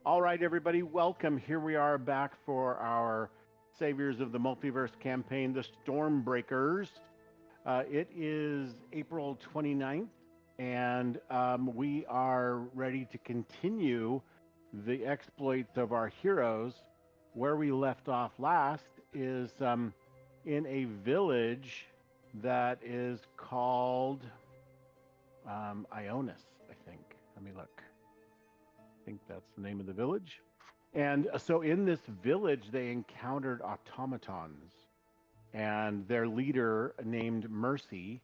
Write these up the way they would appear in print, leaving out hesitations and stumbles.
All right, everybody, welcome. Here we are back for our Saviors of the Multiverse campaign, the Stormbreakers. It is April 29th, and we are ready to continue the exploits of our heroes. Where we left off last is in a village that is called Ionis, I think. Let me look. I think that's the name of the village. And so in this village, they encountered automatons, and their leader, named Mercy,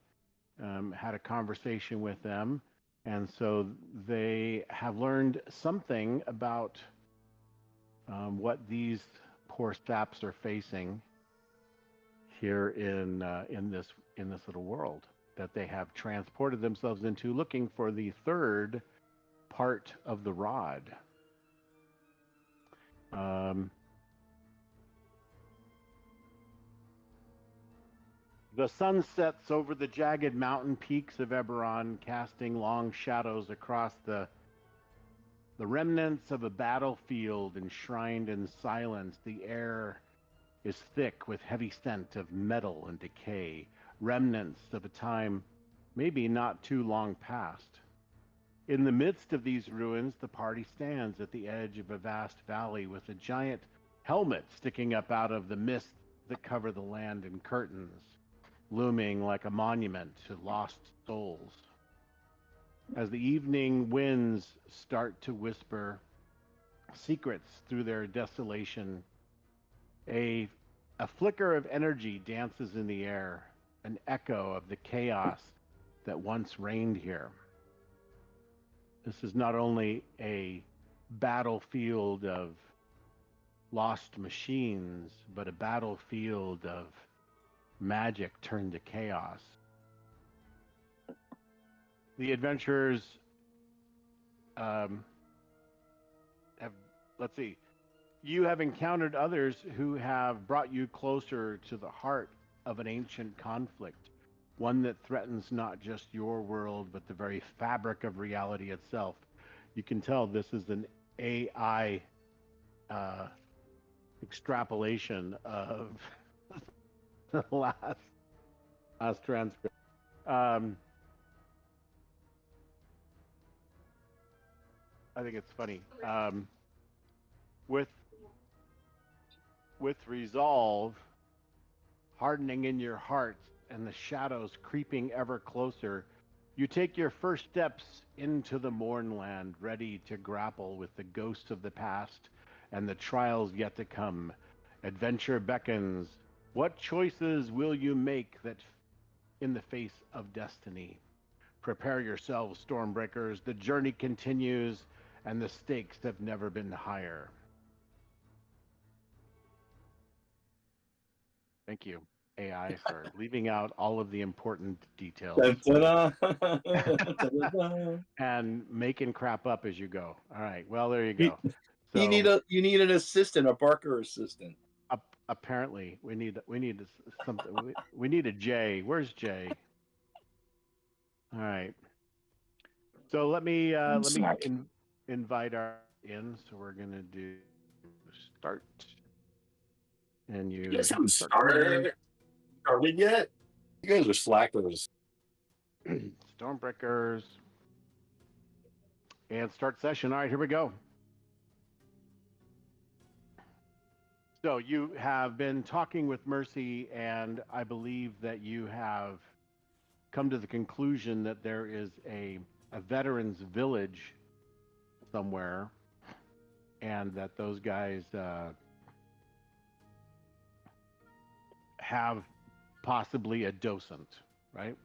had a conversation with them. And so they have learned something about what these poor saps are facing here in this little world that they have transported themselves into, looking for the third part of the rod. The sun sets over the jagged mountain peaks of Eberron, casting long shadows across the remnants of a battlefield enshrined in silence. The air is thick with heavy scent of metal and decay, remnants of a time maybe not too long past. In the midst of these ruins, the party stands at the edge of a vast valley with a giant helmet sticking up out of the mist that cover the land in curtains, looming like a monument to lost souls. As the evening winds start to whisper secrets through their desolation, a, a flicker of energy dances in the air, an echo of the chaos that once reigned here. This is not only a battlefield of lost machines, but a battlefield of magic turned to chaos. The adventurers have, let's see, you have encountered others who have brought you closer to the heart of an ancient conflict, one that threatens not just your world, but the very fabric of reality itself. You can tell this is an AI extrapolation of the last transcript. I think it's funny. With resolve hardening in your heart and the shadows creeping ever closer, you take your first steps into the Mournland, ready to grapple with the ghosts of the past and the trials yet to come. Adventure beckons. What choices will you make that in the face of destiny? Prepare yourselves, Stormbreakers. The journey continues, and the stakes have never been higher. Thank you, AI, for leaving out all of the important details and making crap up as you go. All right. Well, there you go. So you need an assistant, a Barker assistant. apparently we need something. We need a J. Where's J? All right. So let me invite our in. So we're gonna do start, and You you guys haven't start playing started yet? You guys are slackers. Stormbreakers and start session. All right, here we go. So you have been talking with Mercy, and I believe that you have come to the conclusion that there is a veterans village somewhere, and that those guys have possibly a docent, right?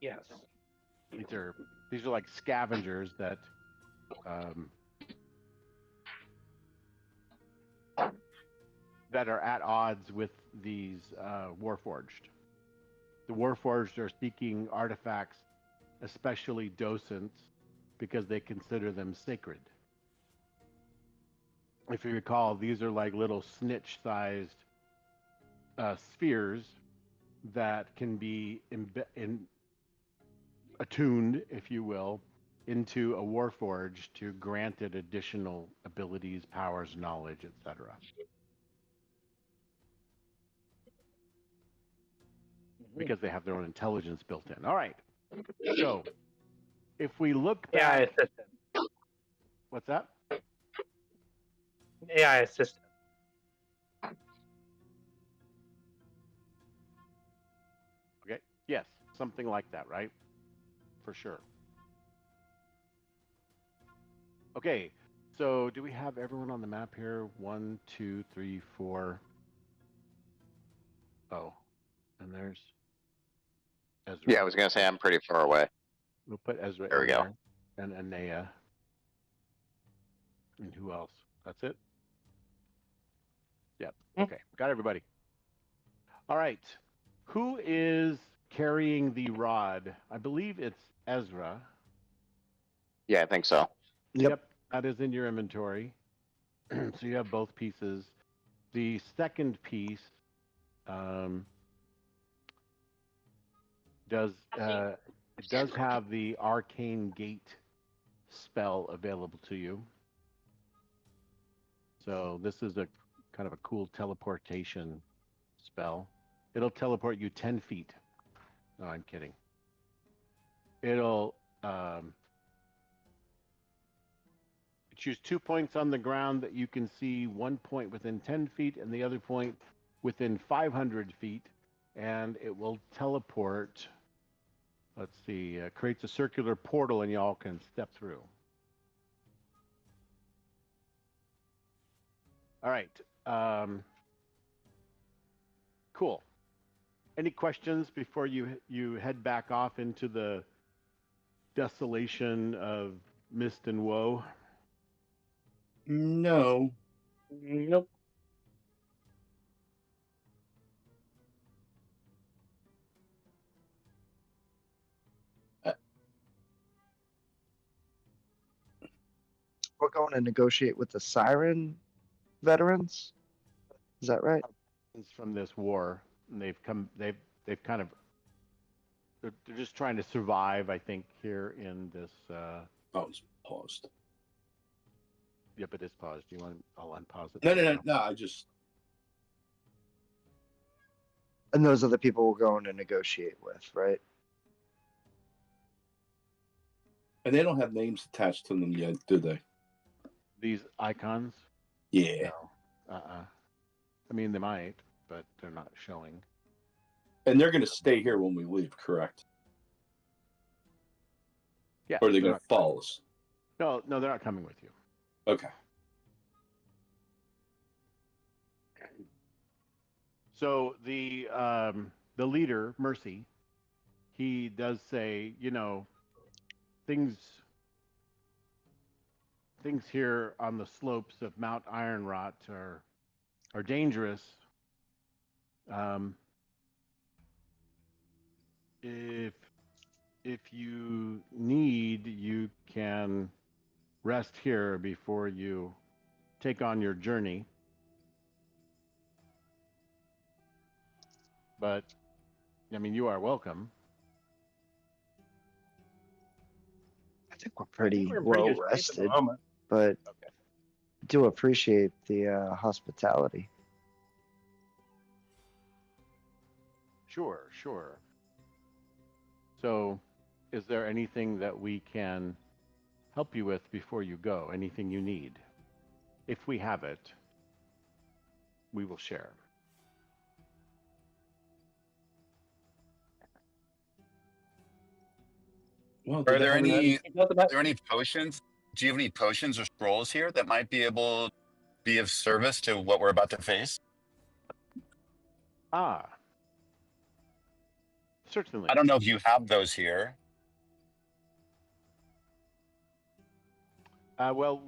Yes. These are like scavengers um, that are at odds with these Warforged. The Warforged are seeking artifacts, especially docents, because they consider them sacred. If you recall, these are like little snitch-sized spheres that can be attuned, if you will, into a Warforge to grant it additional abilities, powers, knowledge, etc. Because they have their own intelligence built in. All right. So if we look AI back, assistant. what's that? AI assistant. Okay. Yes, something like that, right? For sure. Okay. So do we have everyone on the map here? 1, 2, 3, 4. Oh, and there's Ezra. Yeah, I was gonna say I'm pretty far away. We'll put Ezra There we in go. there. And Anea. And who else? That's it? Yep. Okay. Got everybody. All right. Who is carrying the rod? I believe it's Ezra. Yeah, I think so. Yep. That is in your inventory. So you have both pieces. The second piece does have the arcane gate spell available to you. So this is a kind of a cool teleportation spell. It'll teleport you 10 feet. No, I'm kidding. It'll choose 2 points on the ground that you can see, 1 point within 10 feet and the other point within 500 feet. And it will teleport, let's see, creates a circular portal and y'all can step through. All right. Cool. Any questions before you head back off into the desolation of mist and woe? No. Nope. We're going to negotiate with the Siren veterans. Is that right? From this war, and they've kind of they're just trying to survive, I think, here in this. Oh, it's paused. Yep, it is paused. Do you want? I'll unpause it. No. I just. And those are the people we're going to negotiate with, right? And they don't have names attached to them yet, do they? These icons? Yeah. No. I mean, they might, but they're not showing. And they're going to stay here when we leave, correct? Yeah. Or are they going to follow us? No, they're not coming with you. Okay. So the leader, Mercy, he does say, things here on the slopes of Mount Ironrot are dangerous. If you need, you can rest here before you take on your journey. But, I mean, you are welcome. I think we're pretty We're well pretty safe at the rested, moment. but Okay. do appreciate the hospitality. Sure. So, is there anything that we can help you with before you go? Anything you need? If we have it, we will share. Well, Are there any Any? potions? Do you have any potions or scrolls here that might be able to be of service to what we're about to face? Certainly. I don't know if you have those here. Well,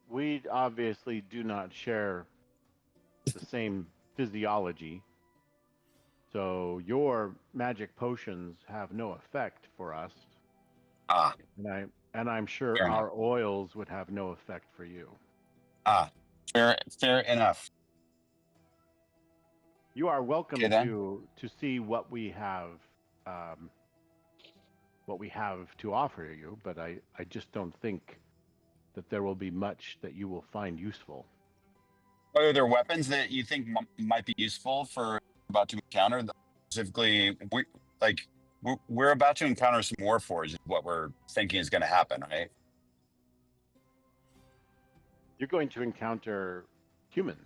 we obviously do not share the same physiology, so your magic potions have no effect for us. And I'm sure Fair our oils would have no effect for you. Fair enough. You are welcome Okay, then. to see what we have what we have to offer you, but I just don't think that there will be much that you will find useful. Are there weapons that you think might be useful for about to encounter? Specifically, we're about to encounter some warforged. Is what we're thinking is going to happen, right? You're going to encounter humans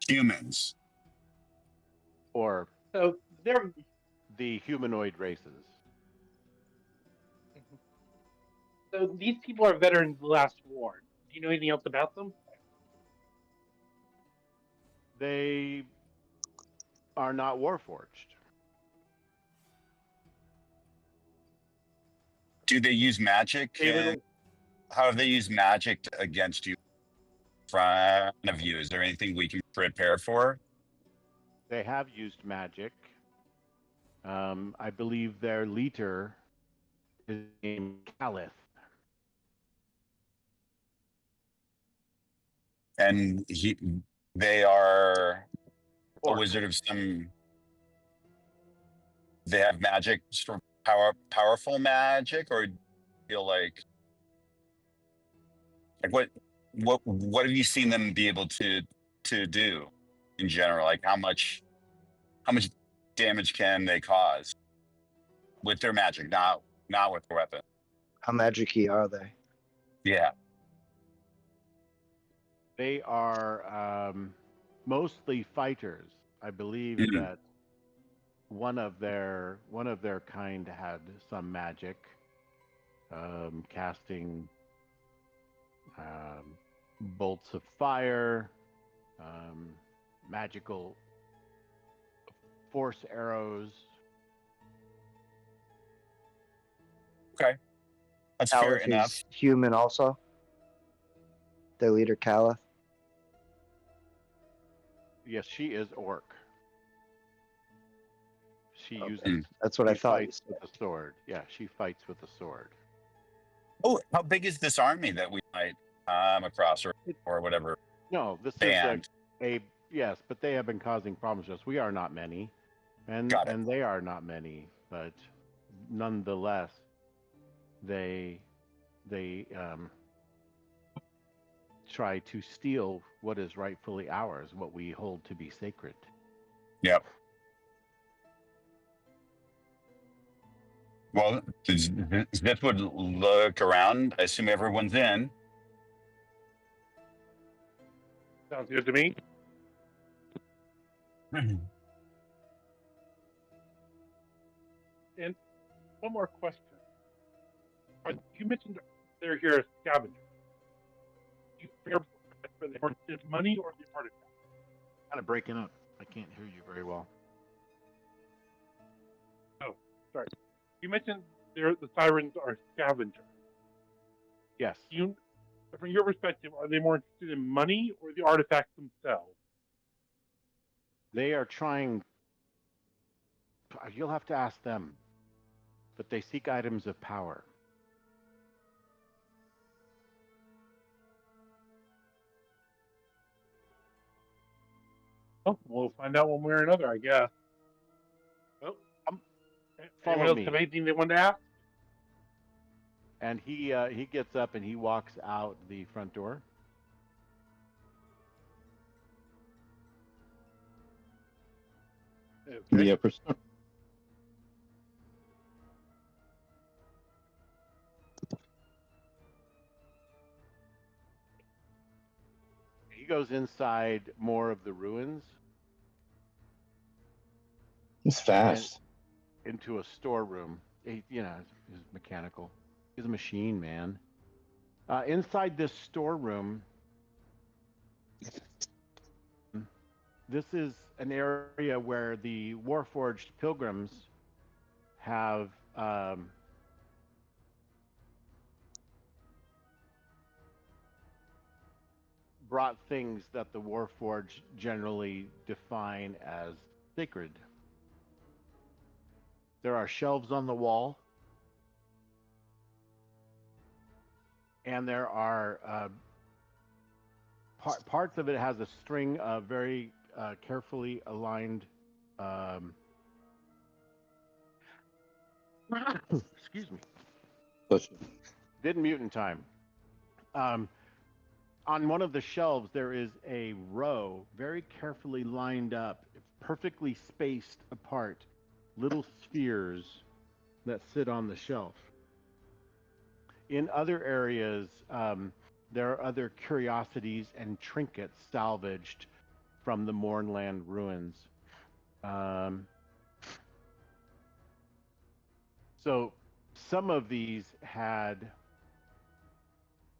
Humans. or So they're the humanoid races. so these people are veterans of the last war. Do you know anything else about them? They are not warforged. Do they use magic? How do they use magic against you? In front of you, is there anything we can prepare for? They have used magic. I believe their leader is named Caliph. And they are a Orc. wizard of some. They have magic, sort of powerful magic, or feel like what have you seen them be able to do in general? Like how much damage can they cause with their magic, not with their weapon? How magic-y are they? Yeah. They are mostly fighters. I believe Mhm. that one of their kind had some magic, casting bolts of fire, magical force arrows. Okay. That's fair Caliph enough. is human also. Their leader, Caliph. Yes, she is orc. She Okay. uses. That's what I she thought you fights said. with a sword. Yeah, she fights with a sword. Oh, how big is this army that we might come across, or whatever No, this band? is a yes, but they have been causing problems to us. We are not many, Got it. and they are not many, but nonetheless, they try to steal what is rightfully ours, what we hold to be sacred. Yep. Well, Zip would look around. I assume everyone's in. Sounds good to me. And one more question. You mentioned they're here as scavengers. Do you figure for the money or the artifact? Kind of breaking up. I can't hear you very well. Oh, sorry. You mentioned the sirens are scavengers. Yes. From your perspective, are they more interested in money or the artifacts themselves? They are trying. You'll have to ask them. But they seek items of power. Well, we'll find out one way or another, I guess. Well, anyone else me. have anything they want to ask? And he gets up and he walks out the front door. Okay. Yeah, for sure. He goes inside more of the ruins. It's fast. Into a storeroom. He's mechanical. He's a machine, man. Inside this storeroom, this is an area where the Warforged pilgrims have brought things that the Warforged generally define as sacred. There are shelves on the wall, and there are parts of it has a string of very carefully aligned Excuse me. Push. Didn't mute in time. On one of the shelves, there is a row, very carefully lined up, perfectly spaced apart, little spheres that sit on the shelf. In other areas, there are other curiosities and trinkets salvaged from the Mournland ruins. So some of these had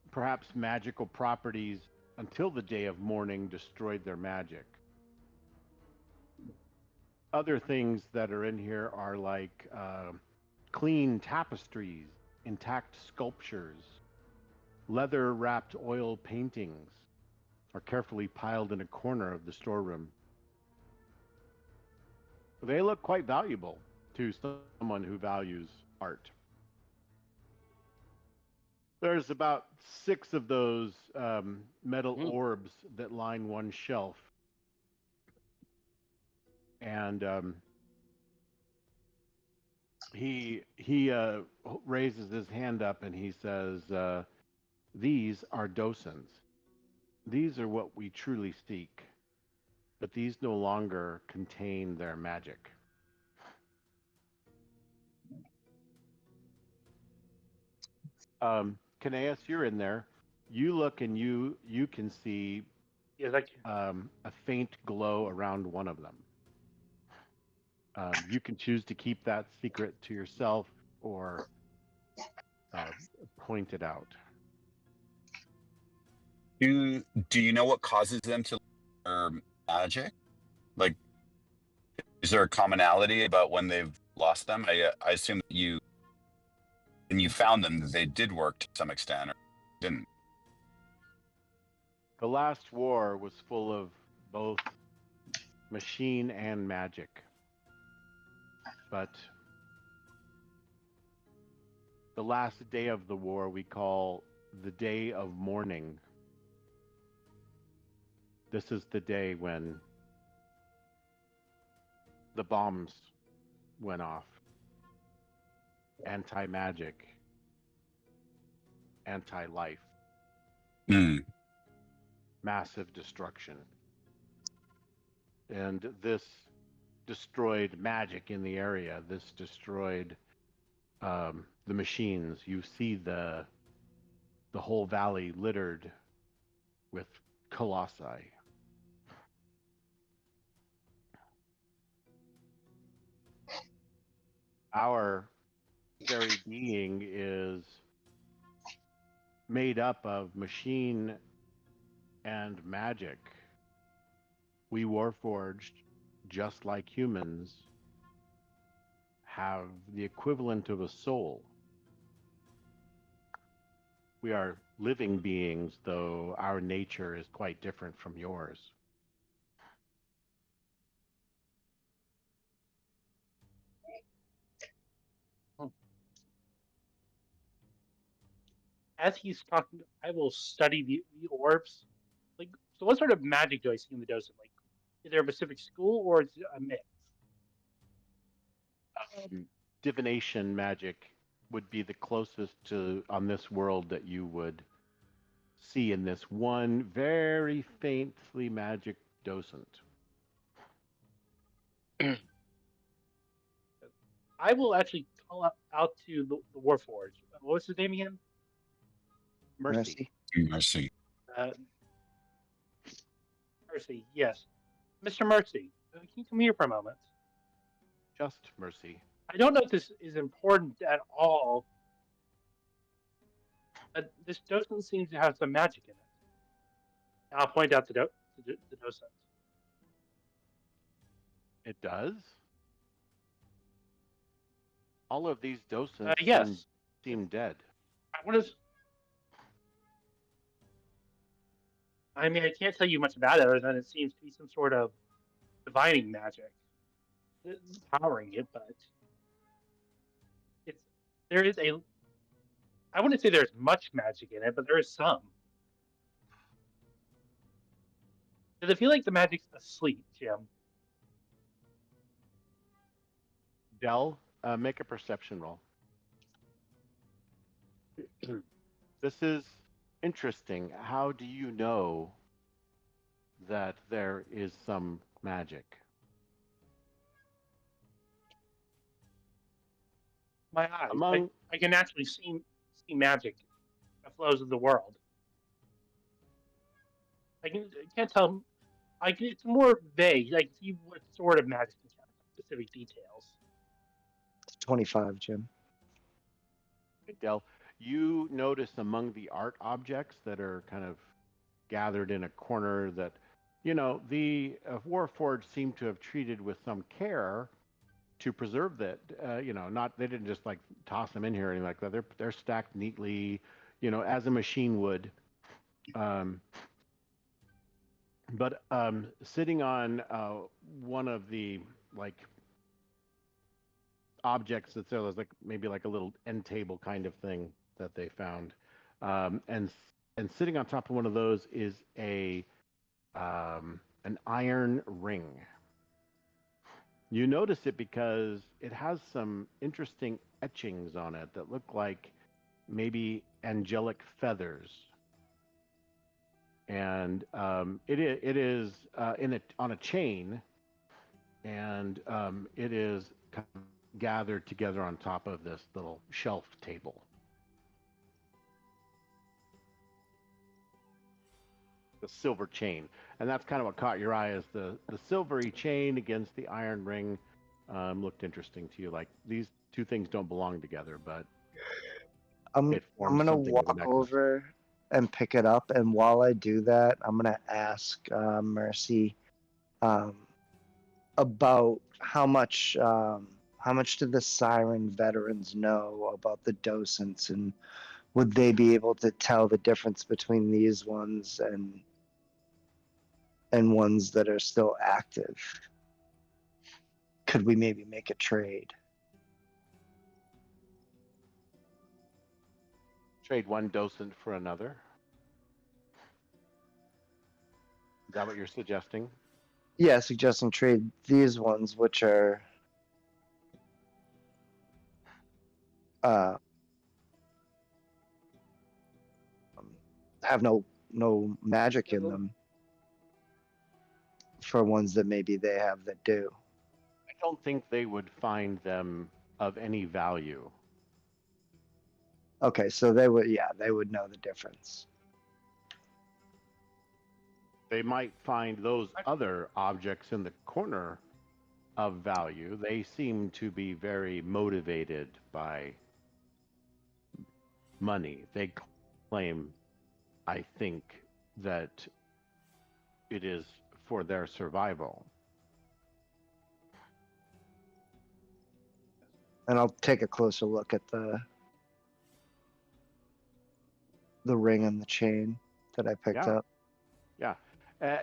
perhaps magical properties until the day of mourning destroyed their magic. Other things that are in here are like clean tapestries, intact sculptures, leather-wrapped oil paintings are carefully piled in a corner of the storeroom. They look quite valuable to someone who values art. There's about 6 of those metal orbs that line one shelf. And he raises his hand up and he says, these are docents. These are what we truly seek. But these no longer contain their magic. Kanaeus, you're in there. You look and you can see Yes, I can. a faint glow around one of them. You can choose to keep that secret to yourself or point it out. Do you know what causes them to learn magic? Like, is there a commonality about when they've lost them? I assume that when you found them, that they did work to some extent, or didn't. The last war was full of both machine and magic. But the last day of the war we call the day of mourning. This is the day when the bombs went off. Anti-magic. Anti-life. Massive destruction. And this destroyed magic in the area. This destroyed the machines. You see the whole valley littered with colossi. Our very being is made up of machine and magic. We Warforged, just like humans, have the equivalent of a soul. We are living beings, though our nature is quite different from yours. As he's talking, I will study the orbs. Like, so what sort of magic do I see in the docent? Like, is there a specific school or is it a mix? Divination magic would be the closest to on this world that you would see in this one very faintly magic docent. I will actually call out to the Warforged. What was his name again? Mercy. Mercy. Mercy, yes. Mr. Mercy, can you come here for a moment? Just Mercy. I don't know if this is important at all, but this docent seems to have some magic in it. And I'll point out the docent. It does? All of these docents yes. seem dead. What is... I mean, I can't tell you much about it other than it seems to be some sort of divining magic. It's powering it, but there is a... I wouldn't say there's much magic in it, but there is some. Does it feel like the magic's asleep, Jim? Dell, make a perception roll. This is interesting. How do you know that there is some magic? My eyes. Among I can actually see magic that flows in the world. I can't tell. It's more vague. Like see what sort of magic and specific details. 25, Jim. Del, you notice among the art objects that are kind of gathered in a corner that, the Warforged seem to have treated with some care to preserve that. They didn't just like toss them in here or anything like that. They're stacked neatly, as a machine would. But sitting on one of the objects that's there, there's maybe a little end table kind of thing that they found, and sitting on top of one of those is an iron ring. You notice it because it has some interesting etchings on it that look like maybe angelic feathers. And it is on a chain, and it is kind of gathered together on top of this little shelf table. The silver chain, and that's kind of what caught your eye, is the silvery chain against the iron ring. Looked interesting to you. Like these two things don't belong together, but I'm gonna walk over and pick it up, and while I do that, I'm gonna ask Mercy about how much do the Siren veterans know about the docents, and would they be able to tell the difference between these ones and ones that are still active? Could we maybe make a trade? Trade one docent for another? Is that what you're suggesting? Yeah, suggesting trade these ones, which are have no magic in them, for ones that maybe they have that do. I don't think they would find them of any value. Okay, so they would know the difference. They might find those other objects in the corner of value. They seem to be very motivated by money. They claim, I think, that it is for their survival. And I'll take a closer look at the ring and the chain that I picked up. Yeah.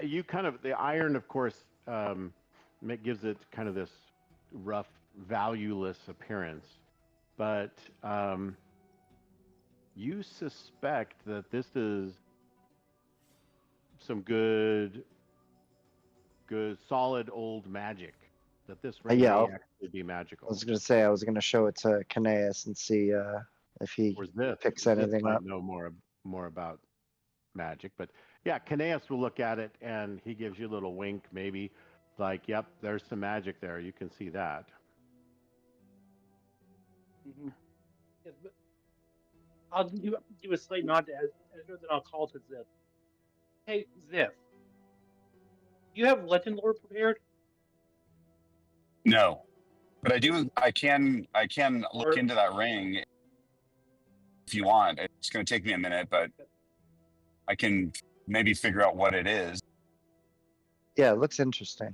You kind of, the iron, of course, gives it kind of this rough, valueless appearance. But you suspect that this is some good, solid old magic. That this ring may actually be magical. I was going to say, I was going to show it to Caneus and see if he picks anything up. Know more about magic, but yeah, Caneus will look at it and he gives you a little wink, maybe like, "Yep, there's some magic there. You can see that." Mm-hmm. Yes, but I'll do a slight nod to Ezra, then I'll call to Ziff. Hey, Ziff, you have Legend Lore prepared? No, but I can look into that ring if you want. It's going to take me a minute, but I can maybe figure out what it is. Yeah, it looks interesting.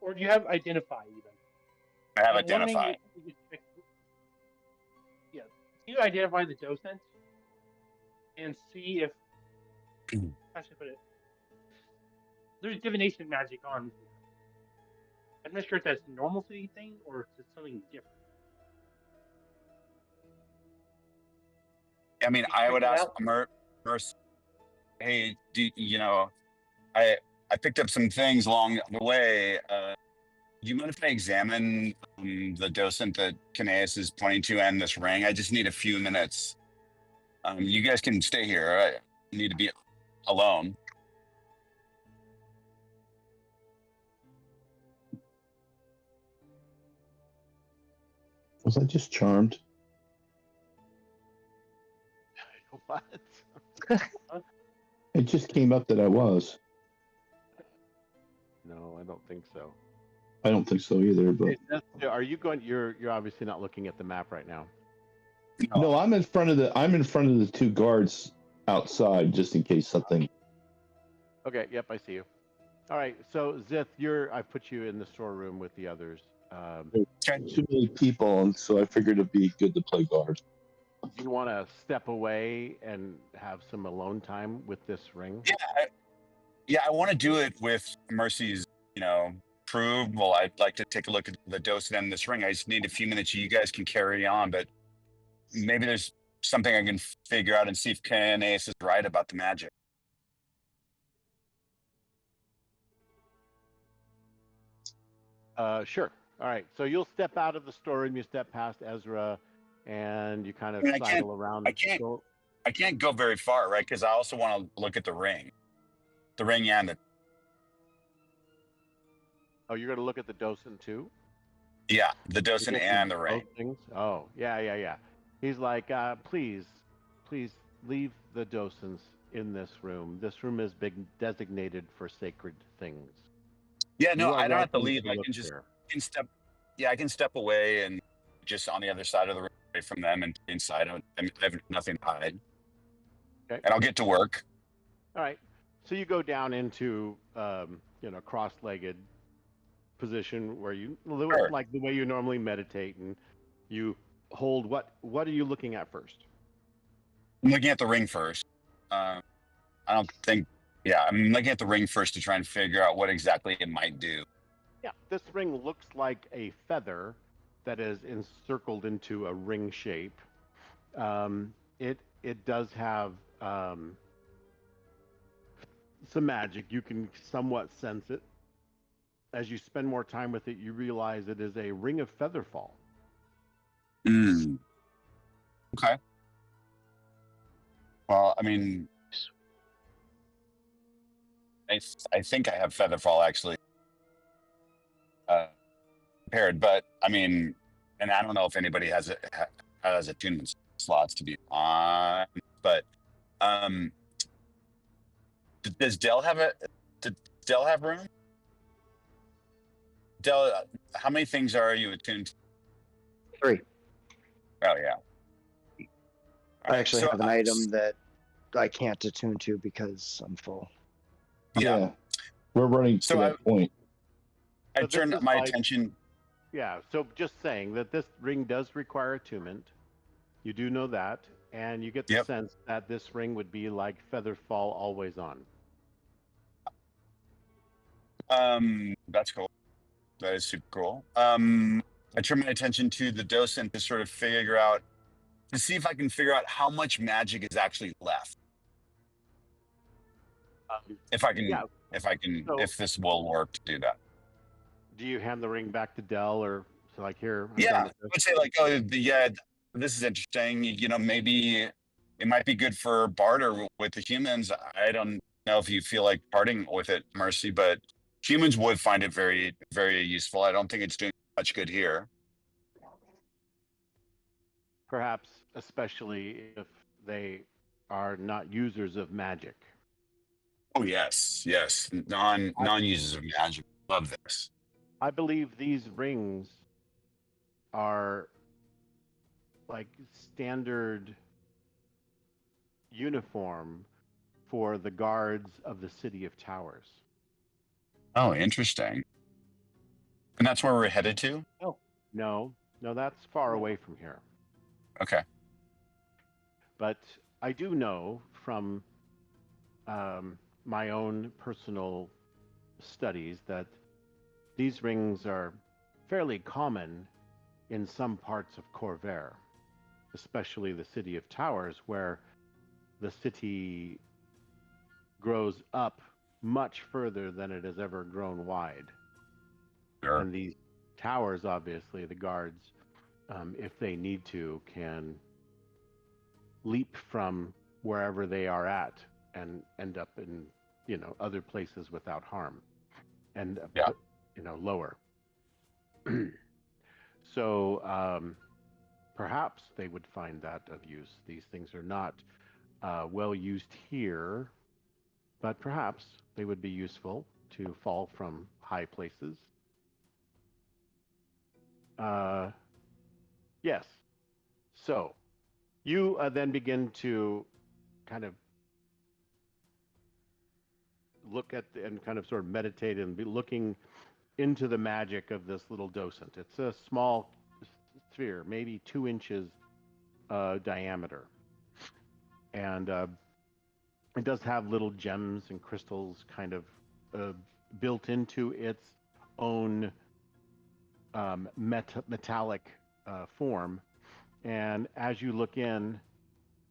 Or do you have Identify even? I have Identify. Yeah, can you identify the docent and see if how should I put it? There's divination magic on here. I'm not sure if that's a normalcy thing or if it's something different. I mean, I would ask Mercy, hey, I picked up some things along the way. Do you mind if I examine the docent that Kineas is pointing to and this ring? I just need a few minutes. You guys can stay here. I need to be alone. Was I just charmed? What? It just came up that I was. No, I don't think so. I don't think so either. But Are you going? You're obviously not looking at the map right now. no, I'm in front of the two guards outside just in case something. Okay. Yep, I see you. All right. So Zith, I put you in the storeroom with the others. Too many people, and so I figured it'd be good to play guard. Do you want to step away and have some alone time with this ring? Yeah, I want to do it with Mercy's, approval. I'd like to take a look at the docent and this ring. I just need a few minutes. You guys can carry on, but maybe there's something I can figure out and see if Kineas is right about the magic. Sure. All right. So you'll step out of the storeroom. You step past Ezra, and you kind of I mean, sidle around. I can't go very far, right? Because I also want to look at the ring and the. Oh, you're going to look at the docent too? Yeah, the docent and the ring. Things? Oh, yeah. He's like, please leave the docents in this room. This room has been designated for sacred things. Yeah, no, I don't have to welcome leave. to I look can just there. I can step away and just on the other side of the room away from them and inside. I have nothing to hide. Okay. And I'll get to work. All right. So you go down into, cross-legged position where you like the way you normally meditate, and you hold. What are you looking at first? I'm looking at the ring first. I don't think. Yeah, I'm looking at the ring first to try and figure out what exactly it might do. Yeah, this ring looks like a feather that is encircled into a ring shape. It does have some magic. You can somewhat sense it. As you spend more time with it, you realize it is a ring of featherfall. Okay. Well, I mean, I think I have featherfall actually prepared, but I mean, and I don't know if anybody has attunement slots to be on, but does Dell have Did Dell have room? Dell, how many things are you attuned to? 3. Oh yeah. I actually have an item that I can't attune to because I'm full. Yeah. We're running to that point. I turned my attention. Yeah, so just saying that this ring does require attunement. You do know that, and you get the sense that this ring would be like featherfall always on. That's cool. That is super cool. I turn my attention to the docent to sort of to see if I can figure out how much magic is actually left. If this will work to do that. Do you hand the ring back to Dell, or so like here? I would say like, this is interesting. Maybe it might be good for barter with the humans. I don't know if you feel like parting with it, Mercy, but humans would find it very, very useful. I don't think it's doing much good here. Perhaps, especially if they are not users of magic. Oh yes. Non-users of magic love this. I believe these rings are like standard uniform for the guards of the City of Towers. Oh, interesting. And that's where we're headed to? Oh, no, that's far away from here. Okay. But I do know from my own personal studies that these rings are fairly common in some parts of Corvair, especially the City of Towers, where the city grows up much further than it has ever grown wide. Sure. And these towers, obviously, the guards, if they need to, can leap from wherever they are at and end up in, other places without harm, and Yeah. lower. So perhaps they would find that of use. These things are not well used here, but perhaps they would be useful to fall from high places. Yes. So you then begin to kind of look at and kind of sort of meditate and be looking into the magic of this little docent. It's a small sphere, maybe 2 inches diameter. And it does have little gems and crystals kind of built into its own metallic form. And as you look in,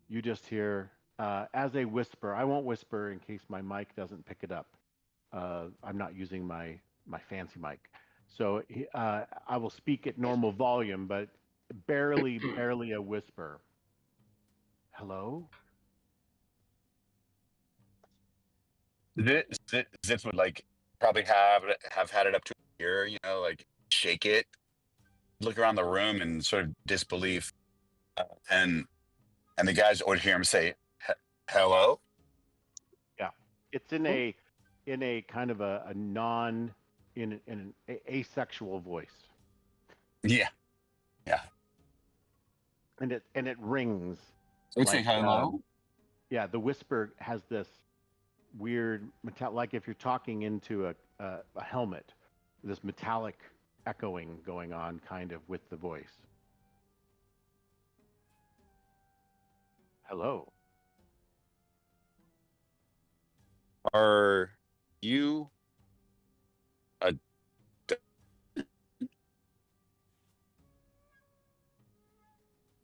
you just hear, as a whisper, I won't whisper in case my mic doesn't pick it up. I'm not using my fancy mic. So I will speak at normal volume, but barely a whisper. Hello? Zips would like probably have had it up to a ear, like shake it, look around the room in sort of disbelief, and the guys would hear him say, "Hello." Yeah, it's in a kind of a non in an asexual voice, Yeah, and it rings. I'd say hello. Yeah, the whisper has this weird metal, like if you're talking into a helmet, this metallic echoing going on kind of with the voice. Hello. Are you a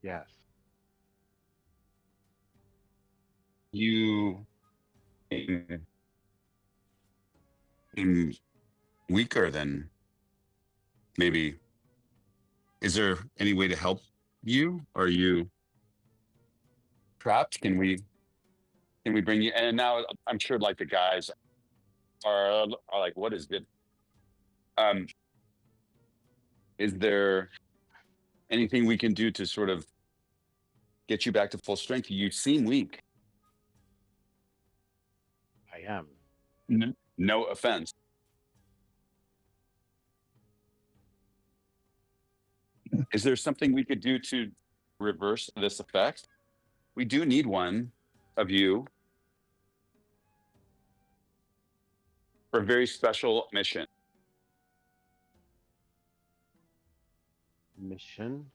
Yes. you weaker than maybe? Is there any way to help you? Are you trapped? Can we bring you? And now I'm sure like the guys are like, what is it? Is there anything we can do to sort of get you back to full strength? You seem weak. I am. No offense. Is there something we could do to reverse this effect? We do need one of you for a very special mission. Mission?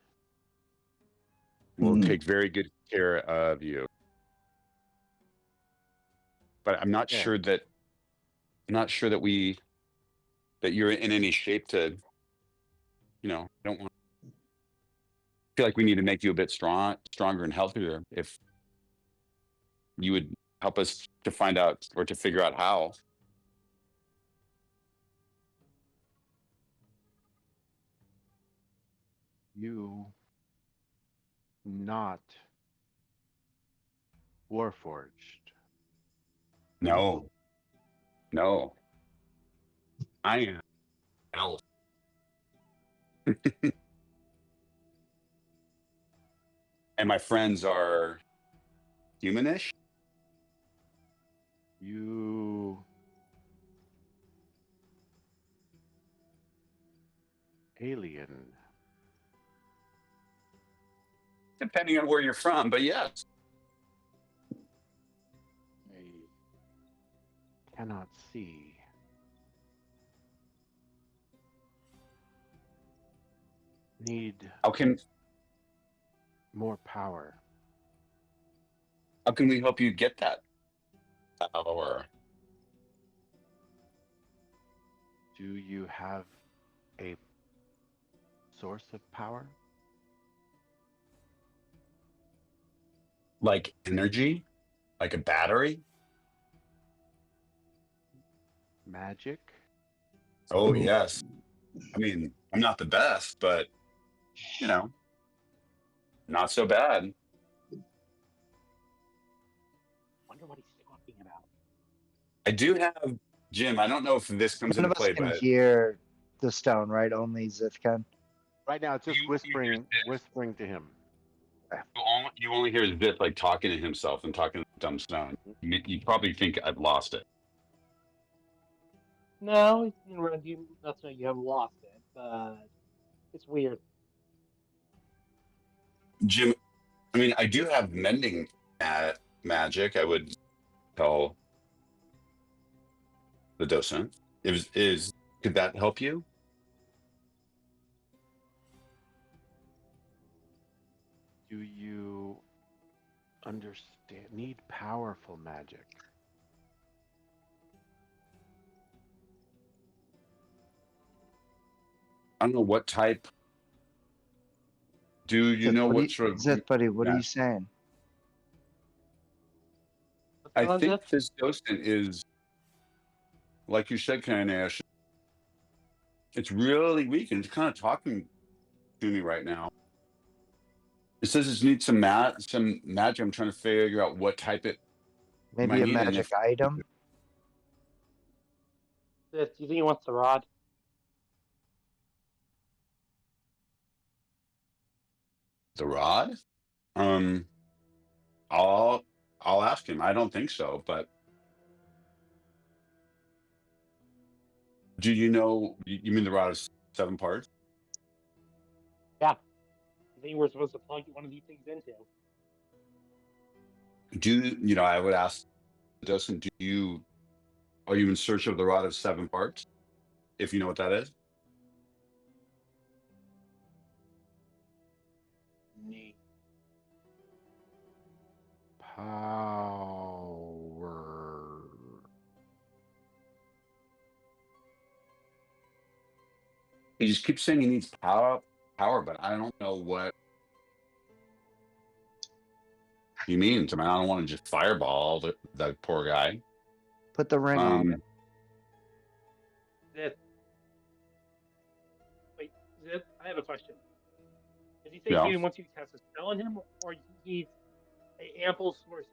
We'll take very good care of you. But I'm not sure that that you're in any shape to, I don't want feel like we need to make you a bit stronger and healthier. If you would help us to find out or to figure out how. You not Warforged. No. I am elf. And my friends are humanish. You alien. Depending on where you're from, but yes. I cannot see. Need How can more power. we help you get that power? Do you have a source of power? Like energy? Like a battery? Magic? Oh, yes. I mean, I'm not the best, but you know, not so bad. Wonder what he's talking about. I do have Jim. I don't know if this comes None into of us play, can but hear the stone, right? Only Zith can. Right now, it's just You whispering, hear this. whispering to him. you only hear Zith like talking to himself and talking to dumb stone. You probably think I've lost it. No, it's been around you. That's not you haven't lost it, but it's weird. Jim, I mean, I do have mending magic. I would tell the docent. Could that help you? Do you understand? Need powerful magic. I don't know what type. Do you know what sort of? Zith, buddy, what are Yeah. you saying? What's I going on, think Zith? this docent is, like you said, Kanash. It's really weak, and it's kind of talking to me right now. It says it needs some magic. I'm trying to figure out what type it. Maybe a need, and magic item? Zith, do you think he wants the rod? The rod? I'll ask him. I don't think so, but do you know? You mean the rod is 7 parts? Yeah. I think we're supposed to plug one of these things into. I would ask the docent, are you in search of the rod of 7 parts? If you know what that is? Neat. Power. He just keeps saying he needs power, but I don't know what he means. I mean, I don't want to just fireball the poor guy. Put the ring on it. Zith. Wait, Zith, I have a question. Did he say Yeah. he wants you to cast a spell on him, or he needs an ample source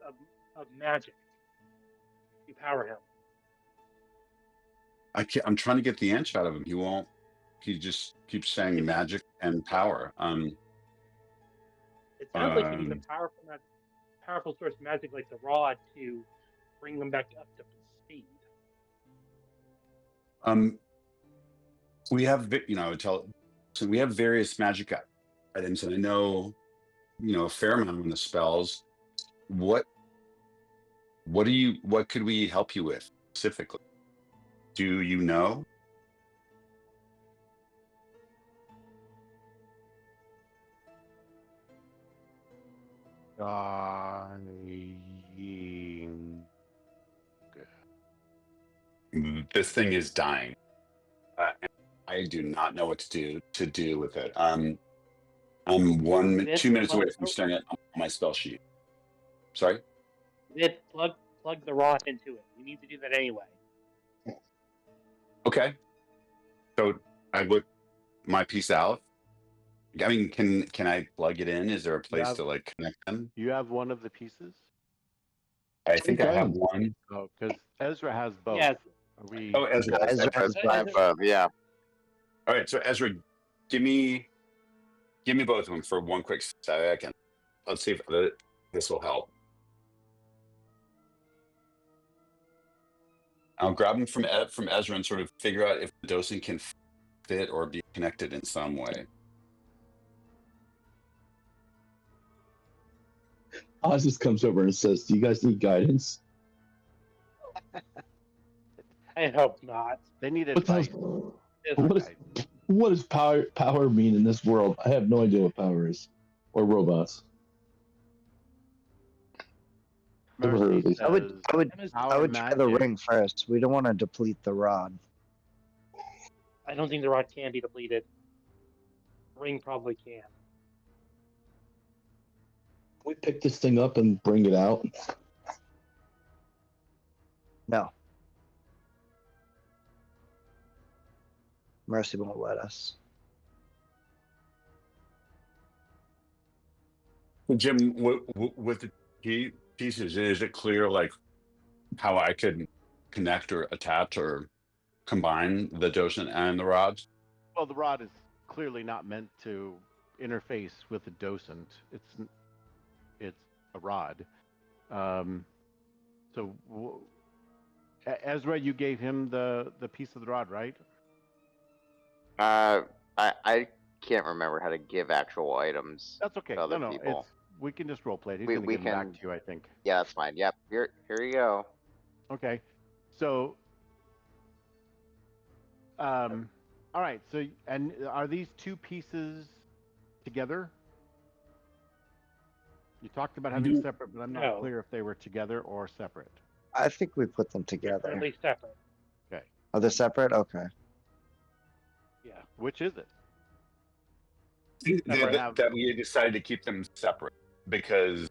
of magic to power him? I'm trying to get the inch out of him. He won't. He just keeps saying magic and power. It sounds like he needs a powerful source of magic like the rod to bring them back up to speed. We have, so we have various magic items, and I know, a fair amount of the spells. What could we help you with specifically? Do you know? Dying. This thing is dying. I do not know what to do with it. I'm 2 minutes away from starting it on my spell sheet. Sorry? Plug the rod into it. You need to do that anyway. Okay. So I whip my piece out. I mean, can I plug it in? Is there a place to like connect them? You have one of the pieces? I think I have one. Oh, because Ezra has both. Yes. Oh, Ezra. Ezra has Yeah. All right, so Ezra, give me both of them for one quick second. Let's see if this will help. I'll grab them from Ezra and sort of figure out if the docent can fit or be connected in some way. Oz just comes over and says, "Do you guys need guidance?" I hope not. They need What, advice. what does power mean in this world? I have no idea what power is, or robots. Never heard of these. I would try the ring first. We don't want to deplete the rod. I don't think the rod can be depleted. The ring probably can. We pick this thing up and bring it out. No. Mercy won't let us. Jim, with the pieces, is it clear like how I could connect or attach or combine the docent and the rods? Well, the rod is clearly not meant to interface with the docent. It's a rod. So Ezra, you gave him the piece of the rod, right? I can't remember how to give actual items That's okay. to other No, people. we can just roleplay it. He's We- going to we give them back can- to you, I think. Yeah, that's fine. Yep. Here you go. Okay. So, all right. So, and are these two pieces together? You talked about having separate, but I'm not No. clear if they were together or separate. I think we put them They're together. currently separate. Okay. Are they separate? Okay. Yeah. Which is it? That we decided to keep them separate because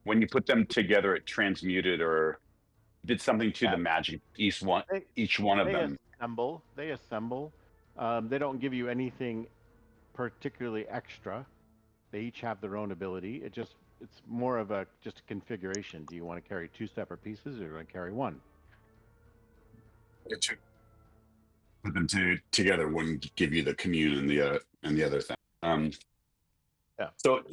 when you put them together, it transmuted or did something to the magic. Each one of them. They assemble. They don't give you anything particularly extra. They each have their own ability. It's more of just a configuration. Do you want to carry two separate pieces, or do you want to carry one? Put them together wouldn't give you the commune and the other thing. Yeah. So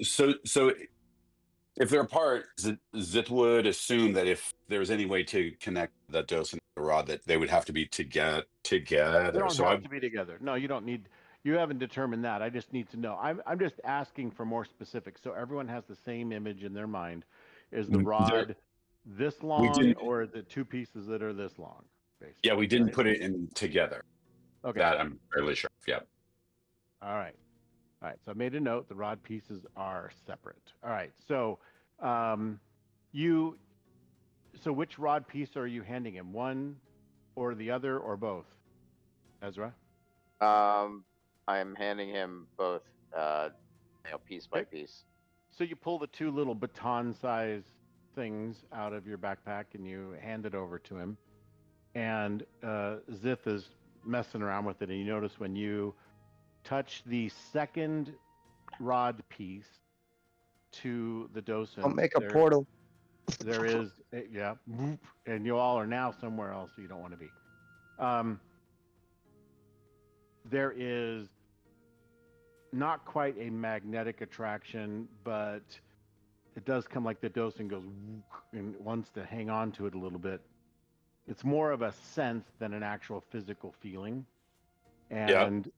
if they're apart, Zith would assume that if there's any way to connect that docent and the rod, that they would have to be together. They don't have to be together. No, you don't need. You haven't determined that. I just need to know. I'm just asking for more specifics, so everyone has the same image in their mind. Is the rod this long, or is it two pieces that are this long? Basically, yeah, we didn't put it in together. Okay. That I'm fairly sure. Yeah. All right. So I made a note. The rod pieces are separate. All right. So, So which rod piece are you handing him? One, or the other, or both? Ezra. I'm handing him both, piece by piece. So you pull the two little baton-sized things out of your backpack and you hand it over to him. And Zith is messing around with it, and you notice when you touch the second rod piece to the docent. I'll make a portal. There is, yeah, and you all are now somewhere else you don't want to be. There is not quite a magnetic attraction, but it does come like the docent goes and wants to hang on to it a little bit. It's more of a sense than an actual physical feeling. And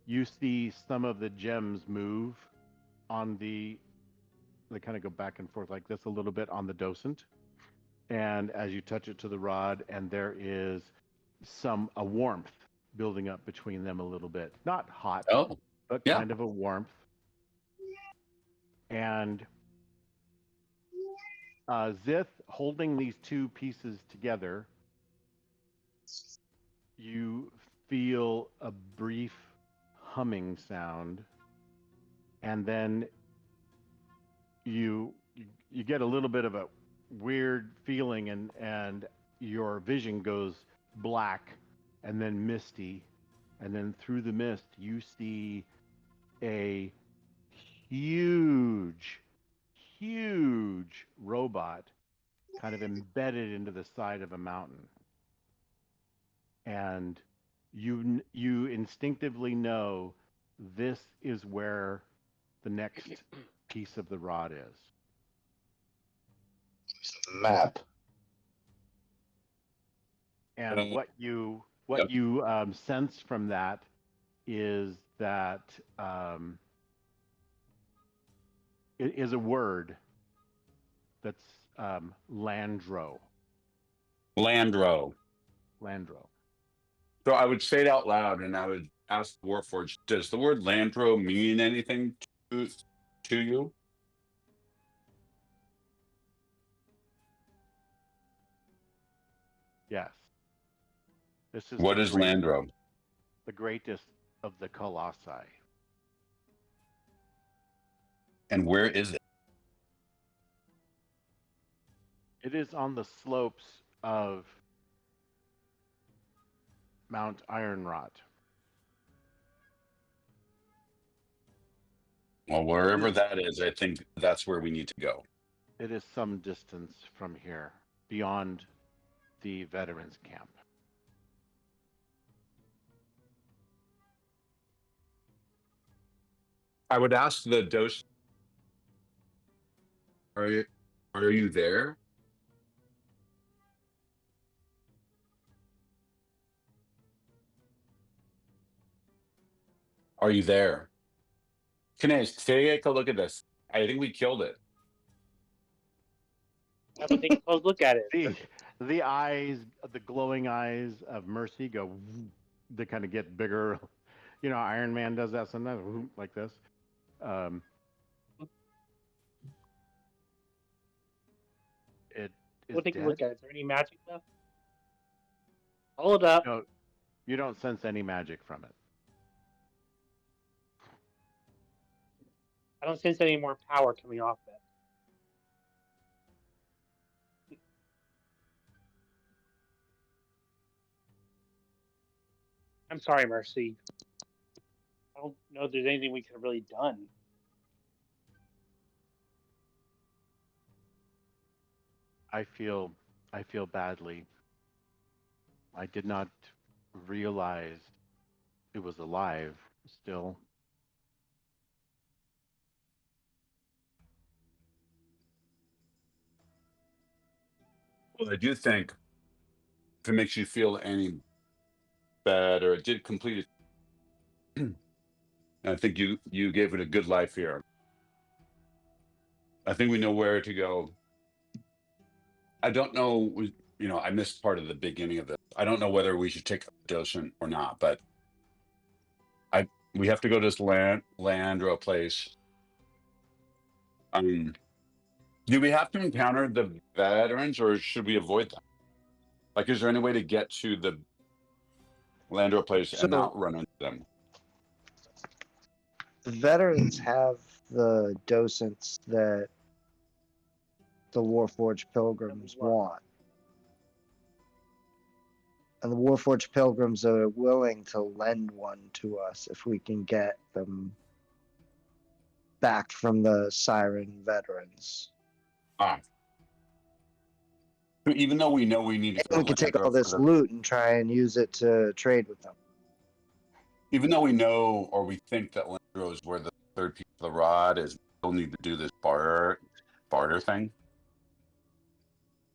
you see some of the gems move on they kind of go back and forth like this a little bit on the docent. And as you touch it to the rod, and there is a warmth building up between them a little bit. Not hot, but kind of a warmth. And Zith, holding these two pieces together, you feel a brief humming sound, and then you get a little bit of a weird feeling, and your vision goes black and then misty, and then through the mist you see a huge robot kind of embedded into the side of a mountain. And you instinctively know this is where the next piece of the rod is. Map. And what you sense from that is that it is a word that's Landro. Landro. So I would say it out loud, and I would ask Warforged, does the word Landro mean anything to you? Yes. This is what is Landro? The greatest of the Colossi. And where is it? It is on the slopes of Mount Ironrot. Well, wherever that is, I think that's where we need to go. It is some distance from here, beyond the veterans camp. I would ask the dose. Are you there? Are you there? Kines, take a look at this. I think we killed it. I would take a close look at it. The eyes, the glowing eyes of Mercy go. They kind of get bigger. You know, Iron Man does that sometimes, like this. It is We'll take a dead. look at it. Is there any magic left? Hold up. No, you don't sense any magic from it. I don't sense any more power coming off that. I'm sorry, Mercy. I don't know if there's anything we could have really done. I feel badly. I did not realize it was alive still. Well, I do think if it makes you feel any better, it did complete it. I think you gave it a good life here. I think we know where to go. I don't know, you know, I missed part of the beginning of this. I don't know whether we should take a docent or not, but we have to go to this land or a place. Do we have to encounter the veterans, or should we avoid them? Like, is there any way to get to the land or place and not run into them? The veterans have the docents that the Warforged Pilgrims want. And the Warforged Pilgrims are willing to lend one to us if we can get them back from the Siren veterans. Even though we know we need to And we can take all this loot and try and use it to trade with them. Even though we know or we think that Landro is where the third piece of the rod is, we'll need to do this barter thing.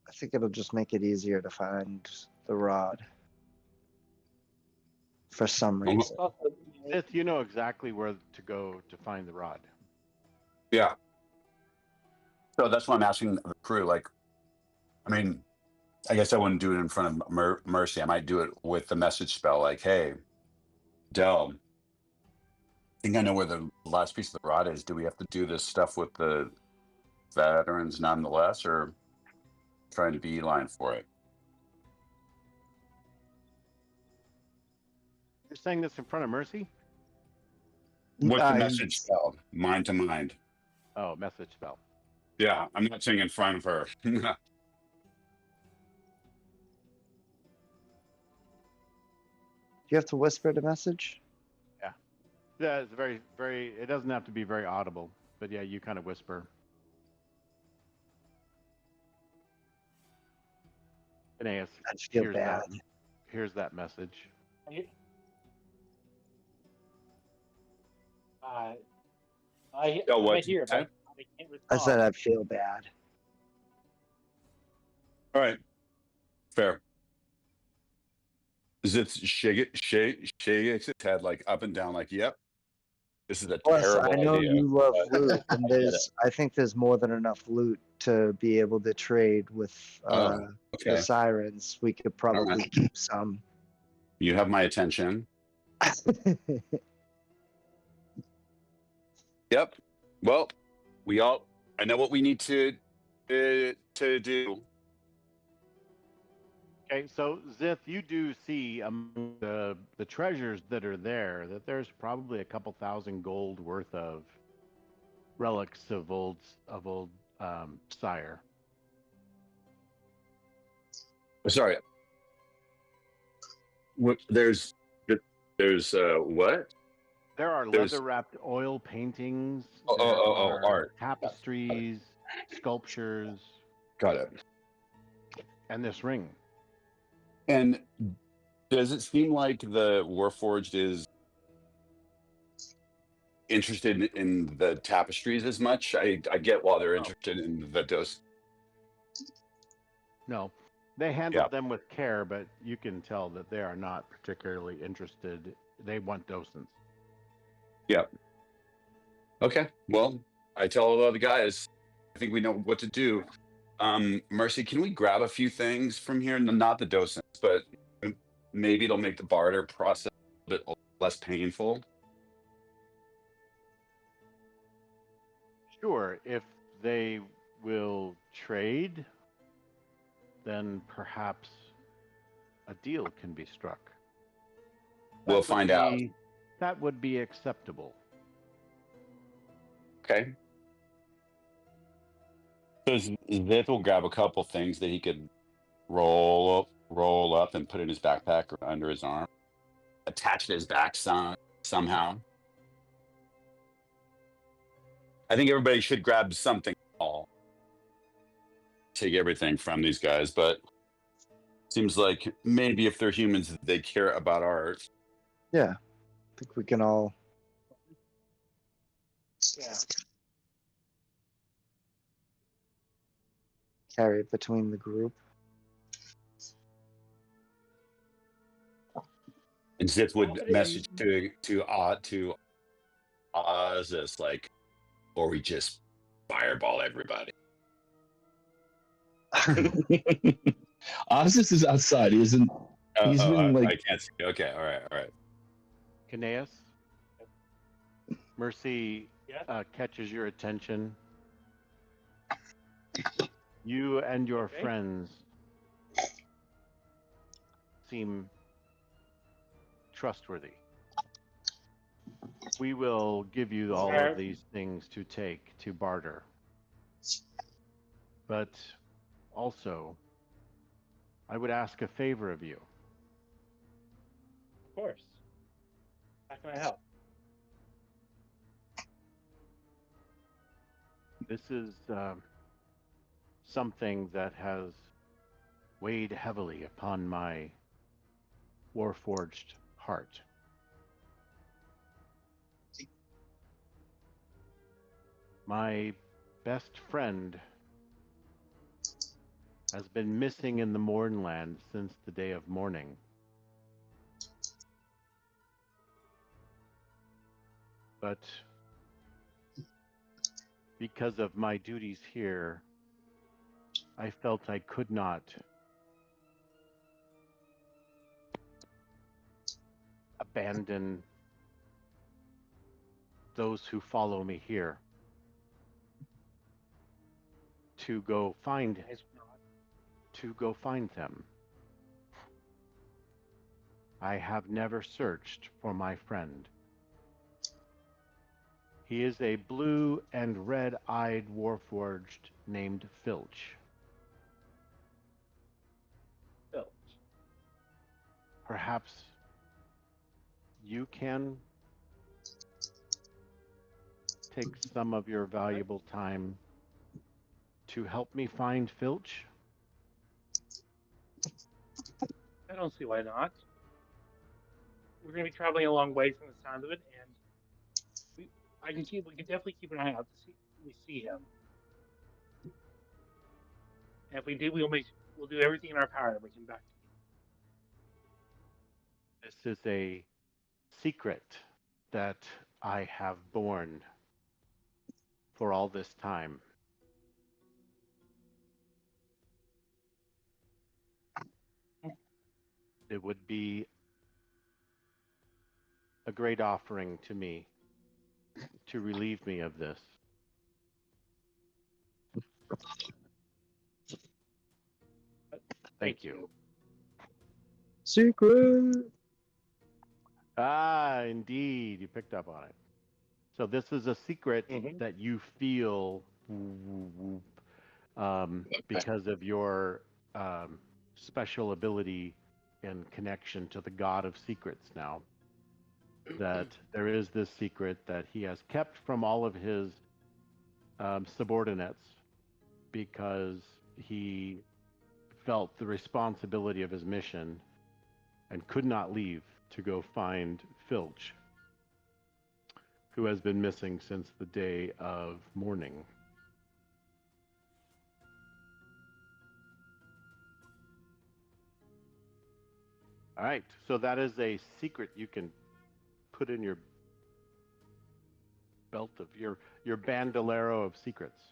I think it'll just make it easier to find the rod. For some reason. Sith, you know exactly where to go to find the rod. Yeah. So that's why I'm asking the crew. Like, I mean, I guess I wouldn't do it in front of Mercy. I might do it with the message spell. Like, hey, Del, I think I know where the last piece of the rod is. Do we have to do this stuff with the veterans nonetheless, or trying to beeline for it? You're saying this in front of Mercy? What's the message spell? Mind to mind. Oh, message spell. Yeah, I'm not saying in front of her. Do you have to whisper the message? Yeah. Yeah, it's very, very, it doesn't have to be very audible, but yeah, you kind of whisper. Aeneas, I feel bad. Here's that message. I hear it. I can't respond. I said I feel bad. All right. Fair. Is it shakes its head like up and down, like, yep, this is a terrible I know idea. you love loot, and I think there's more than enough loot to be able to trade with the Sirens. We could probably keep some. You have my attention. Yep. Well, I know what we need to do. Okay, so Zith, you do see among the treasures that are there that there's probably a couple thousand gold worth of relics of old sire. Sorry. What? There's what? There are There's- leather-wrapped oil paintings. Oh, there are art. tapestries, sculptures, Got it. and this ring. And does it seem like the Warforged is interested in the tapestries as much? I get why they're interested in the dose. No, they handled them with care, but you can tell that they are not particularly interested. They want docents. Yeah. Okay. Well, I tell all the other guys, I think we know what to do. Mercy, can we grab a few things from here? Not the docents, but maybe it'll make the barter process a bit less painful. Sure, if they will trade, then perhaps a deal can be struck. We'll find out. That would be acceptable. Okay. So Zith will grab a couple things that he could roll up and put in his backpack or under his arm, attach to his back somehow. I think everybody should grab something small. Take everything from these guys, but seems like maybe if they're humans, they care about art. Yeah, I think we can all. Yeah. Carry it between the group. And Zith would message to Oz as like, or we just fireball everybody. Ossus is outside. He isn't. He's been like. I can't see. Okay, all right. Caneus, Mercy catches your attention. You and your friends seem trustworthy. We will give you all of these things to take to barter. But also, I would ask a favor of you. Of course. How can I help? This is something that has weighed heavily upon my warforged heart. My best friend has been missing in the Mournland since the day of mourning. But because of my duties here, I felt I could not abandon those who follow me here to go find them. I have never searched for my friend. He is a blue and red-eyed warforged named Filch. Perhaps you can take some of your valuable time to help me find Filch? I don't see why not. We're going to be traveling a long way from the sound of it, and we can definitely keep an eye out to see if we see him. And if we do, we'll do everything in our power to bring him back to you. This is a secret that I have borne for all this time. It would be a great offering to me to relieve me of this. Thank you. Secret. Ah, indeed. You picked up on it. So this is a secret that you feel because of your special ability and connection to the God of Secrets now. that there is this secret that he has kept from all of his subordinates because he felt the responsibility of his mission and could not leave to go find Filch, who has been missing since the day of mourning. All right, so that is a secret you can put in your belt of your bandolero of secrets.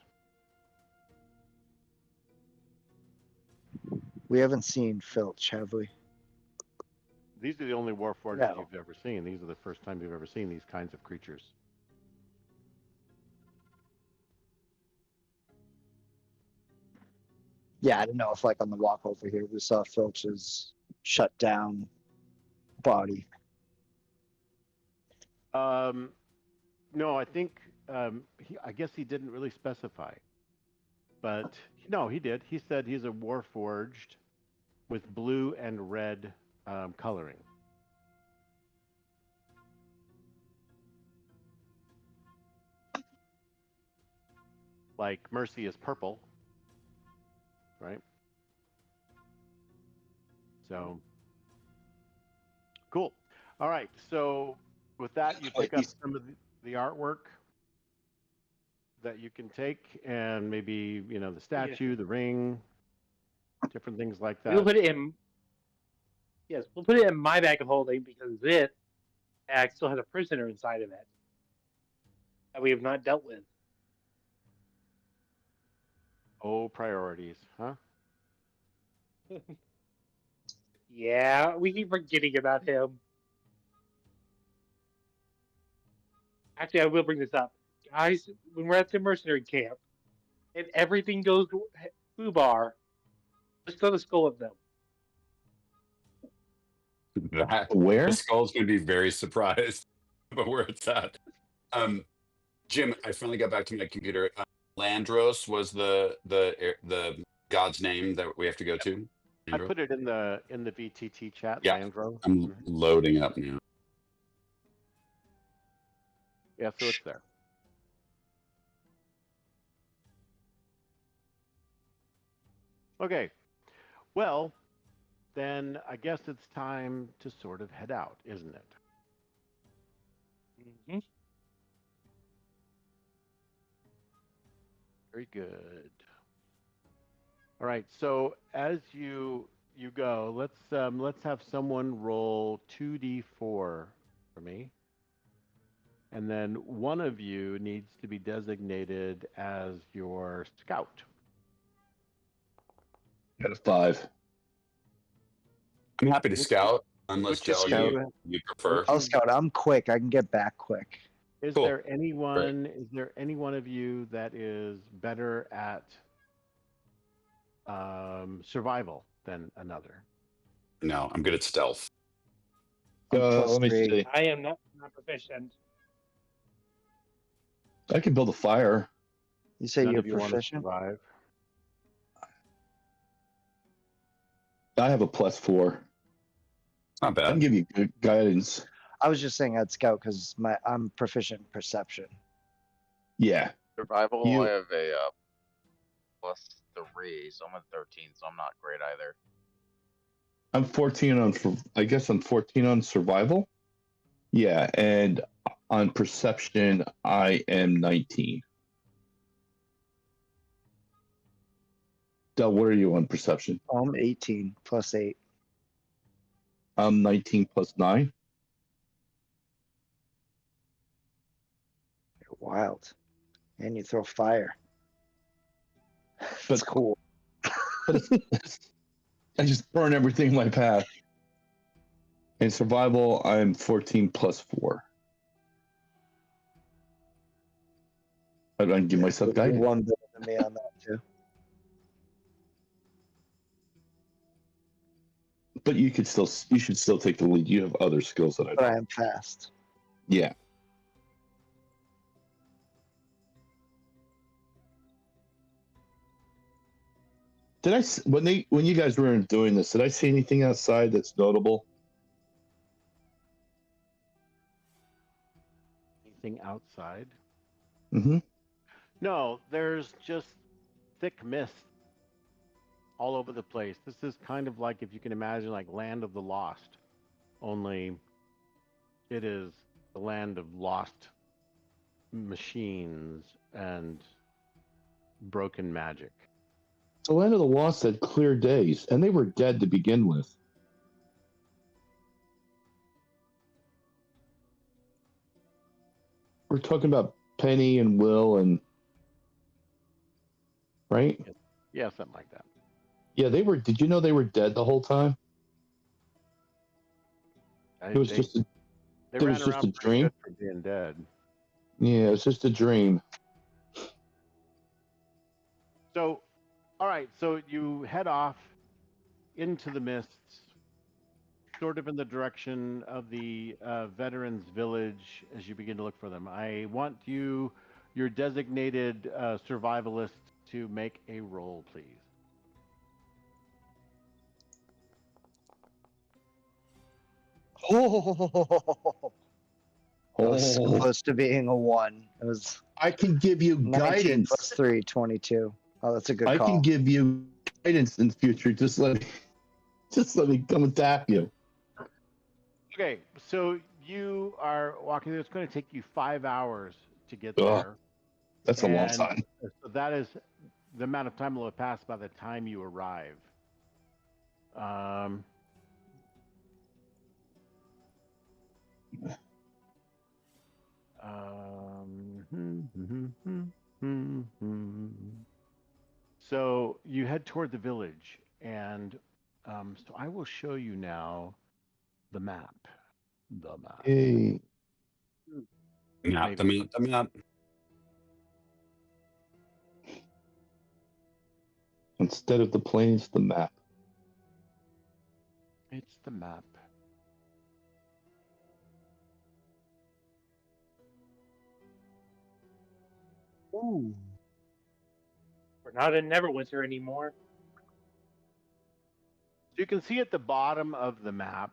We haven't seen Filch, have we? These are the only Warforged No. you've ever seen. These are the first time you've ever seen these kinds of creatures. Yeah, I didn't know if, like, on the walk over here, we saw Filch's shut down body. No, I think I guess he didn't really specify, but no, he did. He said he's a Warforged with blue and red coloring. Like Mercy is purple, right? So cool. All right. So with that, you pick up some of the artwork that you can take, and maybe the statue, the ring, different things like that. We'll put it in. Yes, we'll put it in my bag of holding because this bag still has a prisoner inside of it that we have not dealt with. Oh, priorities, huh? Yeah, we keep forgetting about him. Actually, I will bring this up. Guys, when we're at the mercenary camp, and everything goes foobar, let's throw the skull at them. Where? The skull's going to be very surprised about where it's at. Jim, I finally got back to my computer. Landros was the god's name that we have to go to. I put it in the VTT chat. Yeah. Landro. I'm loading up now. Yeah, so it's there. Okay. Well, then I guess it's time to sort of head out, isn't it? Mm-hmm. Very good. All right. So as you go, let's have someone roll 2d4 for me. And then one of you needs to be designated as your scout. Got a 5. I'm happy to scout, unless Which is Del, you prefer. I'll scout. I'm quick. I can get back quick. Is Cool. there anyone? Is there any one of you that is better at survival than another? No, I'm good at stealth. Let me +3. see. I am not proficient. I can build a fire. You say None you're of you want to proficient? survive. I have a +4. It's not I bad. can give you good guidance. I was just saying I'd scout because I'm proficient in perception. Yeah. Survival, You- I have a +3, so I'm at 13, so I'm not great either. I'm 14 on, I guess I'm 14 on survival. Yeah, and on perception, I am 19. Del, what are you on perception? I'm 18 +8. I'm 19 +9. You're wild. And you throw fire. That's cool. But I just burn everything in my path. In survival, I'm 14 +4. I can give myself You're guidance. one better than me on that too. But you should still take the lead. You have other skills that I But I don't. am fast. Yeah. When you guys were doing this, did I see anything outside that's notable? outside. Mm-hmm. No, there's just thick mist all over the place. This is kind of like, if you can imagine, like Land of the Lost, only it is the land of lost machines and broken magic. The Land of the Lost had clear days, and they were dead to begin with. We're talking about Penny and Will and right? Yeah, something like that. Yeah, they were. Did you know they were dead the whole time? It was just a, they it ran was just around a pretty dream. good for being dead. Yeah, it was just a dream. So, all right, so you head off into the mists, sort of in the direction of the veterans' village as you begin to look for them. I want you, your designated survivalist, to make a roll, please. Oh, it was Oh, close to being a 1. It was I can give you 19 guidance. plus 3, 22. Oh, that's a good I call. can give you guidance in the future. Just let me come and tap you. Okay, so you are walking there. It's going to take you 5 hours to get Ugh. there. That's a long And time. so that is the amount of time that will pass by the time you arrive. So you head toward the village, and so I will show you now the map. The map. Hey, Map, the map, the map. instead of the planes, the map. It's the map. Ooh. We're not in Neverwinter anymore. So you can see at the bottom of the map,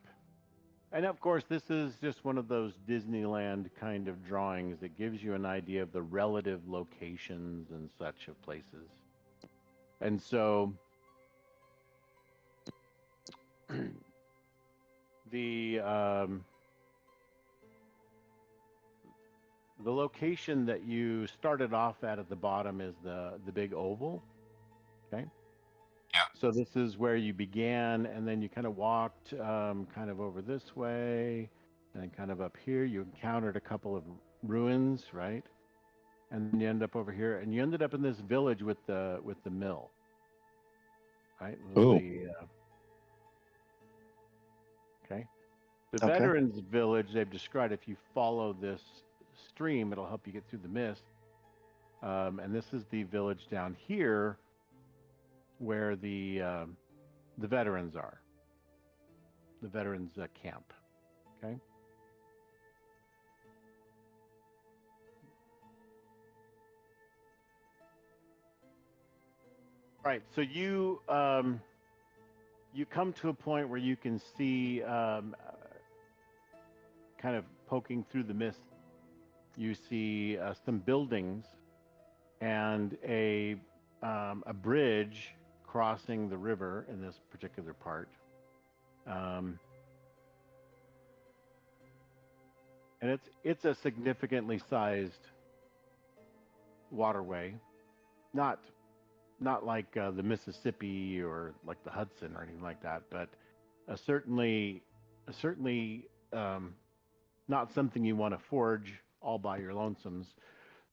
and of course, this is just one of those Disneyland kind of drawings that gives you an idea of the relative locations and such of places. And so the location that you started off at the bottom is the big oval. Okay. Yeah. So this is where you began, and then you kind of walked kind of over this way, and then kind of up here. You encountered a couple of ruins, right? And then you end up over here, and you ended up in this village with the mill, right? Oh. Okay. The Okay. Veterans Village, they've described, if you follow this stream, it'll help you get through the mist. And this is the village down here where the veterans are. The veterans camp. Okay. All right. So you come to a point where you can see, kind of poking through the mist, you see some buildings and a bridge crossing the river in this particular part. And it's a significantly sized waterway, not like the Mississippi or like the Hudson or anything like that, but certainly not something you want to forge all by your lonesomes.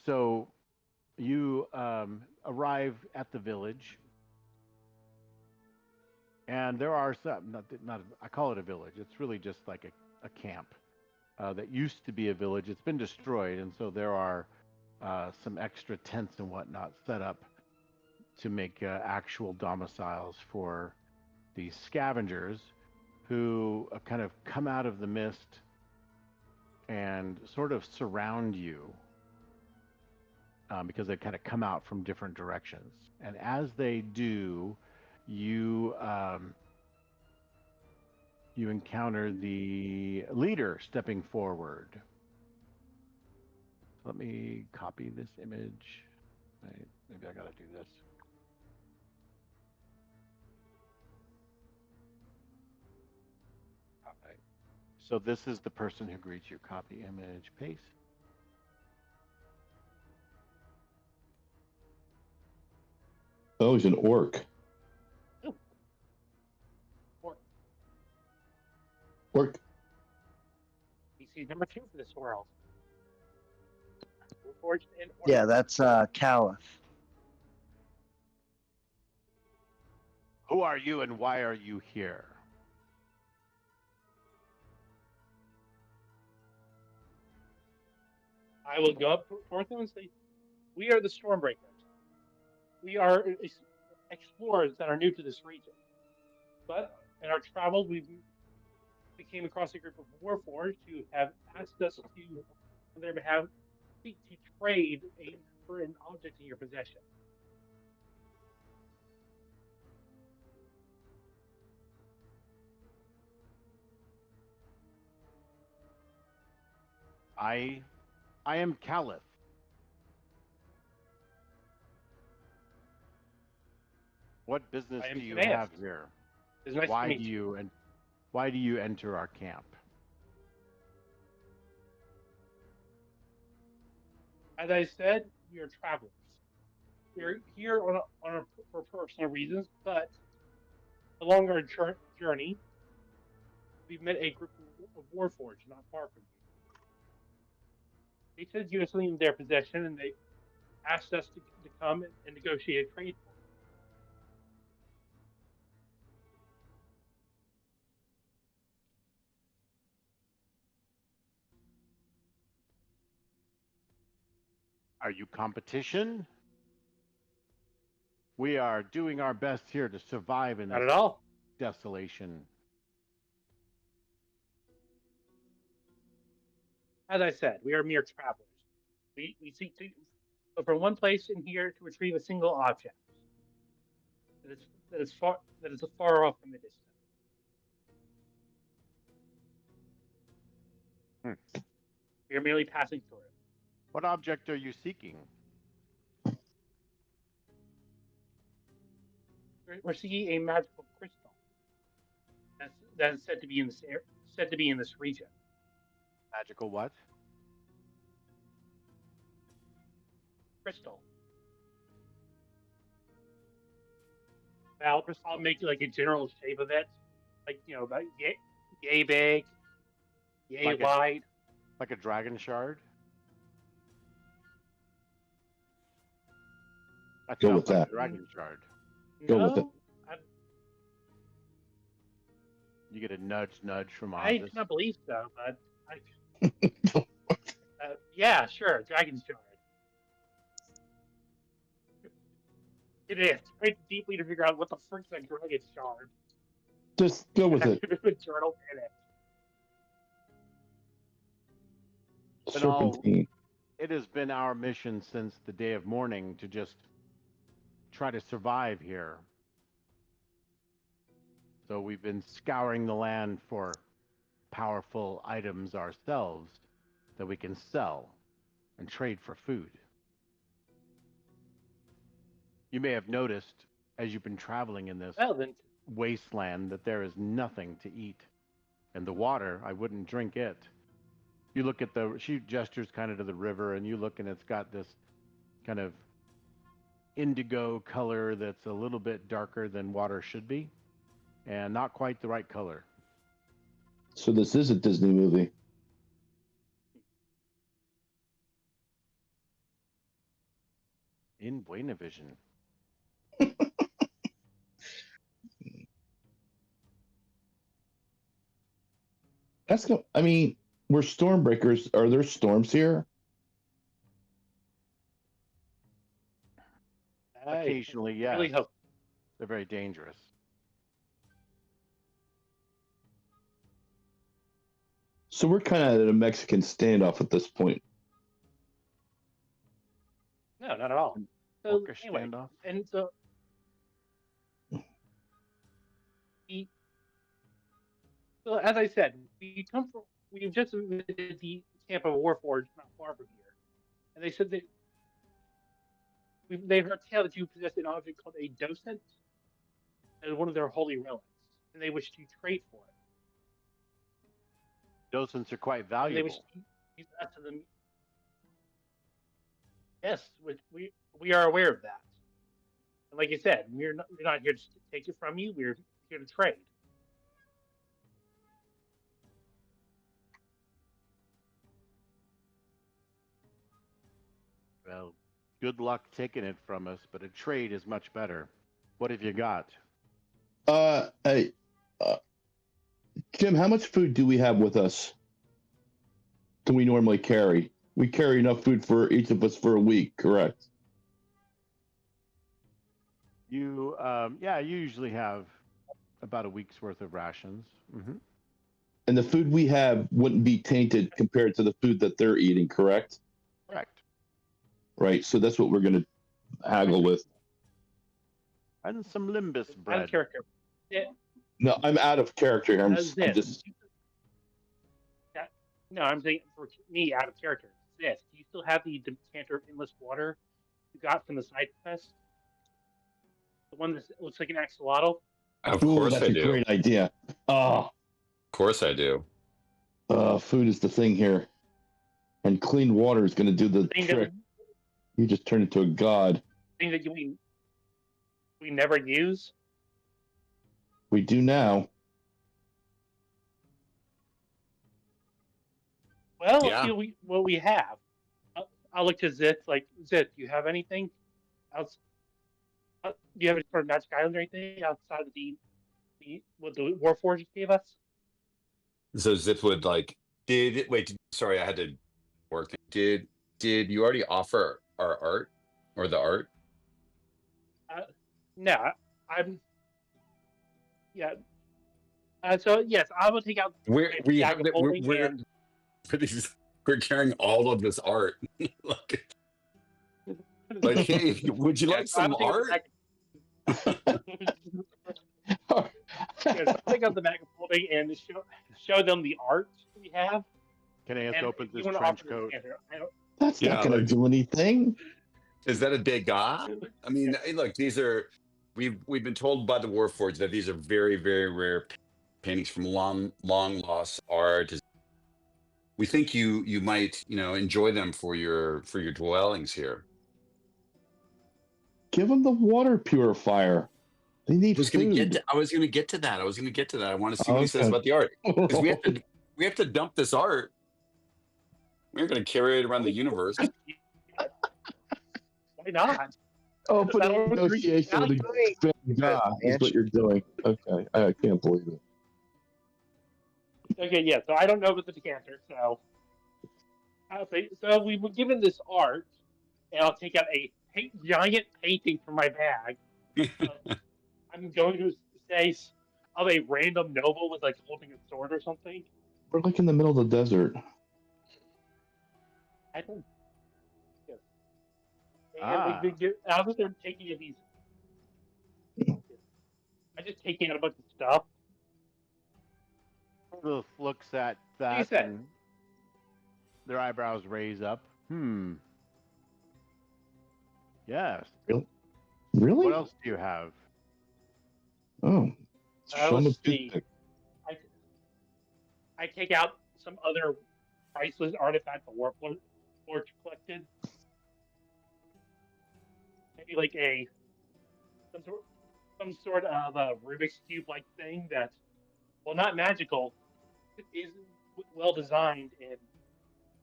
So you arrive at the village, and there are some, not I call it a village. It's really just like a camp that used to be a village. It's been destroyed, and so there are some extra tents and whatnot set up to make actual domiciles for these scavengers who kind of come out of the mist and sort of surround you because they kind of come out from different directions. And as they do, you encounter the leader stepping forward. Let me copy this image. Maybe I gotta do this. All right. So this is the person who greets you. Copy image, paste. Oh, he's an orc. Orc. Species number 2 for this world. Forged and orc. Yeah, that's Caliph. Who are you and why are you here? I will go up towards them and say, "We are the Stormbreakers. We are explorers that are new to this region. But in our travels, we came across a group of warforged who have asked us to, on their behalf, seek to trade for an object in your possession." I am Caliph. What business I am do you Phineas. have here? It's nice Why to do meet you. why do you enter our camp? As I said, we are travelers. We are here for personal reasons, but along our journey, we've met a group of warforged not far from you. They said you had something in their possession, and they asked us to come and negotiate a trade for it. Are you competition? We are doing our best here to survive in Not this at all. desolation. As I said, we are mere travelers. We seek to go from one place in here to retrieve a single object that is far off in the distance. We are merely passing through it. What object are you seeking? We're seeking a magical crystal that is said to be in this region. Magical what? Crystal. I'll make like a general shape of it, like about yay big, yay Like wide. Like a dragon shard? That Go sounds with like that. a dragon shard. Go with it. You get a nudge from I Ozzy. cannot believe so, but yeah, sure, dragon shard. It is. Try deeply to figure out what the frick's a dragon shard. Just go with it. Journal in it. Serpentine. It has been our mission since the day of mourning to just try to survive here. So we've been scouring the land for powerful items ourselves that we can sell and trade for food. You may have noticed as you've been traveling in this wasteland that there is nothing to eat. And the water, I wouldn't drink it. You look at she gestures kind of to the river, and you look and it's got this kind of indigo color that's a little bit darker than water should be, and not quite the right color. So this is a Disney movie. In Buena Vision. I mean, we're Stormbreakers. Are there storms here? Occasionally, yes. Really hope. They're very dangerous. So we're kind of at a Mexican standoff at this point. No, not at all. So anyway, standoff. and so as I said, we've just visited the camp of Warforged not far from here. and they said that they heard tell that you possess an object called a docent as one of their holy relics, and they wish to trade for it. Docents are quite And they wish valuable. to use that to them. Yes, we are aware of that. And like I said, we're not here to take it from you. We're here to trade. Well, good luck taking it from us, but a trade is much better. What have you got? Hey, Jim, how much food do we have with us? Do we normally carry? We carry enough food for each of us for a week, correct? You, you usually have about a week's worth of rations. Mm-hmm. And the food we have wouldn't be tainted compared to the food that they're eating, correct? Correct. Right. So that's what we're going to haggle with. And some limbus Out of bread. character. Yeah. No, I'm out of character here. I'm As just this. No, I'm saying for me, out of character. Yes. Do you still have the decanter of endless water you got from the side quest? The one that looks like an axolotl? Of Ooh, course that's I a do. great idea. Oh, Of course I do. food is the thing here. And clean water is going to do the trick. You just turn into a god. Thing that we never use. We do now. Well, Yeah. let's see what we have. I'll look to Zith. Like, Zith, do you have anything else? Do you have any sort of magic items or anything outside of what the Warforged gave us? So Zip would like sorry, I had to work. Did you already offer our art or the art? No, I'm. Yeah. So yes, I will take out. We have bag of it. holding and We're carrying all of this art. like, hey, would you yeah, like so I some will take out the art? yes, I'll take out the bag of holding and show them the art we have. Kanaeus And opens if you his wanna trench offer coat. the decanter, That's Yeah, not going to do anything. Is that a big guy? I mean, hey, look, these are we've been told by the Warforged that these are very, very rare paintings from long lost art. We think you might enjoy them for your dwellings here. Give them the water purifier. They need I was going food. to get to that. I want to see what he says Okay. about the art because we have to dump this art. We're going to carry it around the universe. why not? Oh, put That in would negotiation with Great. the big guy is what you're doing. Okay, I can't believe it. Okay, yeah. So I don't know about the decanter. So I'll say. So we were given this art, and I'll take out a giant painting from my bag. I'm going to say of a random noble with like holding a sword or something. We're like in the middle of the desert. I don't. Yes. And Ah. I was there taking these. I just taking out a bunch of stuff. Lilith looks at you that say? and their eyebrows raise up. Yes. Really? What else do you have? Oh, show Let's me see. toothpick. I take out some other priceless artifact the Warforged collected. Maybe like some sort of Rubik's Cube like thing that, well, not magical, is well designed and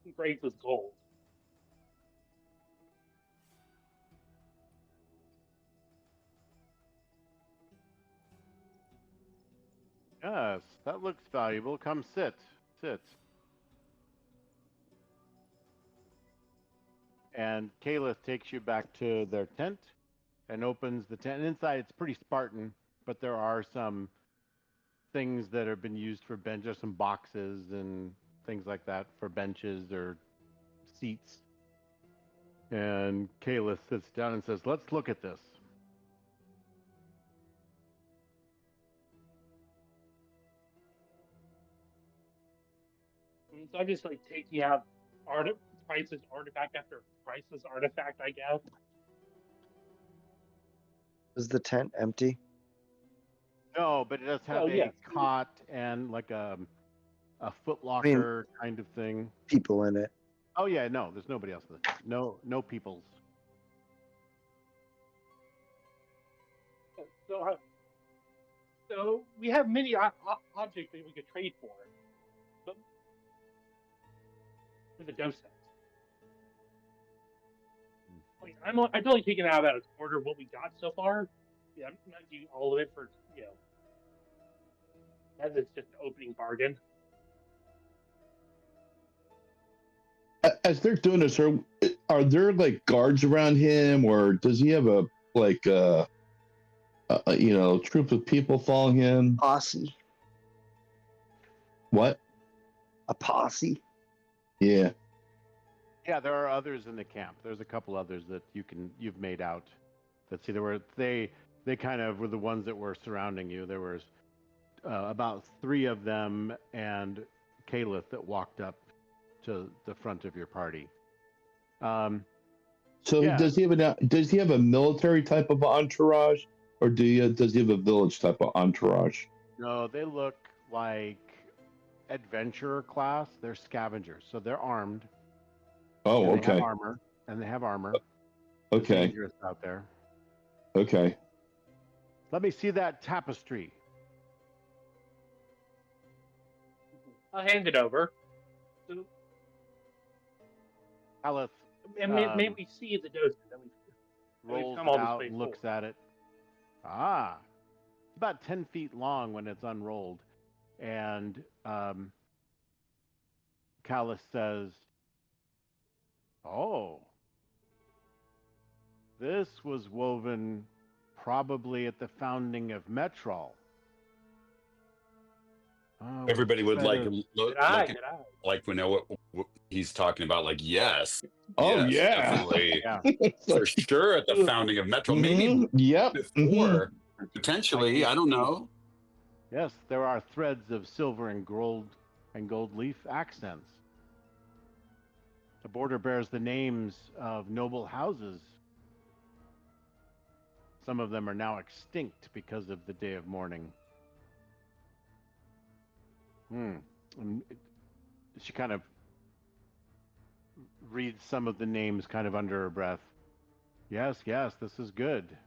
engraved with gold. Yes, that looks valuable. Come sit. Sit. And Caliph takes you back to their tent and opens the tent. And inside it's pretty Spartan, but there are some things that have been used for bench. There's some boxes and things like that for benches or seats. And Caliph sits down and says, "Let's look at this." And so I'm just like taking out priceless artifact after priceless artifact, I guess. Is the tent empty? No, but it does have Oh, a yeah. cot and like a foot locker kind of thing. People in it. Oh yeah, no, there's nobody else. No peoples. So we have many objects that we could trade for. But with the docents. I'm only taking out about a quarter of what we got so far. Yeah, I'm not getting all of it for, as it's just an opening bargain. As they're doing this, are there like guards around him, or does he have a troop of people following him? Posse. What? A posse. Yeah. Yeah, there are others in the camp. There's a couple others that you've made out. Let's see, they kind of were the ones that were surrounding you. There was about 3 of them and Caliph that walked up to the front of your party. So yeah. does he have a military type of entourage, or does he have a village type of entourage? No, they look like adventurer class. They're scavengers, so they're armed. Oh, and okay. They have armor. Okay. It's dangerous out there. Okay. Let me see that tapestry. I'll hand it over. Alice And maybe we see the doses. rolls it out and looks at it. Ah, it's about 10 feet long when it's unrolled. And Callus says, "Oh, this was woven probably at the founding of Metrol." Oh, Everybody would like better- look like we know what he's talking about. Like, yes. Oh, yes, yeah. definitely. Yeah. For sure at the founding of Metro. Maybe Mhm. Yep. before. Potentially. I don't know. Yes, there are threads of silver and gold leaf accents. The border bears the names of noble houses. Some of them are now extinct because of the day of mourning. And she kind of reads some of the names kind of under her breath. Yes, this is good.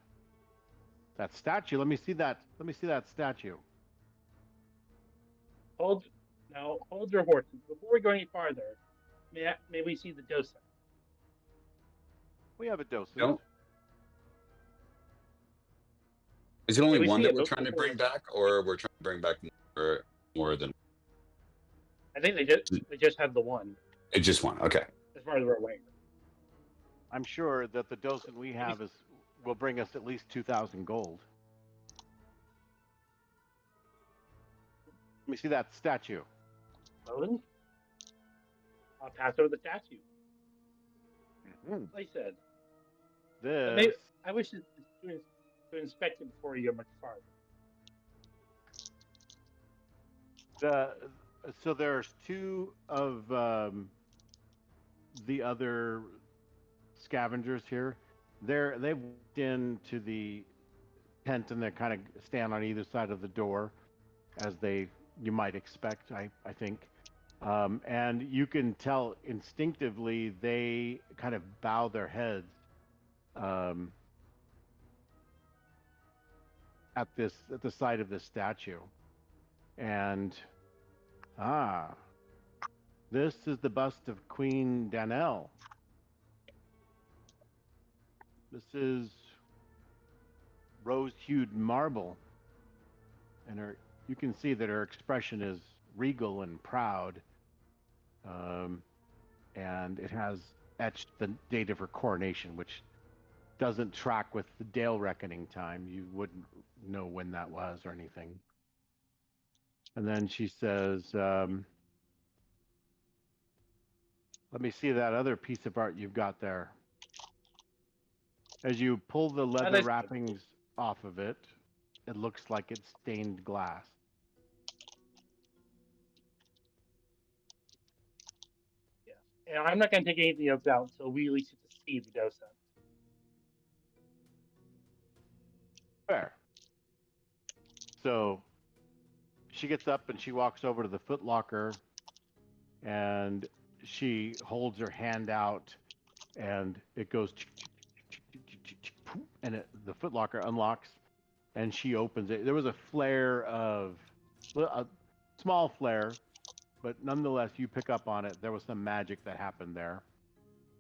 That statue, let me see that statue. Hold your horses. Before we go any farther, may we see the docent? We have a docent. No. Is it only We one see that it we're trying to bring back, or we're trying to bring back more than? I think they just have the one. It's just one. Okay. As far as we're aware. I'm sure that the docent we have will bring us at least 2,000 gold. Let me see that statue. Roland? I'll pass over the statue. Mm-hmm. Like I said. This. I wish to inspect it before you go much farther. So there's 2 of the other scavengers here. They've walked into the tent and they kind of stand on either side of the door, as you might expect, I think. And you can tell instinctively they kind of bow their heads at the sight of this statue. And this is the bust of Queen Danelle. This is rose-hued marble, and you can see that her expression is regal and proud, and it has etched the date of her coronation, which doesn't track with the Dale reckoning time. You wouldn't know when that was or anything. And then she says, "Let me see that other piece of art you've got there." As you pull the leather wrappings off of it, it looks like it's stained glass. Yeah. And I'm not going to take anything else out until we at least get to see the docent. Fair. So she gets up and she walks over to the footlocker and she holds her hand out and it goes and the footlocker unlocks and she opens it. There was a flare of a small flare, but nonetheless you pick up on it. There was some magic that happened there.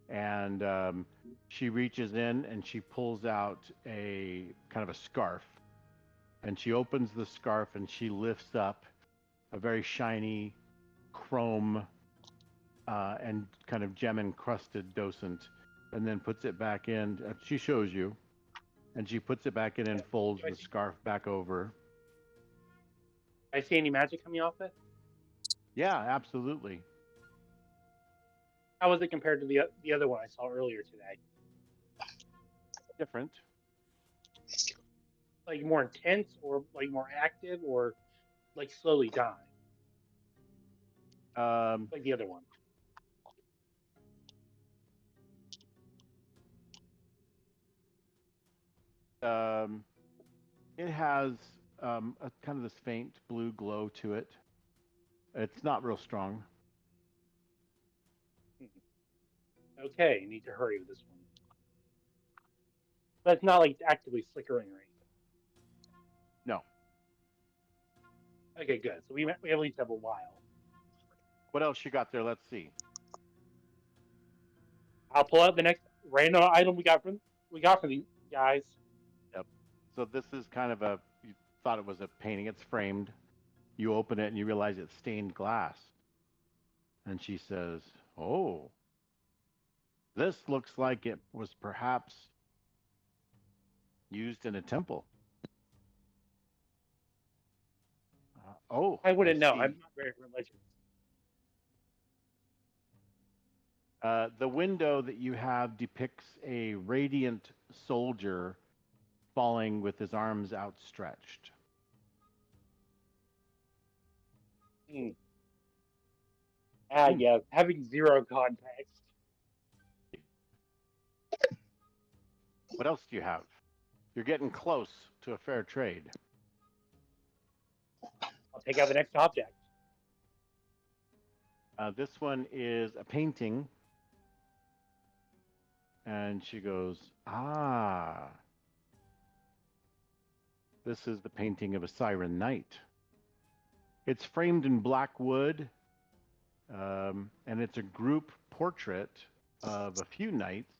And she reaches in and she pulls out a kind of a scarf. And she opens the scarf and she lifts up a very shiny chrome and kind of gem encrusted docent and then puts it back in. She shows you and she puts it back in and folds the scarf back over. I see any magic coming off it? Yeah, absolutely. How was it compared to the other one I saw earlier today? Different. Like more intense or like more active or like slowly dying? Like the other one. It has a kind of this faint blue glow to it. It's not real strong. Okay, you need to hurry with this one. But it's not like actively flickering or anything. No. Okay, good. So we at least have a while. What else you got there? Let's see. I'll pull out the next random item we got from these guys. Yep. So this is kind of you thought it was a painting. It's framed. You open it and you realize it's stained glass. And she says, "Oh, this looks like it was perhaps used in a temple." I wouldn't know. see. I'm not very religious. The window that you have depicts a radiant soldier falling with his arms outstretched. Yeah, having zero context. What else do you have? You're getting close to a fair trade. I'll take out the next object. This one is a painting. And she goes, "Ah, this is the painting of a siren knight. It's framed in black wood, and it's a group portrait of a few knights.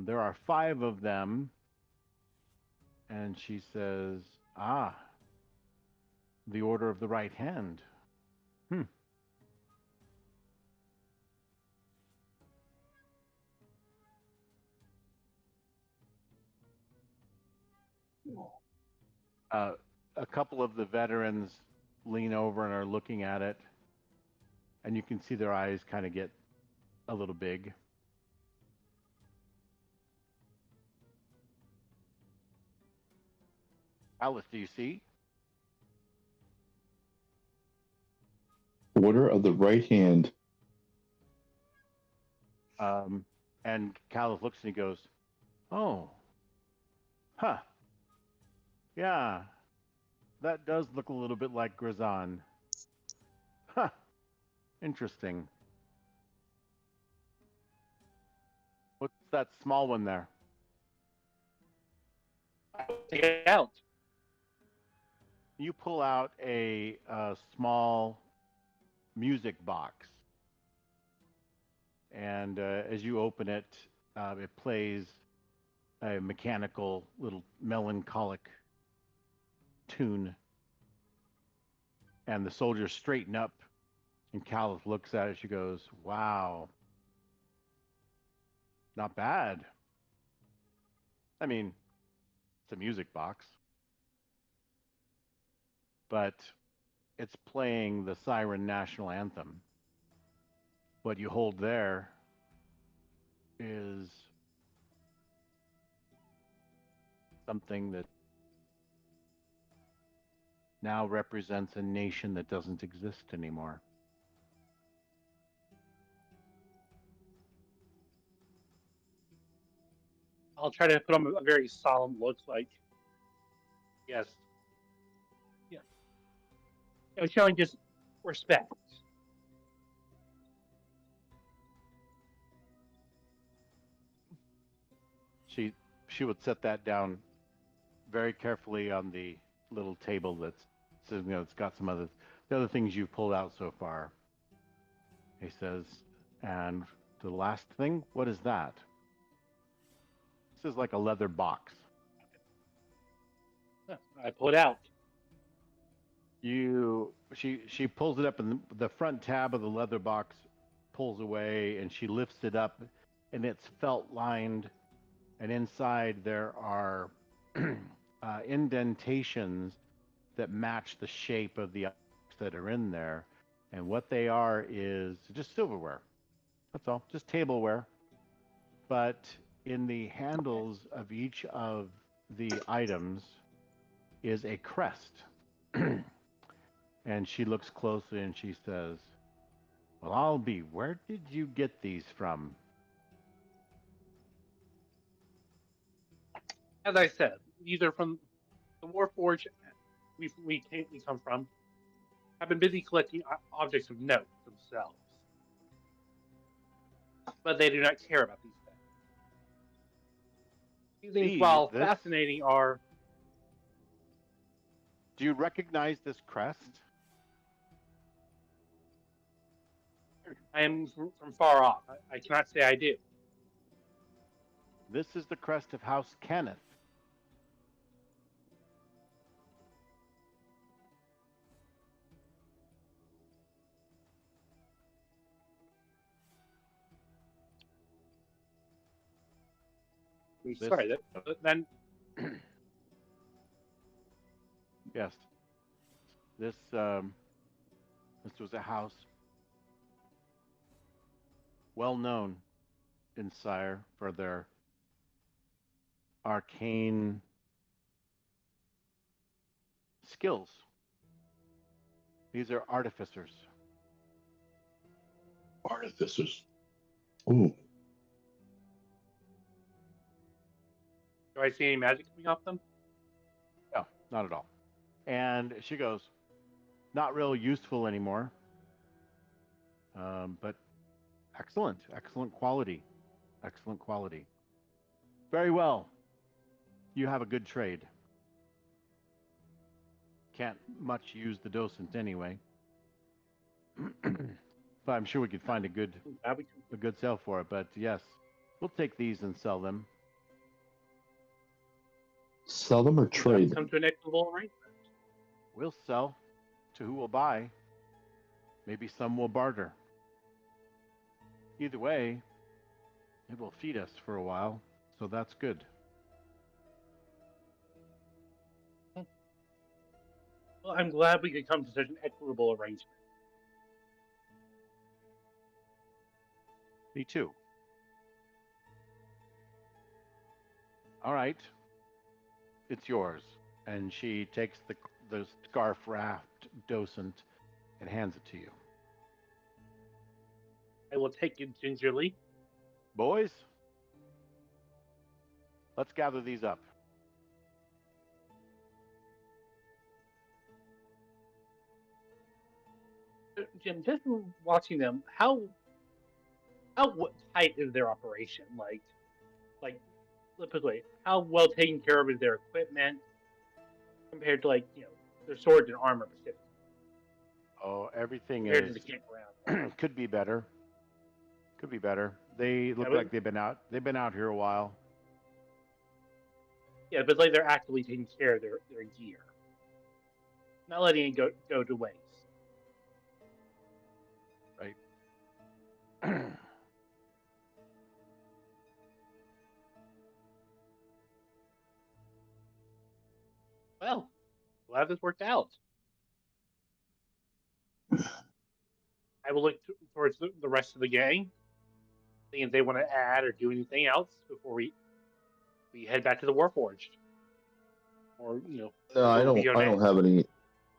There are 5 of them." And she says, "Ah, the Order of the Right Hand. A couple of the veterans lean over and are looking at it, and you can see their eyes kind of get a little big. Alice, do you see? Order of the Right Hand. And Callus looks and he goes, "Oh, huh. Yeah, that does look a little bit like Grazan. Huh. Interesting. What's that small one there?" Take it out. You pull out a small music box. And as you open it, it plays a mechanical little melancholic tune. And the soldiers straighten up, and Callus looks at it. She goes, "Wow, not bad. I mean, it's a music box, but it's playing the Siren National Anthem. What you hold there is something that now represents a nation that doesn't exist anymore." I'll try to put on a very solemn look, like, yes, yeah, showing just respect. She would set that down very carefully on the little table that's, so, it's got some other the other things you've pulled out so far. He says, and the last thing, what is that? This is like a leather box. I pull it out. She pulls it up, and the front tab of the leather box pulls away, and she lifts it up, and it's felt lined, and inside there are indentations that match the shape of the objects that are in there, and what they are is just silverware. That's all, just tableware. But in the handles of each of the items is a crest. And she looks closely and she says, well, I'll be, where did you get these from? As I said, these are from the Warforged we come from. Have been busy collecting objects of note themselves. But they do not care about these things. These things, while fascinating, are... Do you recognize this crest? I am from far off. I cannot say I do. This is the crest of House Kenneth. Sorry, then... Yes. This was a house well known in Sire for their arcane skills. These are artificers. Artificers. Ooh. Do I see any magic coming off them? No, not at all. And she goes, not real useful anymore. But excellent quality. Excellent quality. Very well. You have a good trade. Can't much use the docent anyway. But I'm sure we could find a good sale for it. But yes, we'll take these and sell them. Sell them or trade? Come to an equitable arrangement. We'll sell to who will buy. Maybe some will barter. Either way, it will feed us for a while, so that's good. Well, I'm glad we could come to such an equitable arrangement. Me too. All right. It's yours. And she takes the scarf-wrapped docent and hands it to you. I will take it gingerly. Boys, let's gather these up. Jim, just watching them, how tight is their operation? Like, typically, how well taken care of is their equipment compared to, their swords and armor specifically? Oh, everything compared is to the campground. could be better. Could be better. They look like they've been out here a while. Yeah, but they're actively taking care of their gear, not letting it go to waste. Right. Well, glad this worked out. I will look towards the rest of the gang, seeing if they want to add or do anything else before we head back to the Warforged. Or No, I don't have any.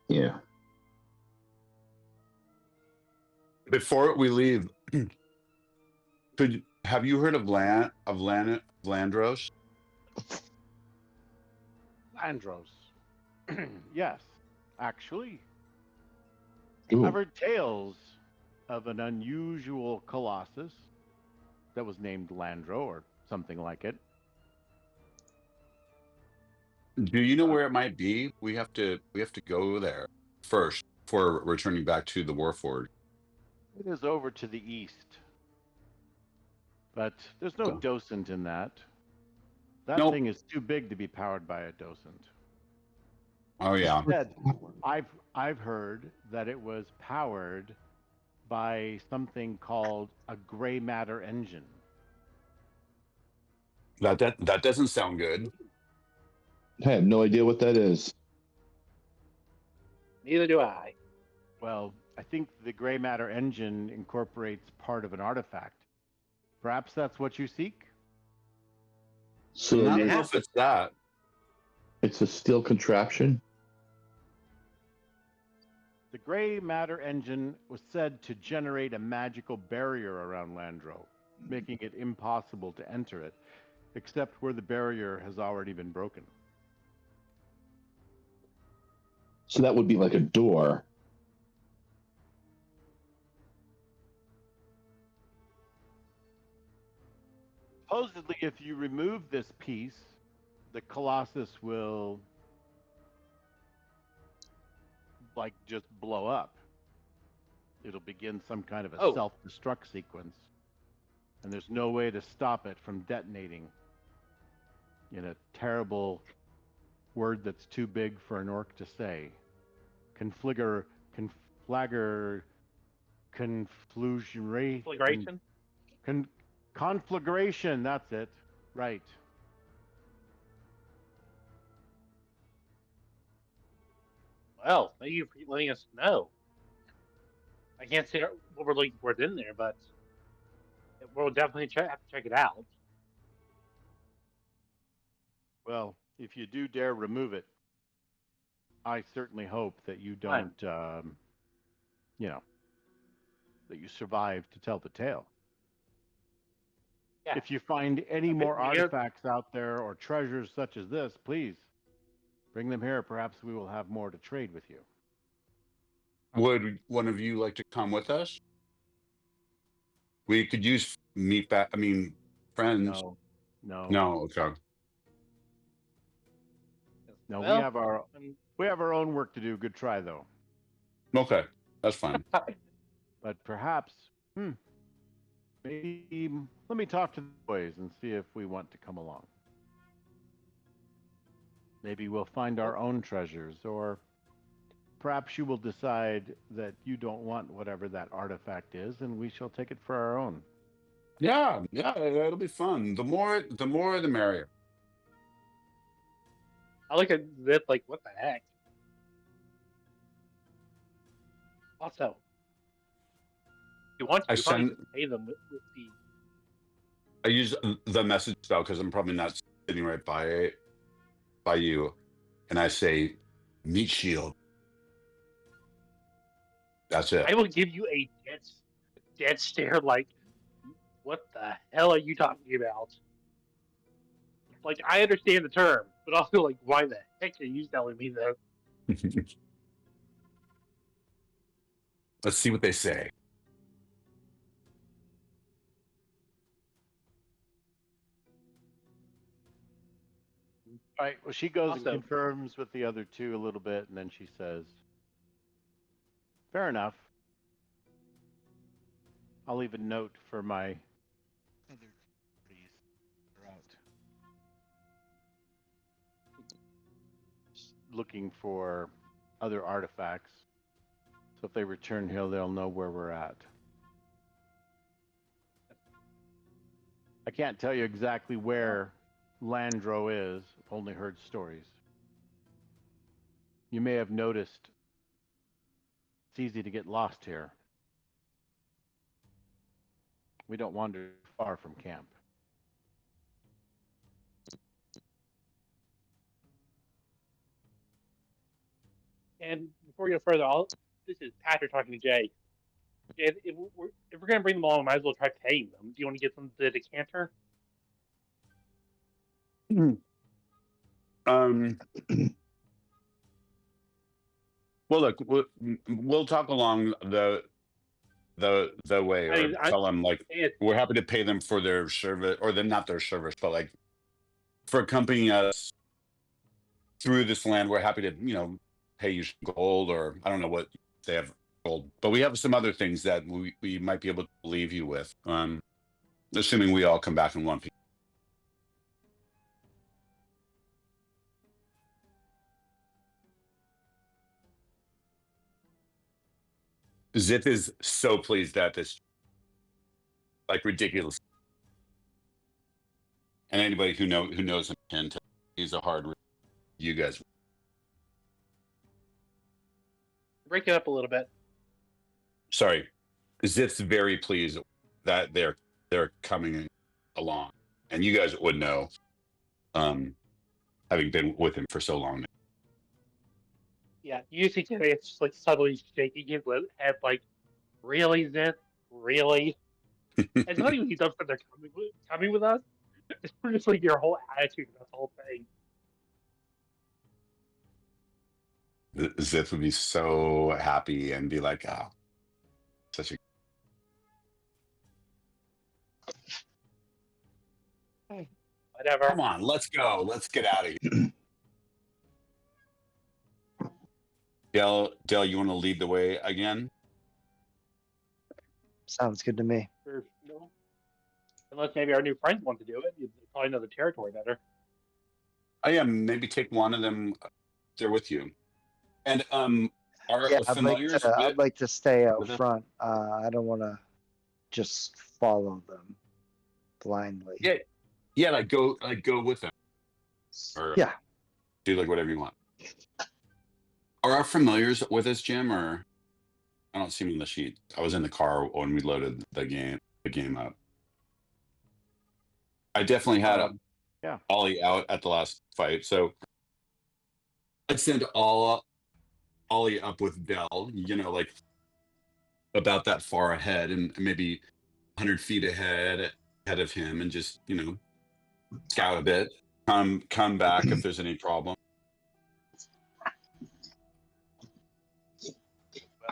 Yeah. Before we leave, have you heard of Landros? Landros. Yes, actually. Ooh. I've heard tales of an unusual colossus that was named Landro or something like it. Do you know where it might be? We have to go there first before returning back to the Warforged. It is over to the east. But there's no So- docent in that. That Nope. thing is too big to be powered by a docent. Oh yeah. Instead, I've heard that it was powered by something called a gray matter engine. That doesn't sound good. I have no idea what that is. Neither do I. Well, I think the gray matter engine incorporates part of an artifact. Perhaps that's what you seek? So I'm not it's- sure if it's that. it's a steel contraption. The gray matter engine was said to generate a magical barrier around Landro, making it impossible to enter it, except where the barrier has already been broken. So that would be like a door. Supposedly, if you remove this piece, the Colossus will, like, just blow up. It'll begin some kind of a Oh. self-destruct sequence. And there's no way to stop it from detonating in a terrible word that's too big for an orc to say. Conflagration. Conflagration, that's it. Right. Well, thank you for letting us know. I can't say what we're looking for in there, but we'll definitely have to check it out. Well, if you do dare remove it, I certainly hope that you don't, that you survive to tell the tale. Yeah. If you find any Okay, more we have- artifacts out there or treasures such as this, please bring them here. Perhaps we will have more to trade with you. Would one of you like to come with us? We could use friends. No. No, okay. No, Well, we have our own work to do. Good try though. Okay, that's fine. But perhaps, maybe let me talk to the boys and see if we want to come along. Maybe we'll find our own treasures, or perhaps you will decide that you don't want whatever that artifact is, and we shall take it for our own. Yeah, it'll be fun. The more the merrier. I look at this like, what the heck? Also, if you want to, I you probably send- just pay them with the. I use the message spell because I'm probably not sitting right by you, and I say, "Meat shield." That's it. I will give you a dead stare, like, what the hell are you talking about? Like, I understand the term, but also, like, why the heck are you telling me that? Let's see what they say. All right. Well, she goes Also- and confirms with the other two a little bit, and then she says, "Fair enough. I'll leave a note for my other parties that are out looking for other artifacts. So if they return here, they'll know where we're at. I can't tell you exactly where Landro is. Only heard stories. You may have noticed it's easy to get lost here. We don't wander far from camp. And before we go further, this is Patrick talking to Jay. Jay, if we're going to bring them along, we might as well try paying them. Do you want to get them the decanter? Well, look, we'll talk along the way, I or mean, tell them like it, we're happy to pay them for their service, or not their service, but like for accompanying us through this land. We're happy to, pay you some gold, or I don't know what they have gold, but we have some other things that we might be able to leave you with. Assuming we all come back in one piece. Zith is so pleased at this, like ridiculous. And anybody who knows him can tell he's a hard. You guys, break it up a little bit. sorry, Zith's very pleased that they're coming along, and you guys would know, having been with him for so long. Yeah, you see today it's just like suddenly shaking his head, like, really, Zith? Really? And not even he's upset they're coming with us. It's just like your whole attitude about the whole thing. Zith would be so happy and be like, "Oh, such a." Whatever. Come on, let's go. Let's get out of here. Dell, you want to lead the way again? Sounds good to me. Or, unless maybe our new friends want to do it, you probably know the territory better. Oh yeah, maybe take one of them there with you. And our Yeah, familiars. I'd like to stay out with us? front. I don't want to just follow them blindly. Yeah, like go with them, or Yeah. do like whatever you want. Are our familiars with us, Jim? Or I don't see them on the sheet. I was in the car when we loaded the game up. I definitely had yeah. Ollie out at the last fight, so I'd send Ollie up with Dell. Like about that far ahead, and maybe 100 feet ahead of him, and just scout a bit. Come back if there's any problem.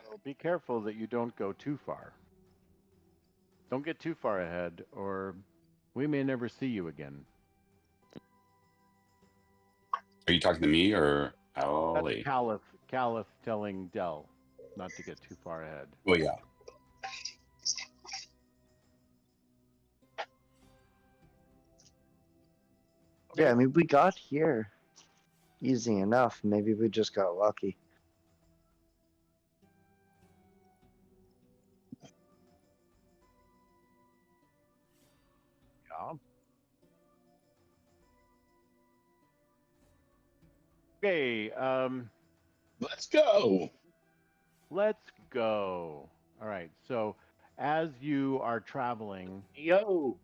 Well, be careful that you don't go too far. Don't get too far ahead, or we may never see you again. Are you talking to me or Ollie? That's Caliph telling Dell not to get too far ahead. Well, yeah. Yeah, I mean, we got here easy enough. Maybe we just got lucky. Yeah. Okay, Let's go. let's go. All right, so as you are traveling, Yo!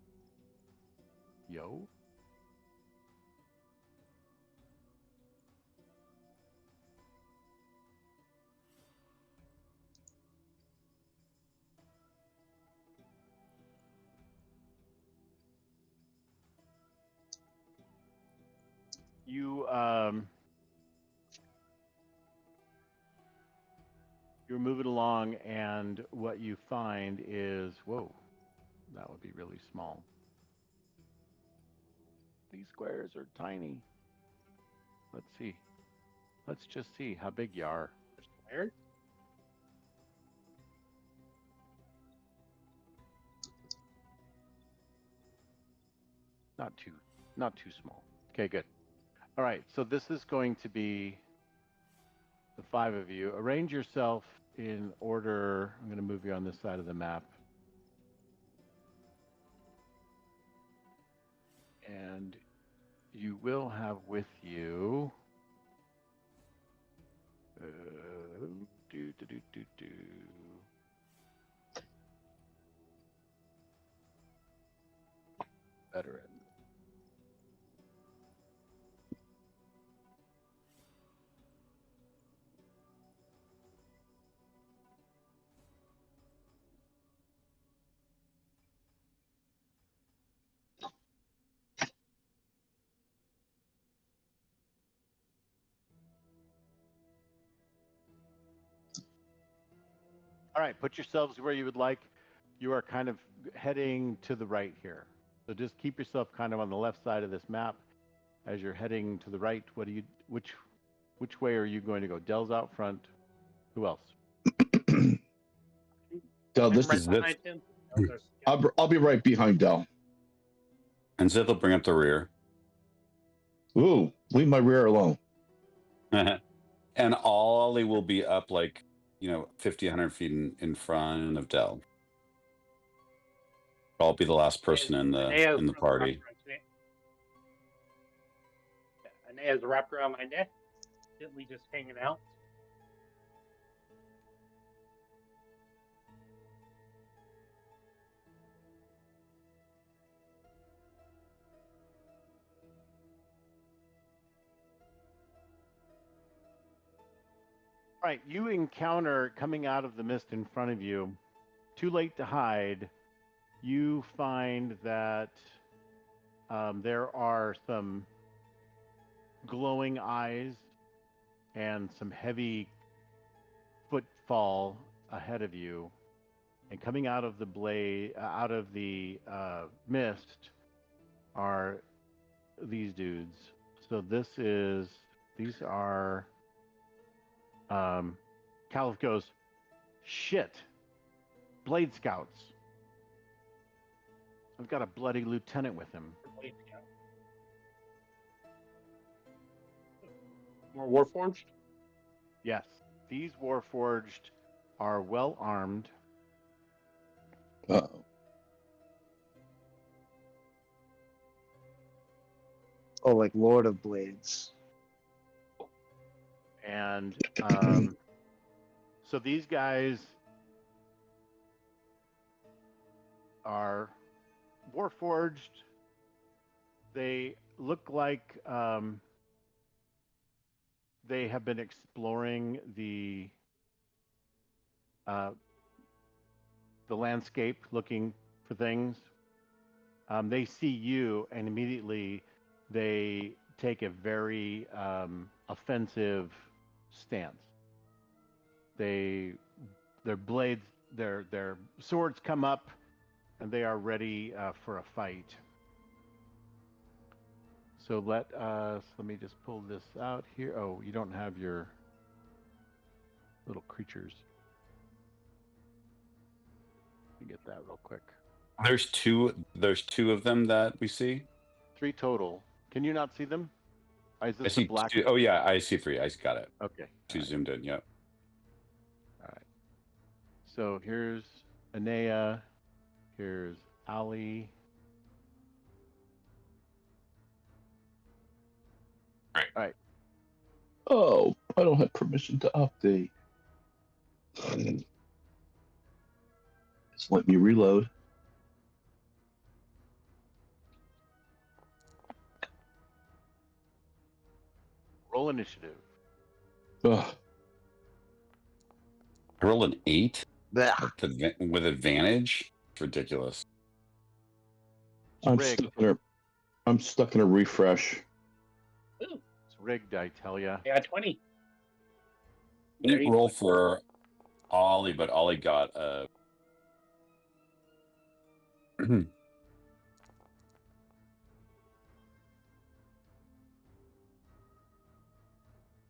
you're moving along, and what you find is, whoa, that would be really small. These squares are tiny. Let's see. Let's just see how big you are. Squared? Not too small. Okay, good. All right, so this is going to be the 5 of you. Arrange yourself in order. I'm going to move you on this side of the map. And you will have with you veteran. All right, put yourselves where you would like. You are kind of heading to the right here. So just keep yourself kind of on the left side of this map as you're heading to the right. Which way are you going to go? Dell's out front. Who else? Del, I'm this right is behind him. Those are scouts. I'll be right behind Del. And Zith will bring up the rear. Ooh, leave my rear alone. And Ollie will be up 50, 100 feet in front of Dell. I'll be the last person in the party. Anea's wrapped around my neck, gently just hanging out. All right, you encounter coming out of the mist in front of you. Too late to hide. You find that there are some glowing eyes and some heavy footfall ahead of you. And coming out of the mist are these dudes. So these are. Caliph goes, shit, Blade Scouts. I've got a bloody lieutenant with him. More Warforged? Yes, these Warforged are well armed. Uh-oh. Oh, like Lord of Blades. And so these guys are Warforged. They look like they have been exploring the landscape, looking for things. They see you, and immediately they take a very offensive stance. Their blades, their swords come up, and they are ready for a fight. So let me just pull this out here. Oh, you don't have your little creatures. Let me get that real quick. There's two of them that we see. 3 total. Can you not see them? Is this I see the black? 2. Oh yeah, I see 3. I got it. Okay. 2 All right. zoomed in. Yep. All right. So here's Anea. Here's Ali. Right. All right. Oh, I don't have permission to update. Just let me reload. Roll initiative. Ugh. I rolled an 8 Blech. with advantage. It's ridiculous. I'm rigged. stuck in a refresh. Ooh, It's rigged, I tell ya. I got 20. I didn't roll for Ollie, but Ollie got a.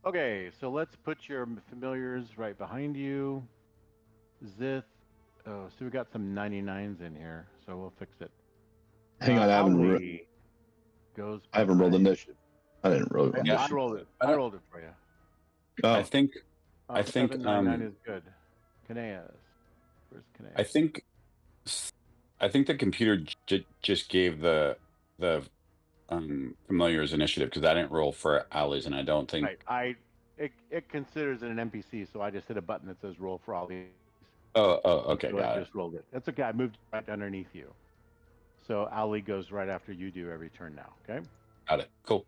Okay, so let's put your familiars right behind you. Zith. Oh, so we got some 99s in here, so we'll fix it. Hang on, I haven't Ali goes. I haven't rolled behind- initiative. I didn't really roll I initiative. rolled it. I rolled it for you. Oh, I think 799 is good. Kaneas. Where's Kaneas? I think the computer just gave the familiars initiative because I didn't roll for allies, and I don't think. Right. It considers it an NPC, so I just hit a button that says roll for all these. Oh, okay, So got I it. just rolled it. That's okay. I moved right underneath you. So Ali goes right after you do every turn now. Okay. Got it. Cool.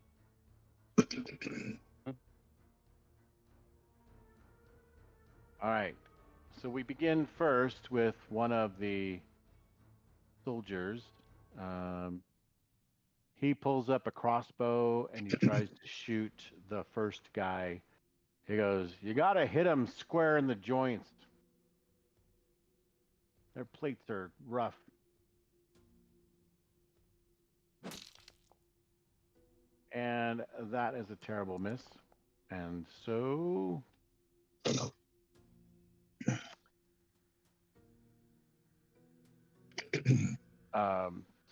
All right. So we begin first with one of the soldiers. He pulls up a crossbow and he tries to shoot the first guy. He goes, "You got to hit him square in the joints." Their plates are rough. And that is a terrible miss. And so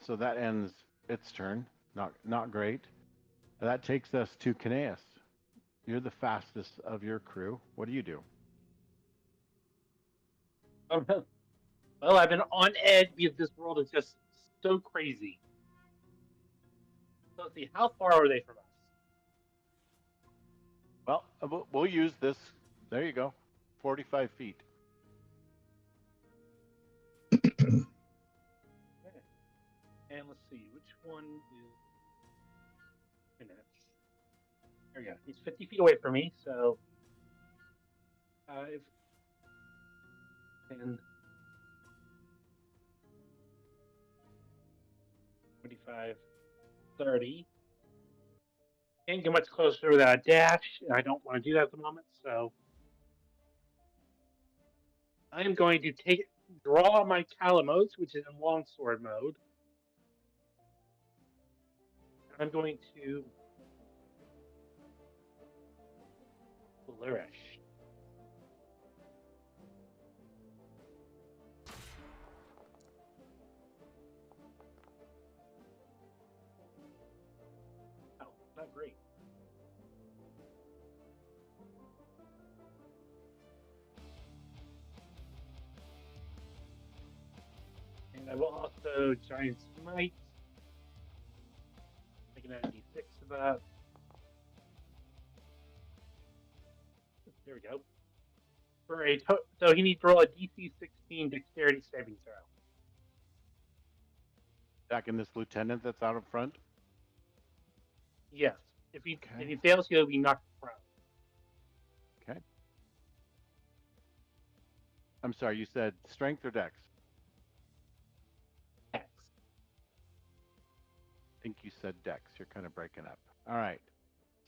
so that ends its turn. Not great. That takes us to Kineas. You're the fastest of your crew. What do you do? Well, I've been on edge because this world is just so crazy. So let's see, how far are they from us? Well, we'll use this. There you go. 45 feet. Okay. And let's see, which one is... There we go. He's 50 feet away from me, so... 5, 10, 25, 30. Can't get much closer without a dash, and I don't want to do that at the moment, so... I am going to draw my Calamos, which is in longsword mode. I'm going to flourish. Oh, not great. And I will also giant smite. Making that d6 of that. There we go. For so he needs to roll a DC 16 dexterity saving throw. Attacking this lieutenant that's out in front. Yes. If he fails, he'll be knocked prone. Okay. I'm sorry, you said strength or dex? X. I think you said dex. You're kind of breaking up. All right.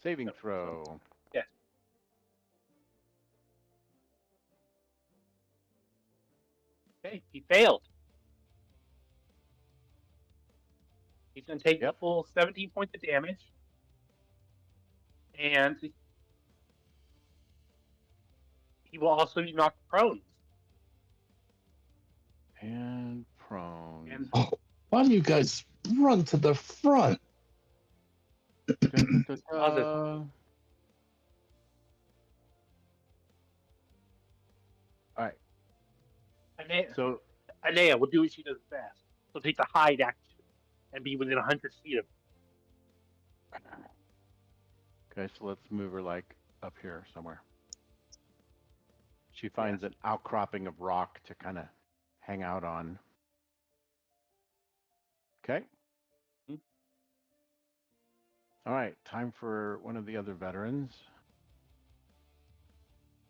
Saving throw. Yes. Okay, he failed. He's going to take the full 17 points of damage. And he will also be knocked prone. And prone. And Why do you guys run to the front? All right. So Anea will do what she does best. She'll take the hide action and be within 100 feet of him. Okay, so let's move her like up here somewhere. She finds an outcropping of rock to kind of hang out on. Okay. All right, time for one of the other veterans.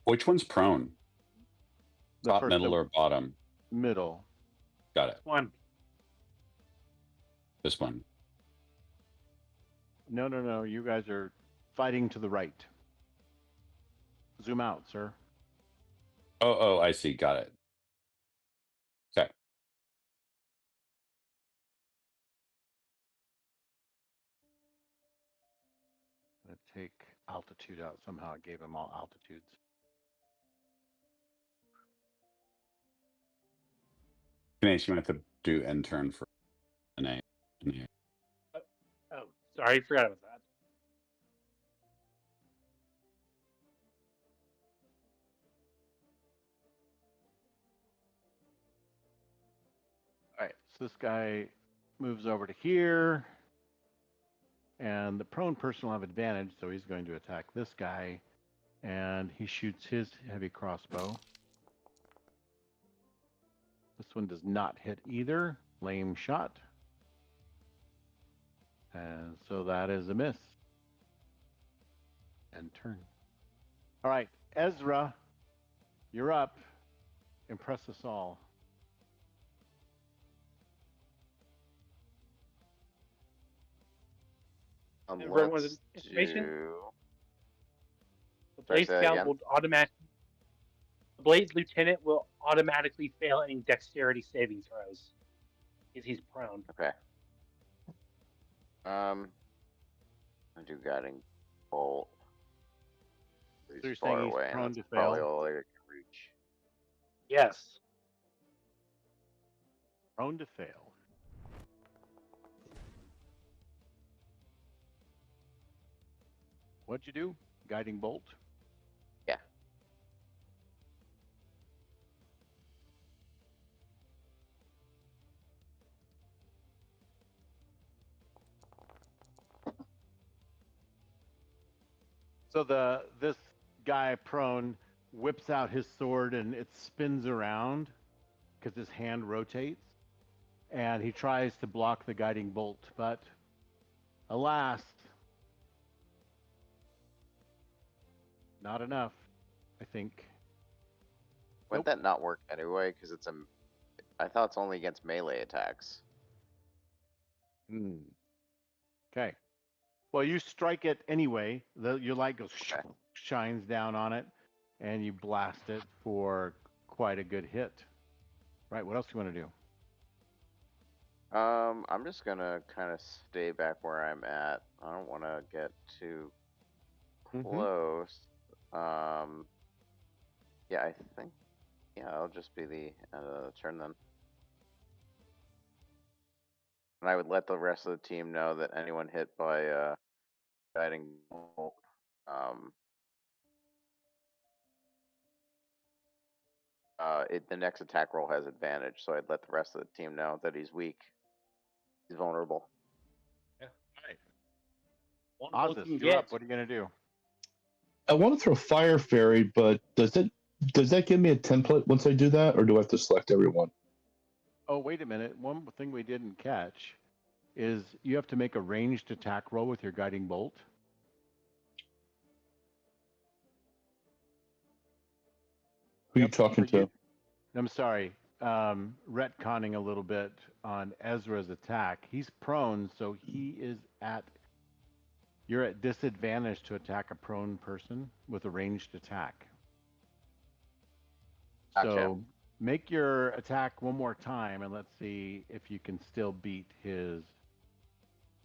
Which one's prone? The Top, first middle, one. or bottom? Middle. Got it. One. This one. No. You guys are fighting to the right. Zoom out, sir. Oh, I see. Got it. Okay. Gonna take altitude out somehow. It gave them all altitudes. Ganesh, you might have to do end turn for an A. Oh, sorry, I forgot about that. All right, so this guy moves over to here. And the prone person will have advantage, so he's going to attack this guy. And he shoots his heavy crossbow. This one does not hit either. Lame shot. And so that is a miss. And turn. All right, Ezra, you're up. Impress us all. Everyone's information? The Sorry, place say that scout again? will automatically Blade's lieutenant will automatically fail any dexterity saving throws because he's prone. Okay. I do guiding bolt. So you're He's far saying he's away, and prone that's to probably fail? all I can reach. Yes. Prone to fail. What'd you do? Guiding bolt? Yeah. So this guy prone whips out his sword and it spins around because his hand rotates, and he tries to block the guiding bolt, but alas, not enough, I think. Wouldn't that not work anyway? Because it's a. I thought it's only against melee attacks. Okay. Well, you strike it anyway. Your light goes Okay. shines down on it, and you blast it for quite a good hit. Right. What else do you want to do? I'm just gonna kind of stay back where I'm at. I don't want to get too close. Yeah, I think. Yeah, it'll just be the end of the turn then. And I would let the rest of the team know that anyone hit by guiding bolt, the next attack roll has advantage. So I'd let the rest of the team know that he's weak, he's vulnerable. Yeah. All One right. vote Ozus, you you're up. get. What are you gonna do? I want to throw Fire Fairy, but does that give me a template once I do that, or do I have to select everyone? Oh, wait a minute. One thing we didn't catch is you have to make a ranged attack roll with your guiding bolt. Who are you Yep, talking but you- to? I'm sorry. Retconning a little bit on Ezra's attack. He's prone, so you're at disadvantage to attack a prone person with a ranged attack. Gotcha. So make your attack one more time, and let's see if you can still beat his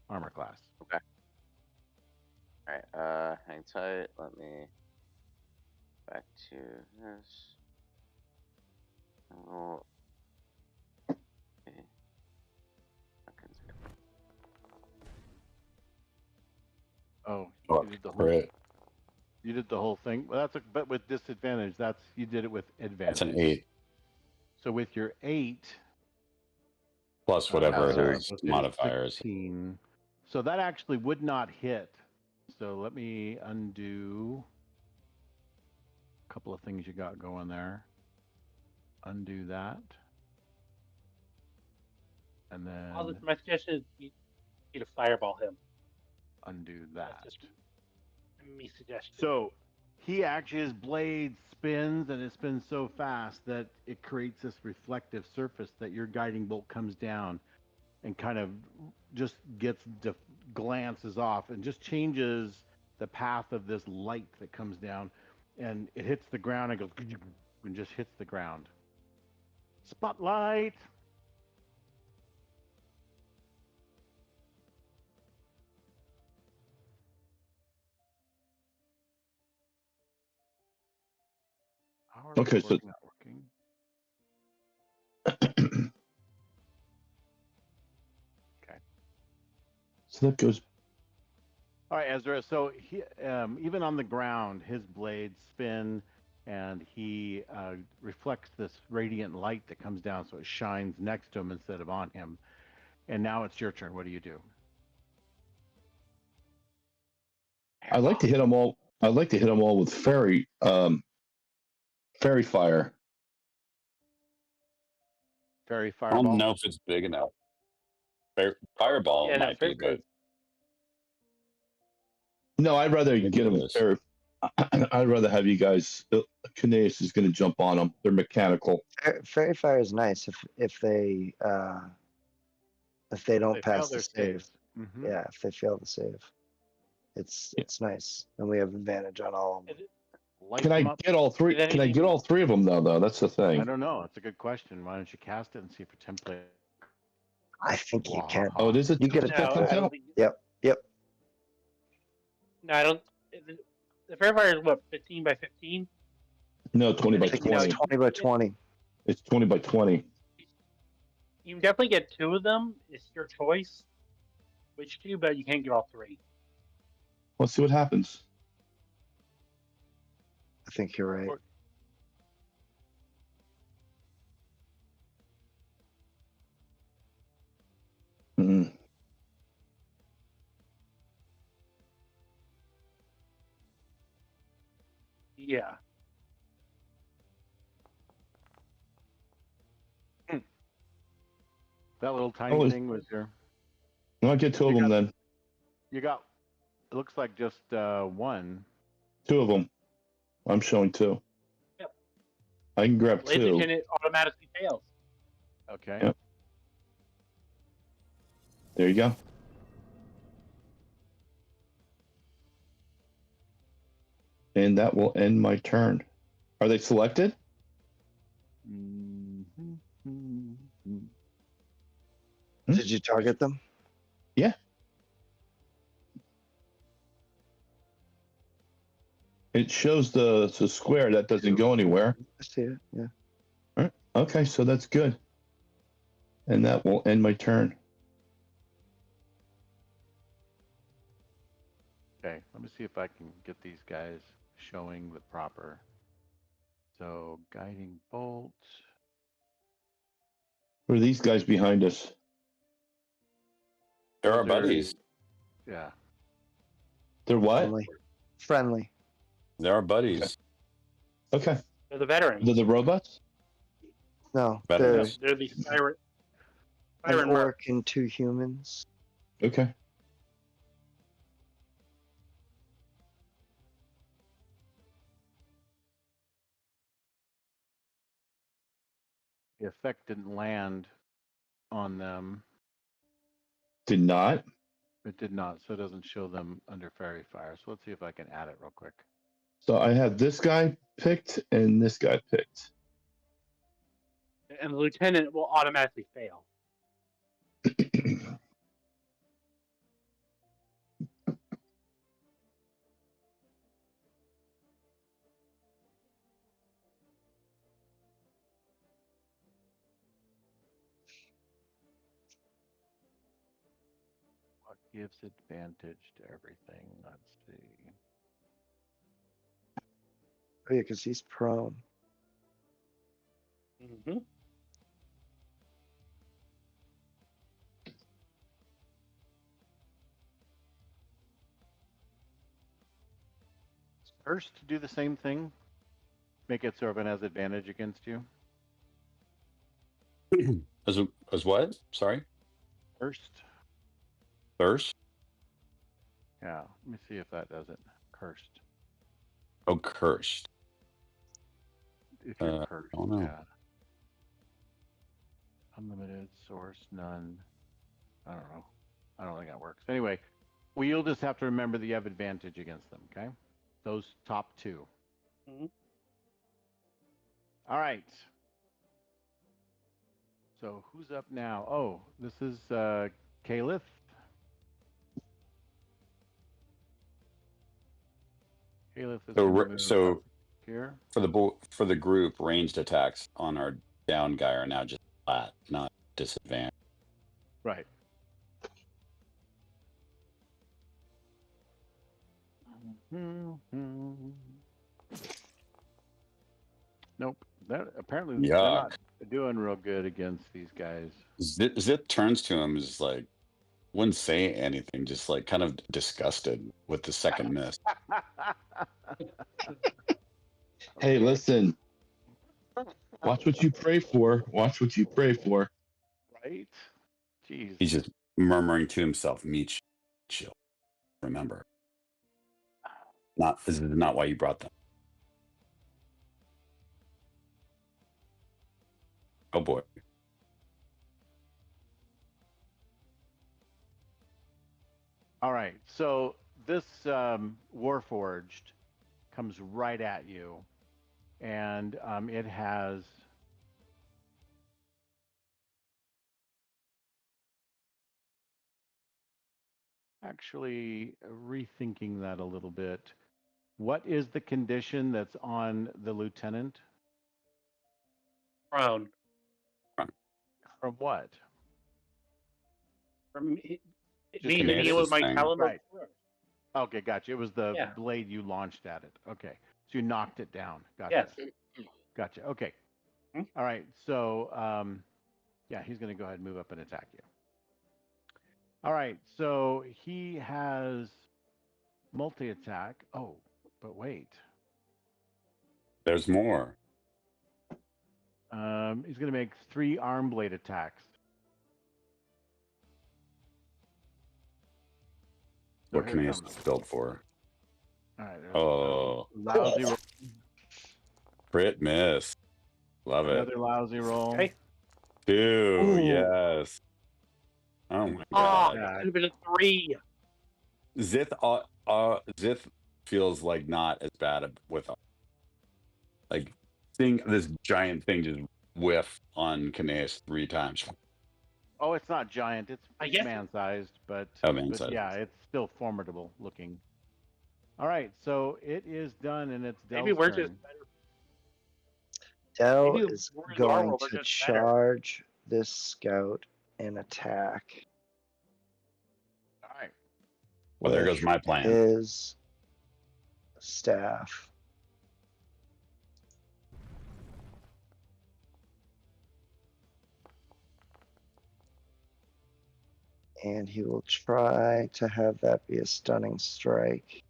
armor class. Okay. All right. Hang tight. Let me back to this. Oh. Okay. Oh, Fuck, you did the whole. crit. You did the whole thing. Well, but with disadvantage. You did it with advantage. That's an 8 So with your 8 plus whatever sorry. his let's say modifiers. 16. So that actually would not hit. So let me undo a couple of things you got going there. Undo that. And then My suggestion is you to fireball him. undo that. That's just me suggestion. So he actually, his blade spins, and it spins so fast that it creates this reflective surface that your guiding bolt comes down and kind of just glances off and just changes the path of this light that comes down, and it hits the ground and goes and just hits the ground. Spotlight. Okay, so not working. Okay. So that goes. All right, Ezra. So he, even on the ground, his blades spin, and he reflects this radiant light that comes down, so it shines next to him instead of on him. And now it's your turn. What do you do? I like to hit them all. I like to hit them all with fairy fire. Fairy I fireball. don't know if it's big enough. Fireball Yeah, no, might be, but No, I'd rather Maybe get it them is. fairy. I'd rather have you guys. Kineas is going to jump on them. They're mechanical. Fairy fire is nice if they don't They fail pass the their save. saves. Mhm. Yeah, if they fail the save, it's nice, and we have advantage on all of them. light Can I them up? get all three? Did Can I anything- get all three of them though? That's the I thing. don't know. It's a good question. Why don't you cast it and see if a template? I think you can. Oh, it is a You get a No, I template don't now? think. Yep. No, I don't. The fair fire is what, 15 by 15? No, 20 I by think I think it's 20. 20 by 20. It's 20 by 20. You can definitely get 2 of them. It's your choice which 2, but you can't get all 3. Let's see what happens. I think you're right. Mm. Yeah. That little tiny Oh, thing was your. I'll get two of You them got- then. You got. It looks like just one. Two of them. I'm showing two. Yep. I can grab Laser two. cannon automatically fails. Okay. Yep. There you go. And that will end my turn. Are they selected? Mm-hmm. Did you target them? Yeah. It shows the square that doesn't go anywhere. I see it. Yeah. All right. Okay, so that's good. And that will end my turn. Okay, let me see if I can get these guys showing the proper. So guiding bolt. Who are these guys behind us? They're our Those are- buddies. Yeah. They're what? Friendly. Friendly. They're our buddies. Okay. They're the veterans. They're the robots? No, Veterans. They're the siren. an Siren merc. orc and 2 humans. Okay. The effect didn't land on them. Did not? It did not, so it doesn't show them under fairy fire. So let's see if I can add it real quick. So I have this guy picked and this guy picked. And the lieutenant will automatically fail. What gives advantage to everything? Let's see. Oh, yeah, because he's prone. Mm-hmm. First, do the same thing. Make it so everyone has advantage against you. As what? Sorry? First. Thirst? Yeah, let me see if that does it. Cursed. Oh, cursed. If you're I cursed, don't know. yeah. Unlimited, source, none. I don't know. I don't think that works. Anyway, you'll just have to remember that you have advantage against them, okay? Those top two. Mhm. All right. So who's up now? Oh, this is Caliph. Caliph is So gonna re- move so- up here. For the group, ranged attacks on our down guy are now just flat, not disadvantage. Right. Nope. That apparently they're Yuck. not doing real good against these guys. Zip turns to him, is like, wouldn't say anything, just like kind of disgusted with the second miss. Hey, listen. Watch what you pray for. Watch what you pray for. Right? Jeez. He's just murmuring to himself, "Meet chill. Remember, this is not why you brought them." Oh boy. All right. So this Warforged comes right at you, and it has actually rethinking that a little bit. What is the condition that's on the lieutenant? Crown. From what? From Just me an hitting it with aces my thing. talon. Right. Okay, gotcha. It was the Yeah. blade you launched at it. Okay, so you knocked it down. Gotcha. Yes. Gotcha. Okay. Hmm? All right. So, yeah, he's going to go ahead and move up and attack you. All right. So he has multi-attack. Oh, but wait. There's more. He's going to make 3 arm blade attacks. So What here can it he comes. build for? All right. there's Oh, lousy roll. crit miss. Love it. Another lousy roll. Okay. 2. Ooh. Yes. Oh my Oh, god. it could have been a 3. Zith feels like not as bad with like seeing this giant thing just whiff on Kineas 3 times. Oh, it's not giant. It's I guess- man-sized, but, Oh, man-sized. yeah, it's still formidable looking. All right, so it is done, and it's Dell's Maybe we're turn. just better. Dell Maybe the is words going are, we're to just better. charge this scout and attack All right. Well, there with goes my plan. his staff. And he will try to have that be a stunning strike.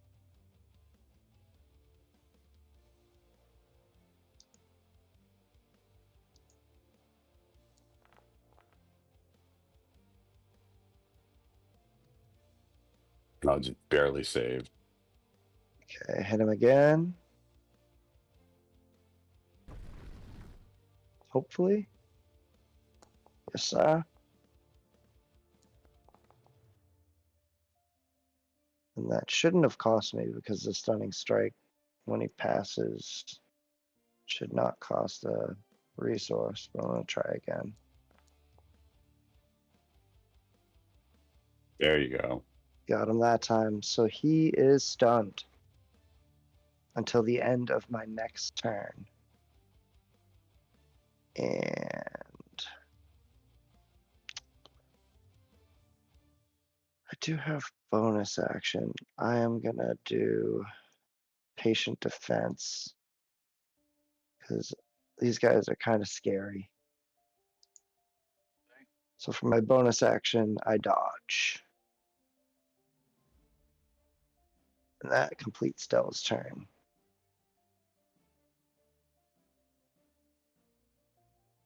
I'll just barely save. Okay, hit him again. Hopefully. Yes, sir. And that shouldn't have cost me because the stunning strike, when he passes, should not cost a resource. But I'm going to try again. There you go. Got him that time. So he is stunned until the end of my next turn. And I do have bonus action. I am going to do patient defense because these guys are kind of scary. So for my bonus action, I dodge. And that completes Dell's turn.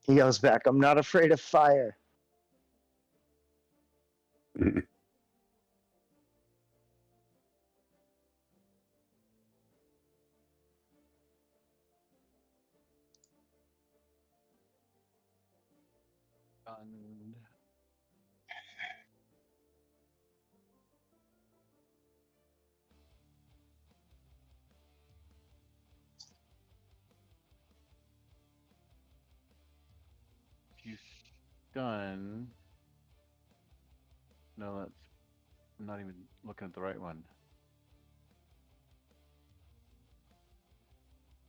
He goes back, I'm not afraid of fire. And you stun. No, that's I'm not even looking at the right one.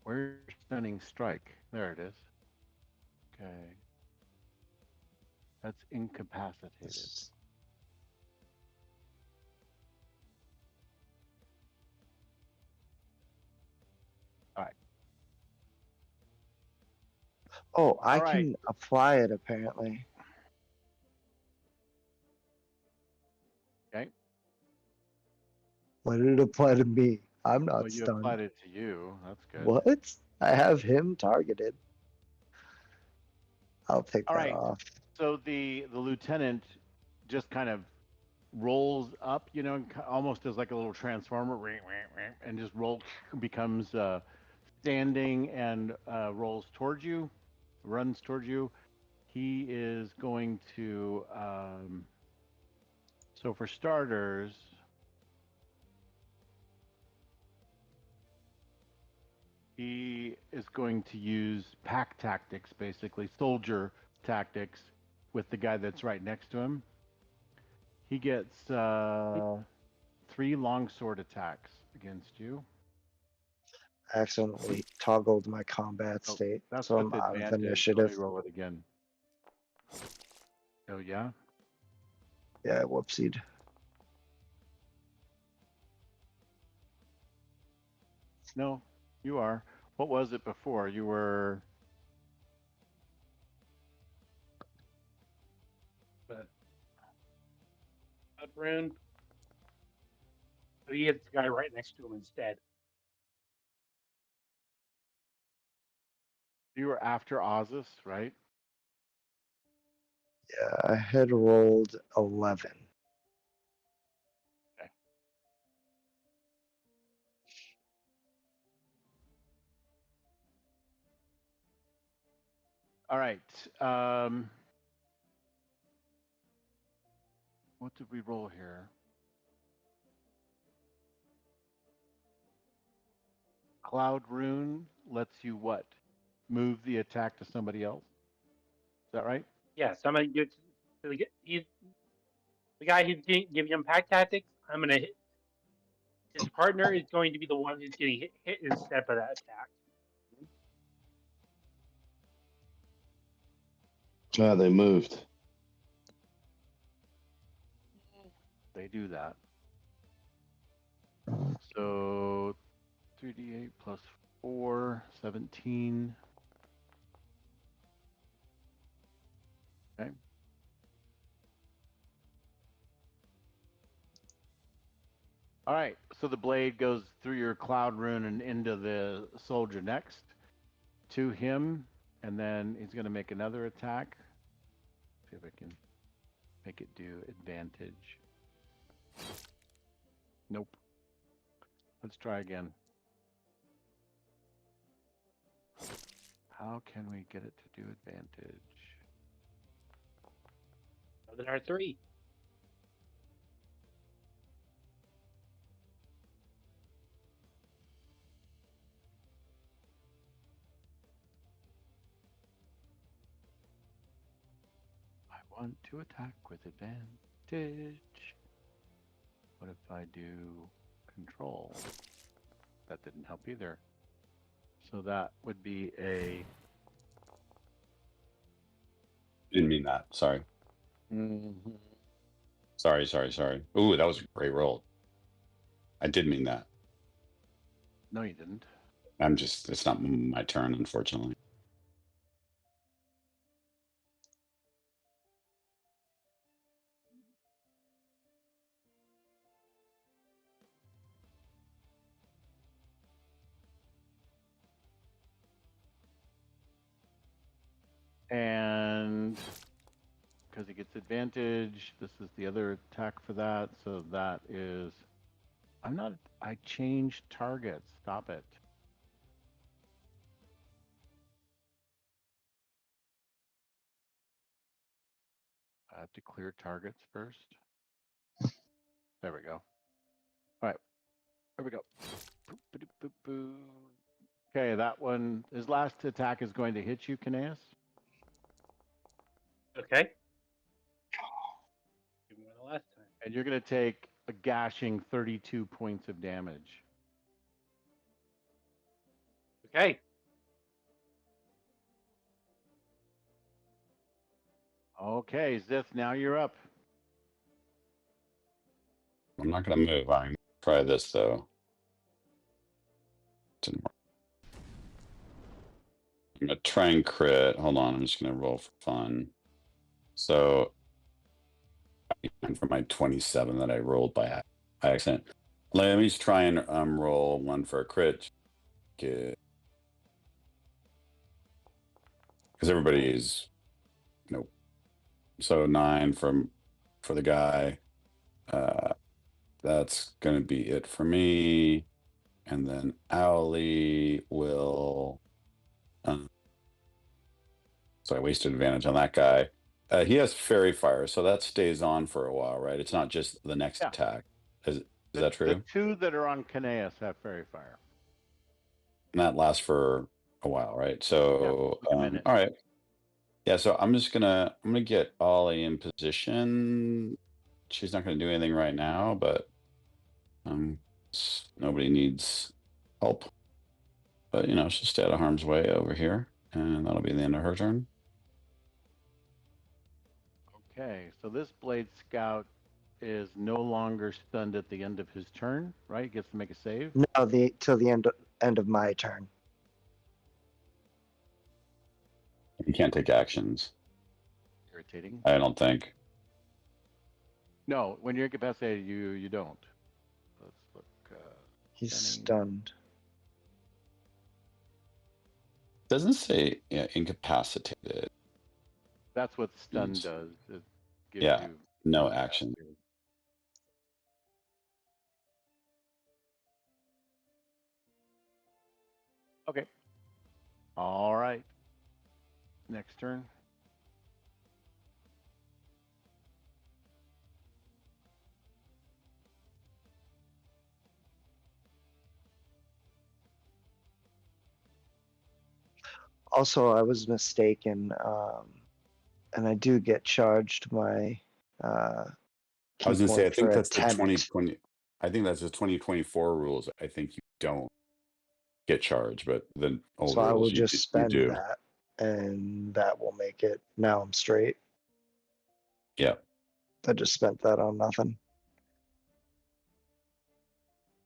Where's stunning strike? There it is. Okay. That's incapacitated. Oh, I All right. can apply it apparently. Okay. What did it apply to me? I'm not Well, you stunned. applied it to you. That's good. What? I have him targeted. I'll take All that right. off. So the lieutenant just kind of rolls up, you know, and almost as like a little transformer, and just becomes standing and rolls towards you, runs towards you. He is going to. So for starters, He is going to use pack tactics, basically soldier tactics, with the guy that's right next to him. He gets 3 longsword attacks against you. I accidentally toggled my combat Oh, state, that's so with I'm out of advantage. initiative. Let me roll it again. Oh yeah. Yeah, whoopsied. No, you are. What was it before? You were. Rune. So he hits the guy right next to him instead. You were after Ozus, right? Yeah, I had rolled 11. Okay. All right. What did we roll here? Cloud Rune lets you what? Move the attack to somebody else? Is that right? Yeah, somebody gets the guy who's giving him pack tactics. I'm gonna hit. His partner is going to be the one who's getting hit instead of that attack. Ah, they moved. They do that. So 3d8 plus 4, 17. Okay. All right. So the blade goes through your Cloud Rune and into the soldier next to him, and then he's going to make another attack. See if I can make it do advantage. Nope. Let's try again. How can we get it to do advantage? Other than our 3. I want to attack with advantage. What if I do control? That didn't help either. So that would be a. Didn't mean that. Sorry. Sorry. Ooh, that was a great roll. I did mean that. No, you didn't. It's not my turn, unfortunately. And because he gets advantage, this is the other attack for that. So that is. I changed targets. Stop it. I have to clear targets first. There we go. All right. There we go. Okay, that one, his last attack is going to hit you, Kineas. Okay. Give me the last time. And you're going to take a gashing 32 points of damage. Okay. Okay, Zith, now you're up. I'm not going to move. I'm going to try this, though. Didn't work. I'm going to try and crit. Hold on. I'm just going to roll for fun. So, for my 27 that I rolled by accident. Let me just try and roll one for a crit. Because everybody is, nope. So 9 for the guy. That's going to be it for me. And then Owly will. So I wasted advantage on that guy. He has fairy fire, so that stays on for a while, right? It's not just the next attack. Is that true? The 2 that are on Kineas have fairy fire. And that lasts for a while, right? So, like a minute. all right. Yeah, so I'm gonna get Ollie in position. She's not gonna do anything right now, but nobody needs help. But she'll stay out of harm's way over here, and that'll be the end of her turn. Okay, so this Blade Scout is no longer stunned at the end of his turn, right? Gets to make a save. No, till the end of my turn. You can't take actions, Irritating. I don't think. No, when you're incapacitated, you don't. Let's look. He's Stunning. stunned. Doesn't say incapacitated. That's what stun Yes. does. It gives Yeah, you no action. Okay. All right. Next turn. Also, I was mistaken, and I do get charged my I was gonna say, I point think for that's the attempt. 2020. I think that's the 2024 rules. I think you don't get charged, but the old So I will rules you just spend do. that, and that will make it. Now I'm straight. Yeah, I just spent that on nothing.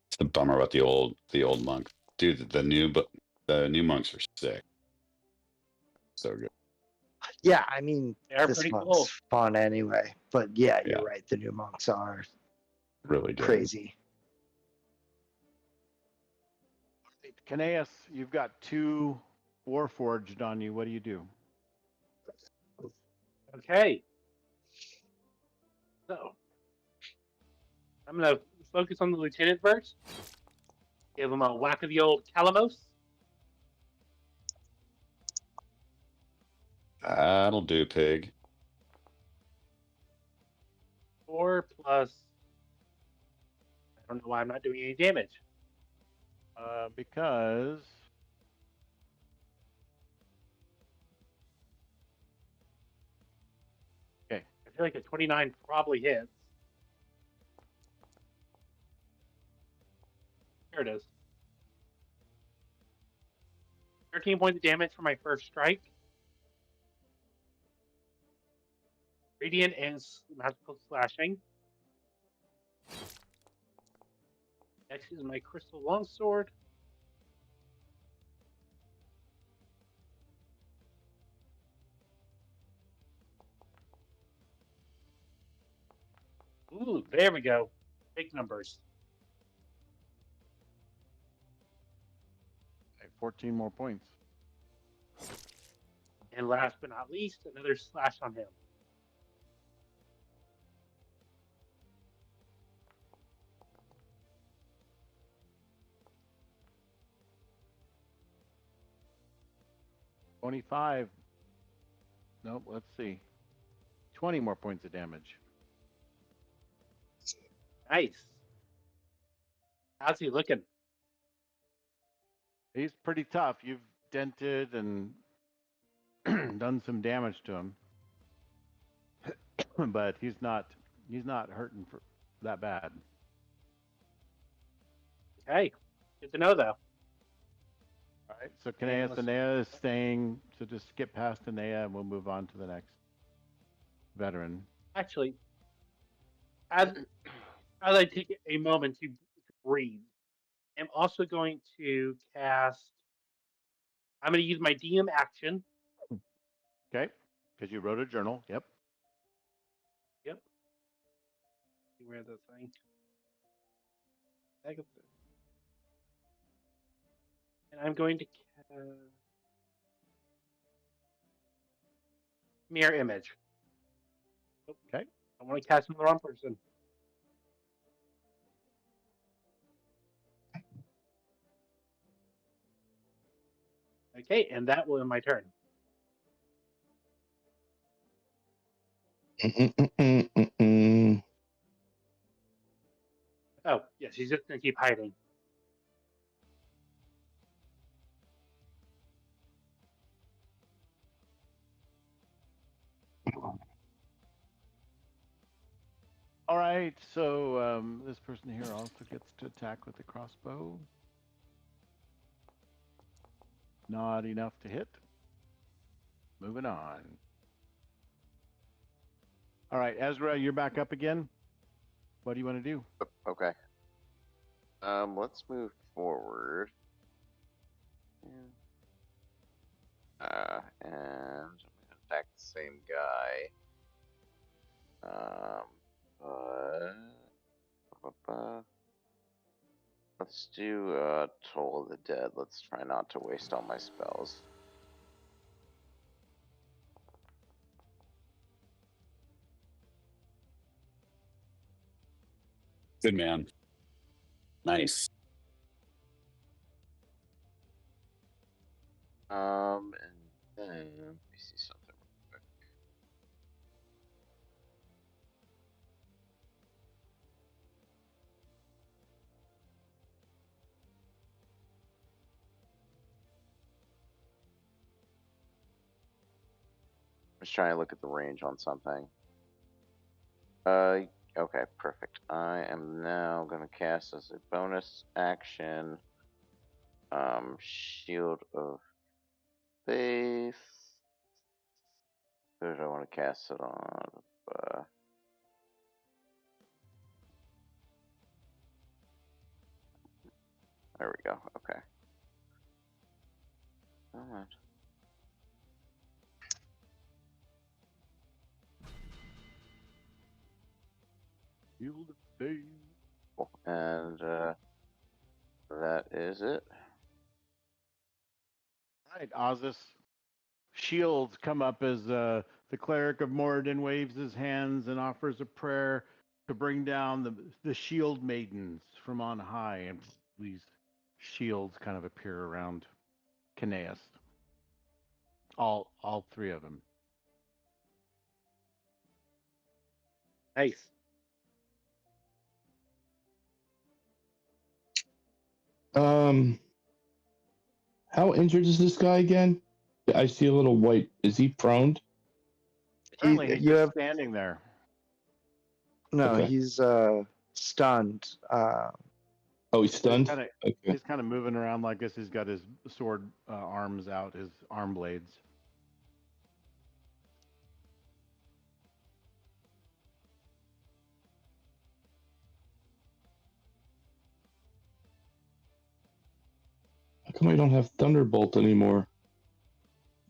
it's the bummer about the old monk, dude. The new monks are sick. So good. Yeah, I mean, They're this pretty monk's cool. fun anyway. But yeah, you're Yeah. right. The new monks are Really good. crazy. Caneus, you've got 2 Warforged on you. What do you do? Okay. So I'm gonna focus on the lieutenant first. Give him a whack of the old Calamos. That'll do, pig. 4 plus. I don't know why I'm not doing any damage. Because I feel like a 29 probably hits. Here it is. 13 points of damage for my first strike. Radiant and magical slashing. Next is my crystal longsword. Ooh, there we go. Big numbers. 14 more points. And last but not least, another slash on him. $25. Nope, let's see. 20 more points of damage. Nice. How's he looking? He's pretty tough. You've dented and done some damage to him. But he's not hurting for that bad. Okay. Good to know, though. All right, so Caneus Anea is staying, so just skip past Anea and we'll move on to the next veteran. Actually, as I take a moment to breathe, I'm also going to cast. I'm going to use my DM action. Okay, because you wrote a journal. Yep. Where's that thing? And I'm going to mirror image. Okay. I want to cast on the wrong person. Okay, and that will end my turn. Oh, yes, he's just going to keep hiding. right, so this person here also gets to attack with the crossbow. Not enough to hit. Moving on. All right, Ezra, you're back up again. What do you want to do? Okay. Let's move forward. And I'm gonna attack the same guy. Let's do Toll of the Dead. Let's try not to waste all my spells. Good man. Nice. And then let me see something real quick. I was trying to look at the range on something. Okay, perfect. I am now gonna cast as a bonus action. Shield of Faith. Who do I want to cast it on? There we go. Okay. Alright. Shield of Faith. Cool. And that is it. All right, Ozus. Shields come up as the cleric of Mournland waves his hands and offers a prayer to bring down the shield maidens from on high, and these shields kind of appear around Kineas. All three of them. Nice. How injured is this guy again? I see a little white. Is he prone? Currently, he's you just have standing there. no. Okay. He's stunned. Oh, he's stunned? Kinda, Okay. He's kind of moving around like this. He's got his sword arms out, his arm blades. How come I don't have Thunderbolt anymore?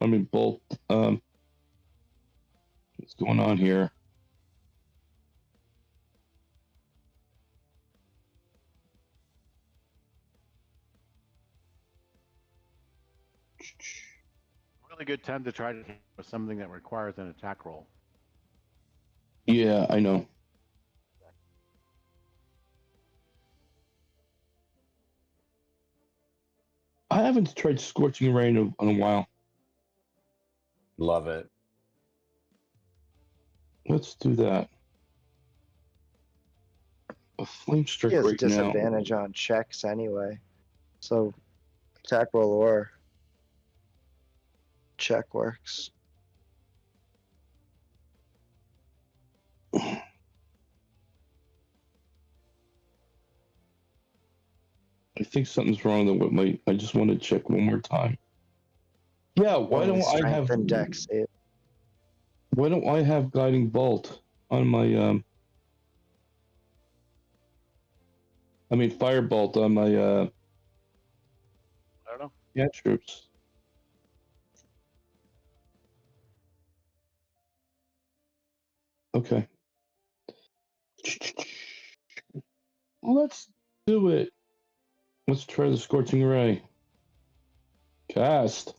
I mean, Bolt. What's going on here? Really good time to try to hit with something that requires an attack roll. Yeah, I know. I haven't tried Scorching Ray in a while. Love it. Let's do that. A flame strike He has right now. disadvantage on checks anyway, so attack roll or check works. I think something's wrong with my. I just want to check one more time. Yeah, why Only don't I strength have and dex save? Why don't I have Guiding Bolt on my I mean Firebolt on my I don't know. troops. Okay. Let's do it. Let's try the Scorching Ray. Cast.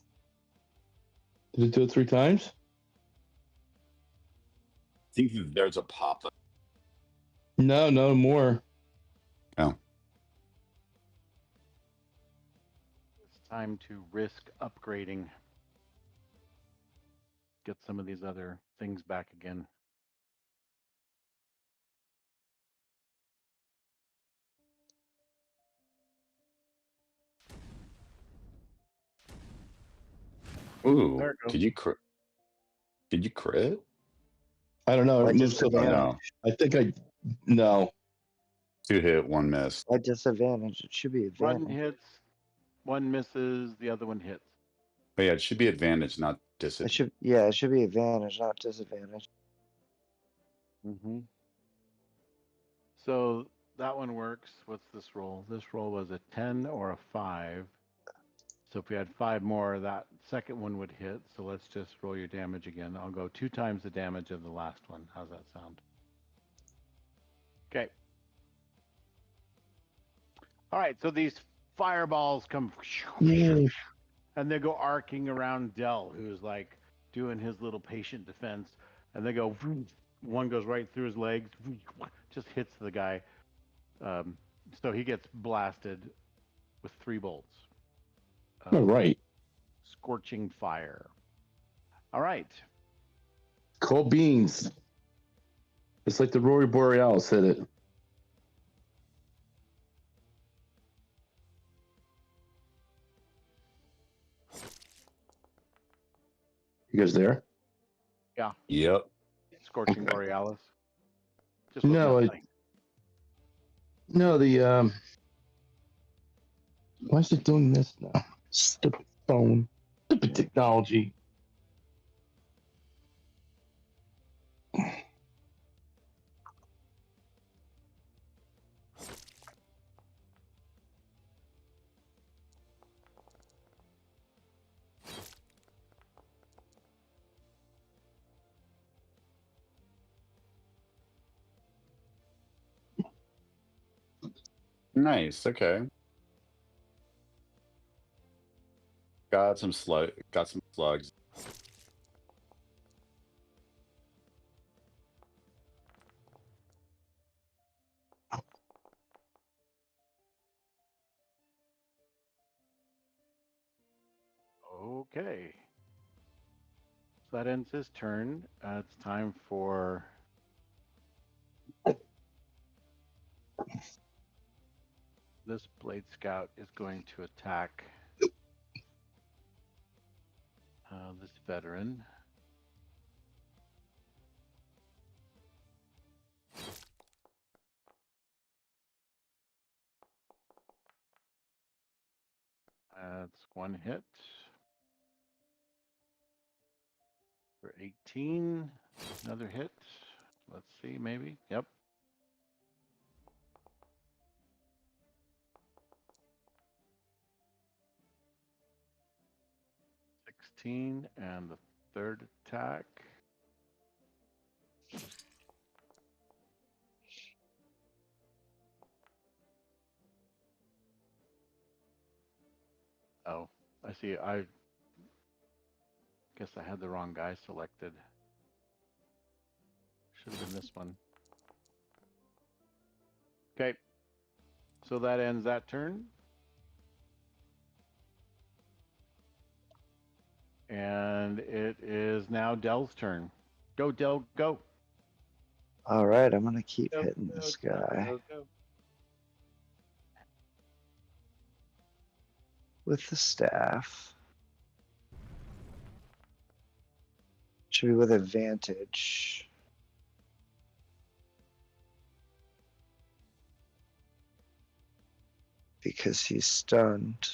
Did it do it 3 times? I think there's a pop up. No, no more. Oh. It's time to risk upgrading. Get some of these other things back again. Ooh. There it goes. Did you crit? Did you crit? I don't know. What It does moved the so Oh, damage? no. I think I No. 2 hit, 1 miss. At disadvantage. It should be One advantage. hits, one misses, the other one hits. But yeah, it should be advantage, not It disadvantage. should, yeah, it should be advantage, not disadvantage. Mm-hmm. So that one works. What's this roll? This roll was a 10 or a 5. So if we had 5 more, that second one would hit. So let's just roll your damage again. I'll go 2 times the damage of the last one. How's that sound? Okay. All right. So these fireballs come and they go arcing around Dell, who's like doing his little patient defense. And they go, one goes right through his legs, just hits the guy. So he gets blasted with 3 bolts. All right. Scorching fire. All right. Cold beans. It's like the Rory Borealis said it. You guys there? Yep. Scorching Okay. Borealis. Just No, wasn't it- that funny. No, the why is it doing this now? Stupid phone. Stupid technology. Nice. Okay. Got some slugs. Okay. So that ends his turn. It's time for this Blade Scout is going to attack this veteran. That's 1 hit for 18. Another hit. Let's see, maybe. Yep. And the third attack. Oh, I see. I guess I had the wrong guy selected. Should have been this one. Okay. So that ends that turn. And it is now Dell's turn. Go, Dell, go. All right, I'm gonna keep Go, hitting go, this go, guy go, go. with the staff. Should be with advantage. Because he's stunned.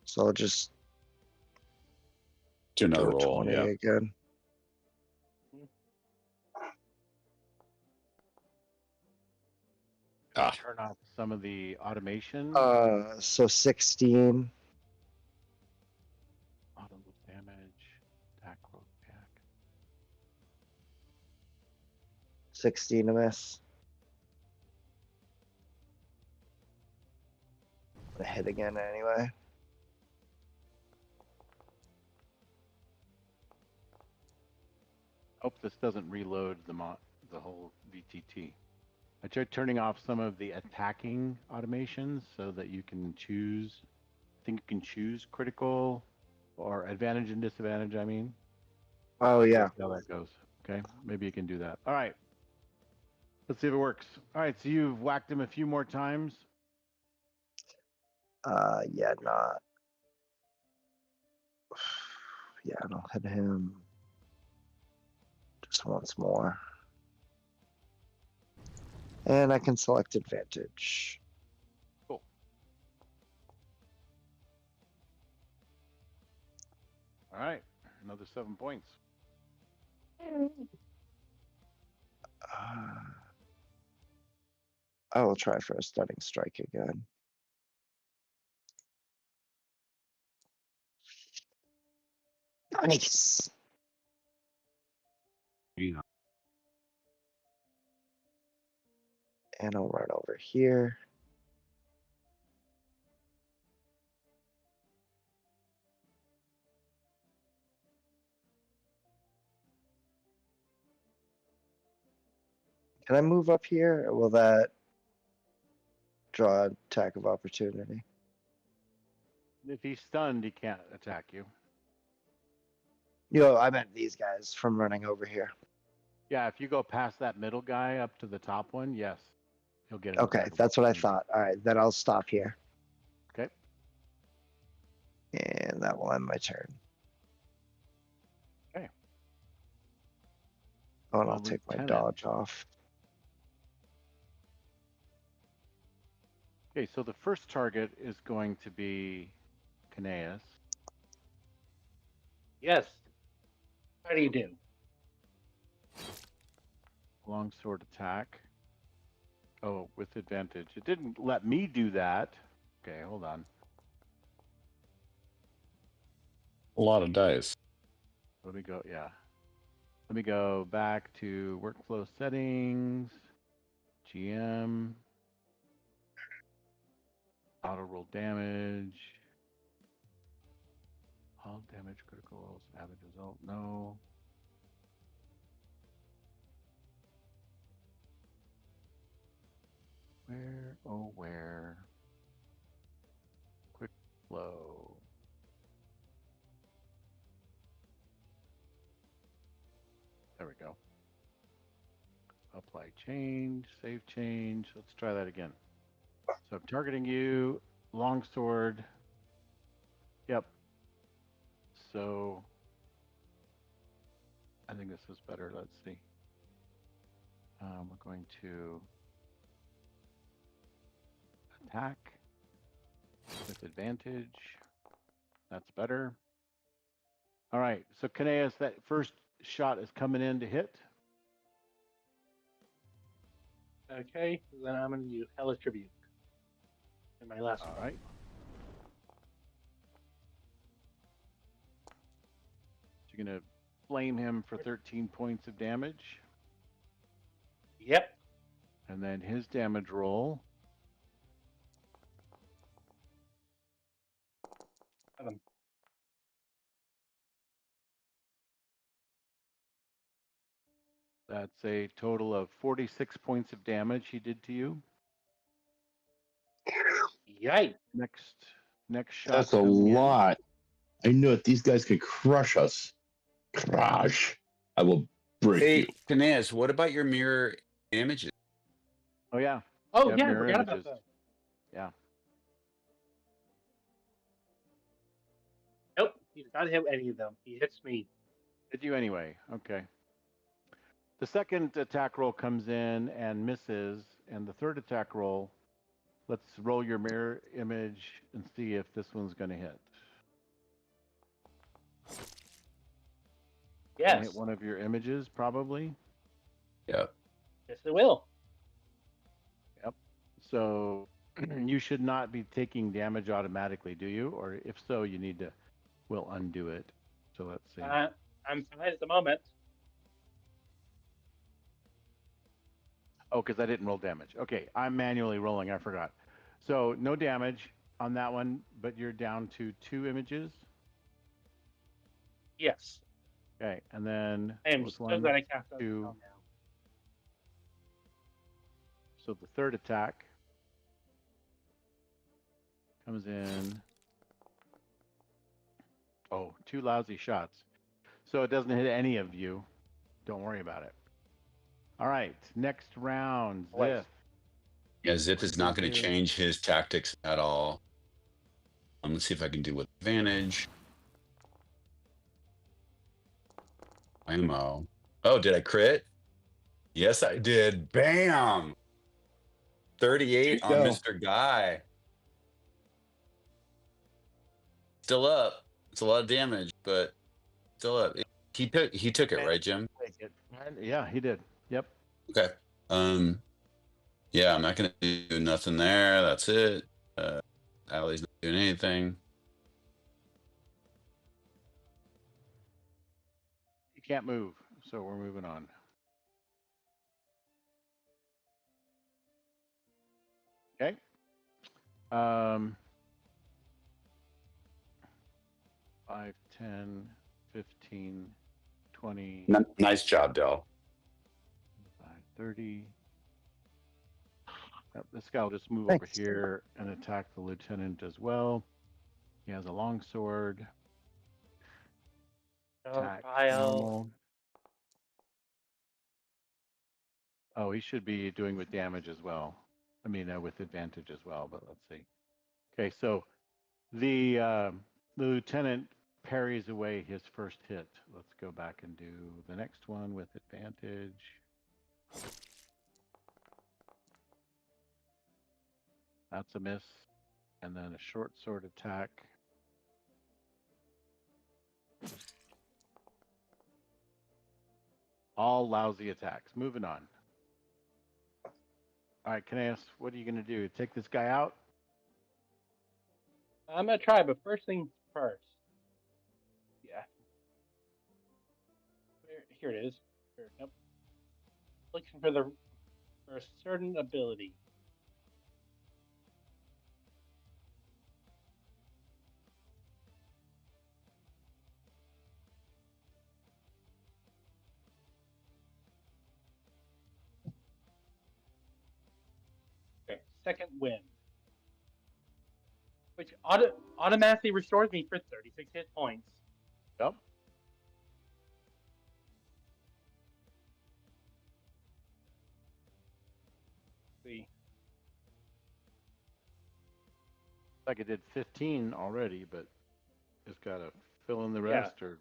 So I'll just Do another go roll. 20 Yeah. again. Ah. Turn off some of the automation. So 16. Auto damage. Attack roll back. 16 to miss. I'm gonna hit again anyway. Hope this doesn't reload the whole VTT. I tried turning off some of the attacking automations so that you can choose. I think you can choose critical or advantage and disadvantage. I mean. Oh yeah. See how that goes. Okay, maybe you can do that. All right. Let's see if it works. All right, so you've whacked him a few more times. Yeah, not. Yeah, I don't hit him. Just once more. And I can select advantage. Cool. All right, another 7 points. I will try for a stunning strike again. Nice. Yeah. And I'll run over here. Can I move up here, or will that draw an attack of opportunity? If he's stunned, he can't attack you. I meant these guys from running over here. Yeah, if you go past that middle guy up to the top one, yes, he'll get an Okay, attack of that's what I opportunity. thought. All right, then I'll stop here. Okay. And that will end my turn. Okay. Oh, and I'll Well, take my Lieutenant. dodge off. Okay, so the first target is going to be Caneus. Yes. How do you do? Longsword attack. Oh, with advantage. It didn't let me do that. Okay, hold on. A lot of dice. Let me go, yeah. Let me go back to workflow settings, GM, auto roll damage, all damage, critical rolls, average result, no. Where, oh, where? Quick flow. There we go. Apply change, save change. Let's try that again. So I'm targeting you, longsword. Yep. So I think this is better. Let's see. We're going to attack with advantage. That's better. All right. So Caneus, that first shot is coming in to hit. Okay, then I'm going to use Hellish Tribute in my last All one. right. So you're going to flame him for 13 points of damage. Yep. And then his damage roll. 7. That's a total of 46 points of damage he did to you. Yikes. Next shot. That's a coming in. lot. I knew it. These guys could crush us. Crush. I will break Hey, you. Caneus, what about your mirror images? Oh yeah. Oh, Yeah, yeah, I mirror forgot images. about that. Yeah. Nope, he does not hit any of them. He hits me. Did you anyway? Okay. The second attack roll comes in and misses, and the third attack roll, let's roll your mirror image and see if this one's going to hit. Gonna Yes. hit one of your images, probably. Yeah. Yes, it will. Yep. So you should not be taking damage automatically, do you? Or if so, you need to, we'll undo it. So let's see. I'm fine at the moment. Oh, because I didn't roll damage. Okay, I'm manually rolling. I forgot. So no damage on that one, but you're down to 2 images. Yes. Okay, and then I am what's so one, glad I cast that 2. spell now. So the third attack comes in. Oh, 2 lousy shots. So it doesn't hit any of you. Don't worry about it. All right, next round, Wait. Ziff. Yeah, Zip is not going to Continue. change his tactics at all. Let's see if I can do with advantage. IMO. Oh, did I crit? Yes, I did. Bam! 38 on Go. Mr. Guy. Still up. It's a lot of damage, but still up. He took it, right, Jim? Take it. Yeah, he did. Yep. Okay. Yeah, I'm not gonna do nothing there. That's it. Allie's not doing anything. He can't move, so we're moving on. Okay. 5, 10, 15, 20, Nice job, Del. 30. Yep, this guy will just move Thanks. over here and attack the lieutenant as well. He has a long sword. Attack normal. Oh, he should be doing with damage as well. I mean, with advantage as well, but let's see. Okay, so the lieutenant parries away his first hit. Let's go back and do the next one with advantage. That's a miss. And then a short sword attack. All lousy attacks. Moving on. All right, Caneus, what are you going to do? Take this guy out? I'm gonna try, but first things first. Yeah. Here it is. Nope. Looking for a certain ability. Okay, second wind, which automatically restores me for 36 hit points. Yep. See. Like it did 15 already, but just got to fill in the rest, or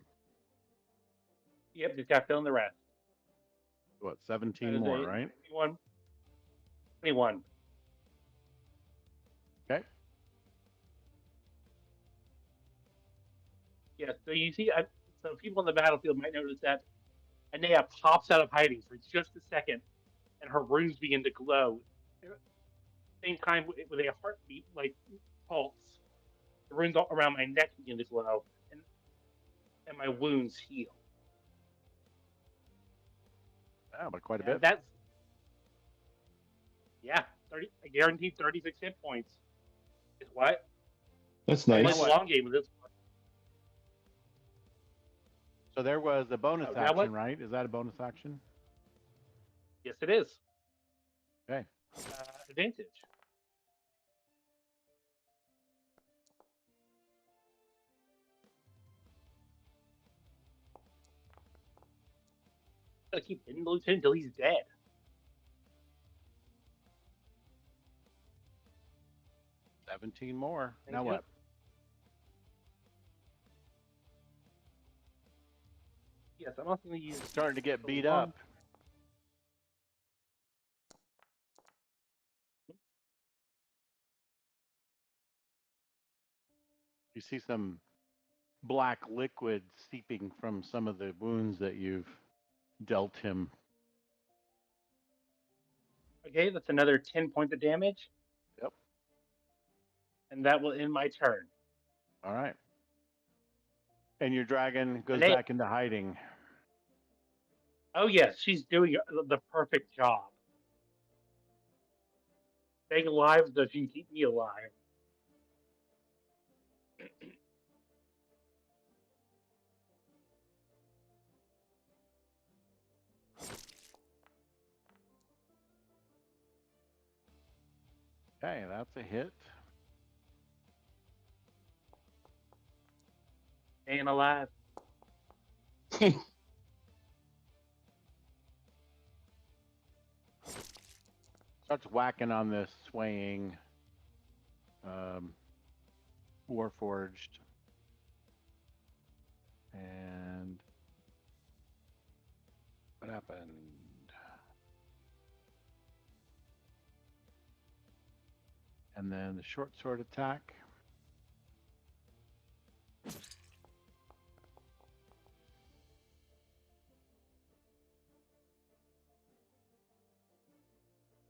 Yep, just got to fill in the rest. what, 17 more, right? 21. Okay. Yeah, so you see, so people on the battlefield might notice that Anea pops out of hiding for just a second, and her runes begin to glow. Same time with a heartbeat, like pulse, the runes all around my neck begin to glow, and my wounds heal. Yeah, but quite a bit. That's 30. I guaranteed 36 hit points. Is what? That's I nice. went long game with this one. So there was a bonus that action, one? right? Is that a bonus action? Yes, it is. Okay. Advantage. Gotta keep hitting the lieutenant until he's dead. $17 more. Thank Now you. what? Yes, I'm also going to use. Starting to get the beat long- up. You see some black liquid seeping from some of the wounds that you've dealt him. Okay, that's another 10 points of damage. Yep. And that will end my turn. All right. And your dragon goes And they- back into hiding. Oh, yes, she's doing the perfect job. Staying alive so she can keep me alive. Okay, that's a hit. Staying alive. Starts whacking on this swaying Warforged. And happened? And then the short sword attack.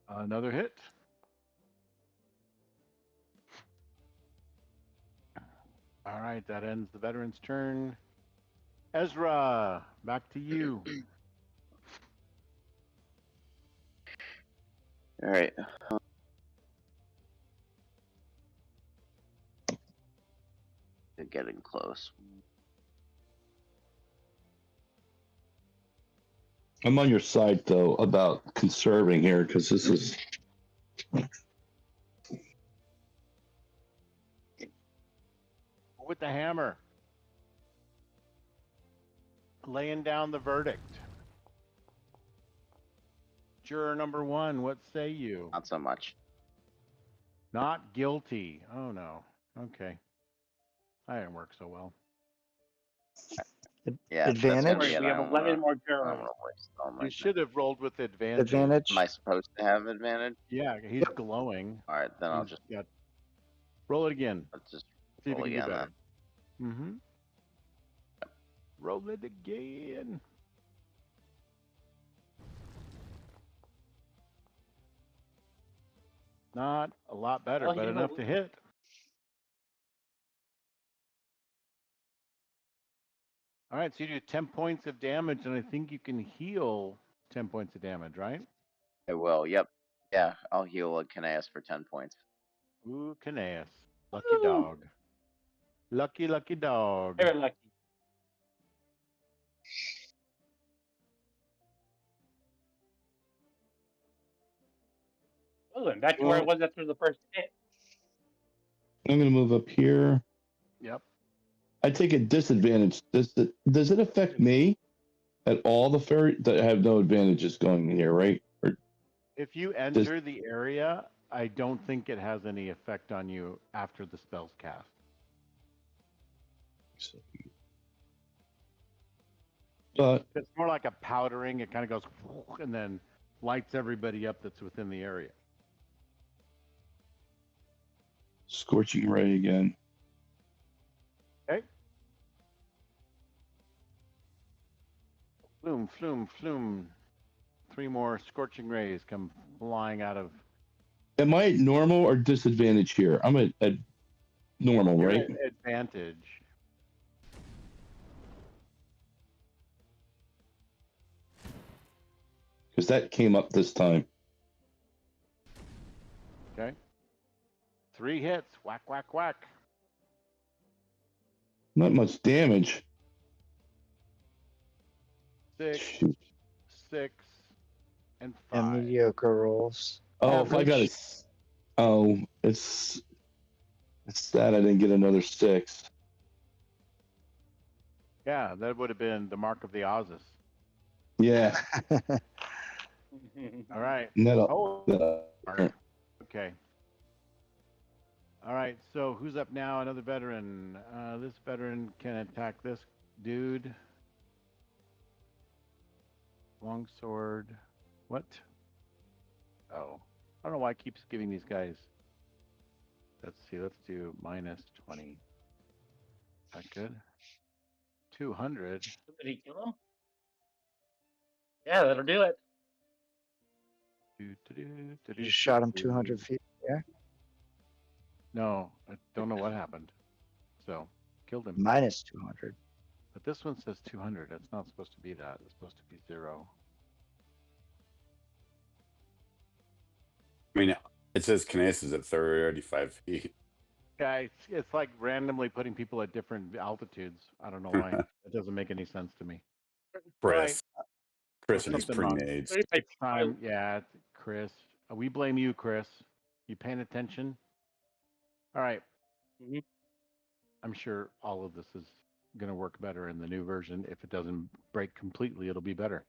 Another hit. All right, that ends the veteran's turn. Ezra, back to you. All right. They're getting close. I'm on your side though about conserving here because this is With the hammer. Laying down the verdict. Juror number 1, what say you? Not so much. Not guilty. Oh no. Okay. That didn't work so well. Yeah, Advantage? Don't worry, we have 11 more I jurors. don't wanna waste all my You should have rolled with advantage. Advantage? Am I supposed to have advantage? Yeah, he's glowing. All right, then I'll He's just got... Roll it again. let's just See if roll you can do again better. Mm-hmm. Roll it again. Not a lot better, Well, but he enough rolled- to hit. All right, so you do 10 points of damage, and I think you can heal 10 points of damage, right? I will. Yep. Yeah, I'll heal a Kineas for 10 points. Ooh, Kineas. Lucky Woo! dog. Lucky, lucky dog. Very lucky. Oh, and back to where it was after the first hit. I'm gonna move up here. Yep. I take a disadvantage. Does it affect me at all? The fairy that I have no advantages going in here, right? Or If you enter the area, I don't think it has any effect on you after the spell's cast. but It's more like a powdering. It kind of goes and then lights everybody up that's within the area. scorching ray again. Okay. Flume, flume, flume. 3 more scorching rays come flying out of... Am I at normal or disadvantage here? I'm at normal, You're right? at advantage. Because that came up this time. Okay. 3 hits. Whack, whack, whack. Not much damage. 6, Shoot. 6, and And 5. mediocre rolls. Oh, if I got Average. it's sad I didn't get another 6. Yeah, that would have been the mark of the Ozus. Yeah. All right. That'll, Okay. All right. So who's up now? Another veteran. This veteran can attack this dude. Longsword. What? Oh. I don't know why it keeps giving these guys. Let's see. Let's do minus 20. Is that good? 200. Did he kill him? Yeah, that'll do it. You just shot him 200 feet. Yeah. No, I don't know what happened. So, killed him. Minus 200. But this one says 200. It's not supposed to be that. It's supposed to be 0. I mean, it says Kinesis is at 35 feet. Yeah, it's like randomly putting people at different altitudes. I don't know why. It doesn't make any sense to me. Chris. Chris and his Something wrong. pre-nades. Time, yeah, Chris. We blame you, Chris. You paying attention? All right. Mhm. I'm sure all of this is going to work better in the new version. If it doesn't break completely, it'll be better.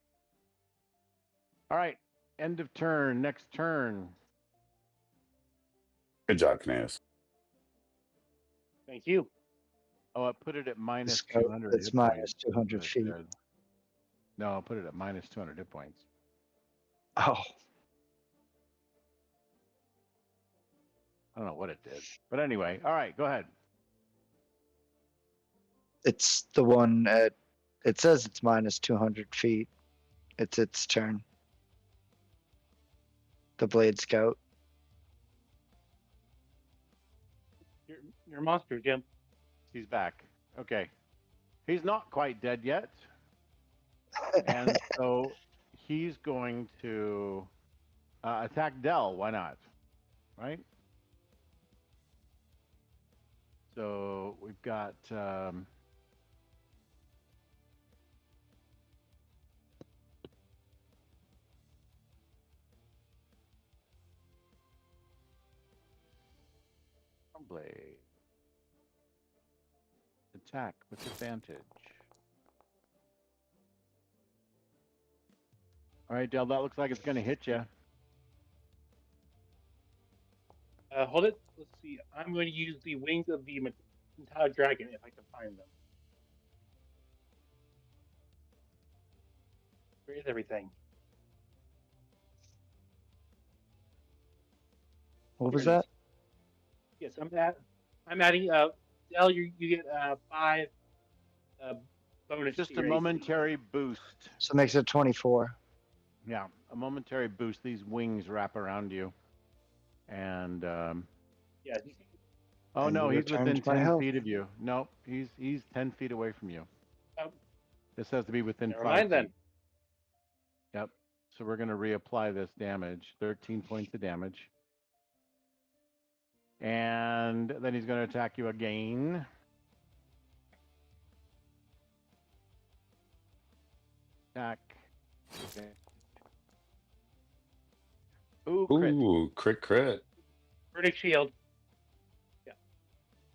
All right. End of turn. Next turn. Good job, Kinesis. Thank you. Oh, I put it at minus It's 200. it's hit minus points. 200 Good, feet. good. No, I'll put it at minus 200 hit points. Oh, I don't know what it did. But anyway, all right, go ahead. it's the one at. It says it's minus 200 feet. It's its turn. The Blade Scout. Your monster, Jim. He's back. Okay. He's not quite dead yet. And so he's going to attack Dell. Why not? Right? So we've got Blade. Attack with advantage. All right, Dell, that looks like it's going to hit you. Hold it. Let's see. I'm going to use the wings of the metallic dragon if I can find them. Where is everything? What was Here it is. that? Yes, I'm adding. Dell, you get 5 bonus. Just to a your AC. momentary boost. So it makes it 24. Yeah, a momentary boost. These wings wrap around you. And Yeah. oh And no, you he's within returned my 10 health. feet of you. No, he's 10 feet away from you. Oh, This has to be within never 5 mind feet. then. Yep. So we're going to reapply this damage. 13 points of damage. And then he's going to attack you again. Attack. Okay. Ooh, crit. Ooh, crit. Verdict shield.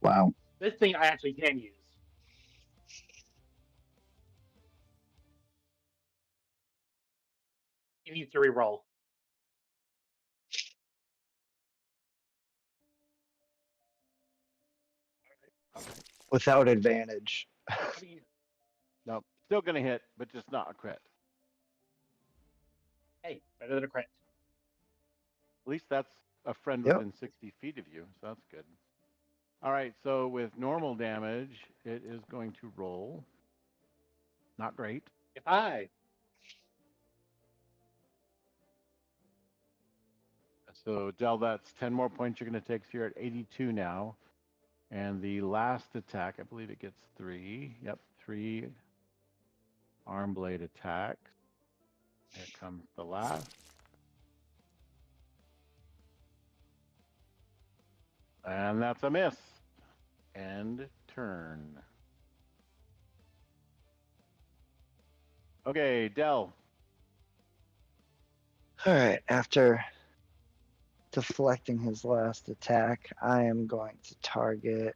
Wow. This thing I actually can use. He needs to reroll. Without advantage. Nope. Still going to hit, but just not a crit. Hey, better than a crit. At least that's a friend Yep. within 60 feet of you, so that's good. All right, so with normal damage, it is going to roll. Not great. If I So, Del, that's 10 more points you're going to take, so you're at 82 now. And the last attack, I believe it gets 3. Yep, 3 arm blade attacks. Here comes the last. And that's a miss. End turn. Okay, Del. All right. After deflecting his last attack, I am going to target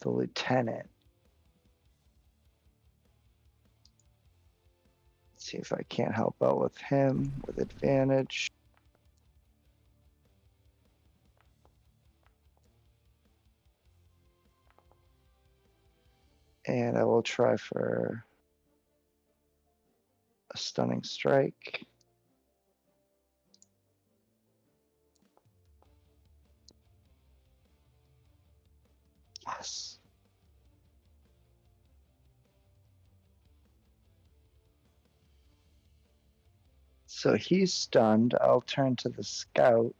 the lieutenant. See if I can't help out with him with advantage. And I will try for a stunning strike. Yes. So he's stunned. I'll turn to the scout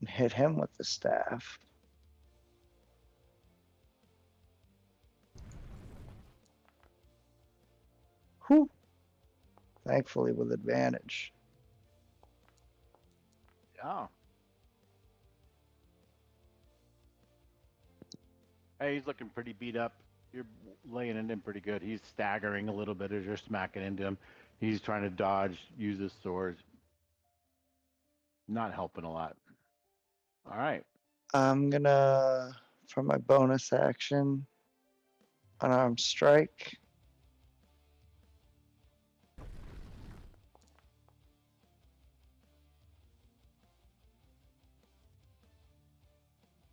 and hit him with the staff. Whew. Thankfully with advantage. Yeah. Hey, he's looking pretty beat up. You're laying it in pretty good. He's staggering a little bit as you're smacking into him. He's trying to dodge, use his sword. Not helping a lot. All right. I'm gonna, for my bonus action, unarmed strike.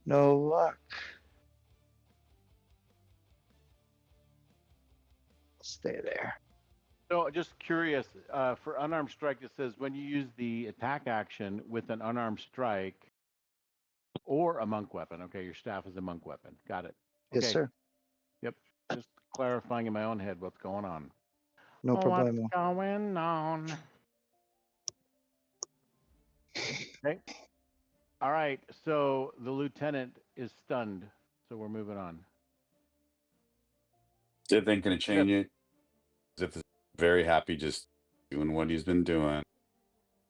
No luck. stay there. So, just curious, for unarmed strike, it says when you use the attack action with an unarmed strike or a monk weapon. Okay, your staff is a monk weapon. Got it. Yes, Okay. sir. Yep. Just clarifying in my own head what's going on. No What's problemo. going on? Okay. All right. So the lieutenant is stunned. So we're moving on. Sith ain't gonna change it. Sith is very happy just doing what he's been doing.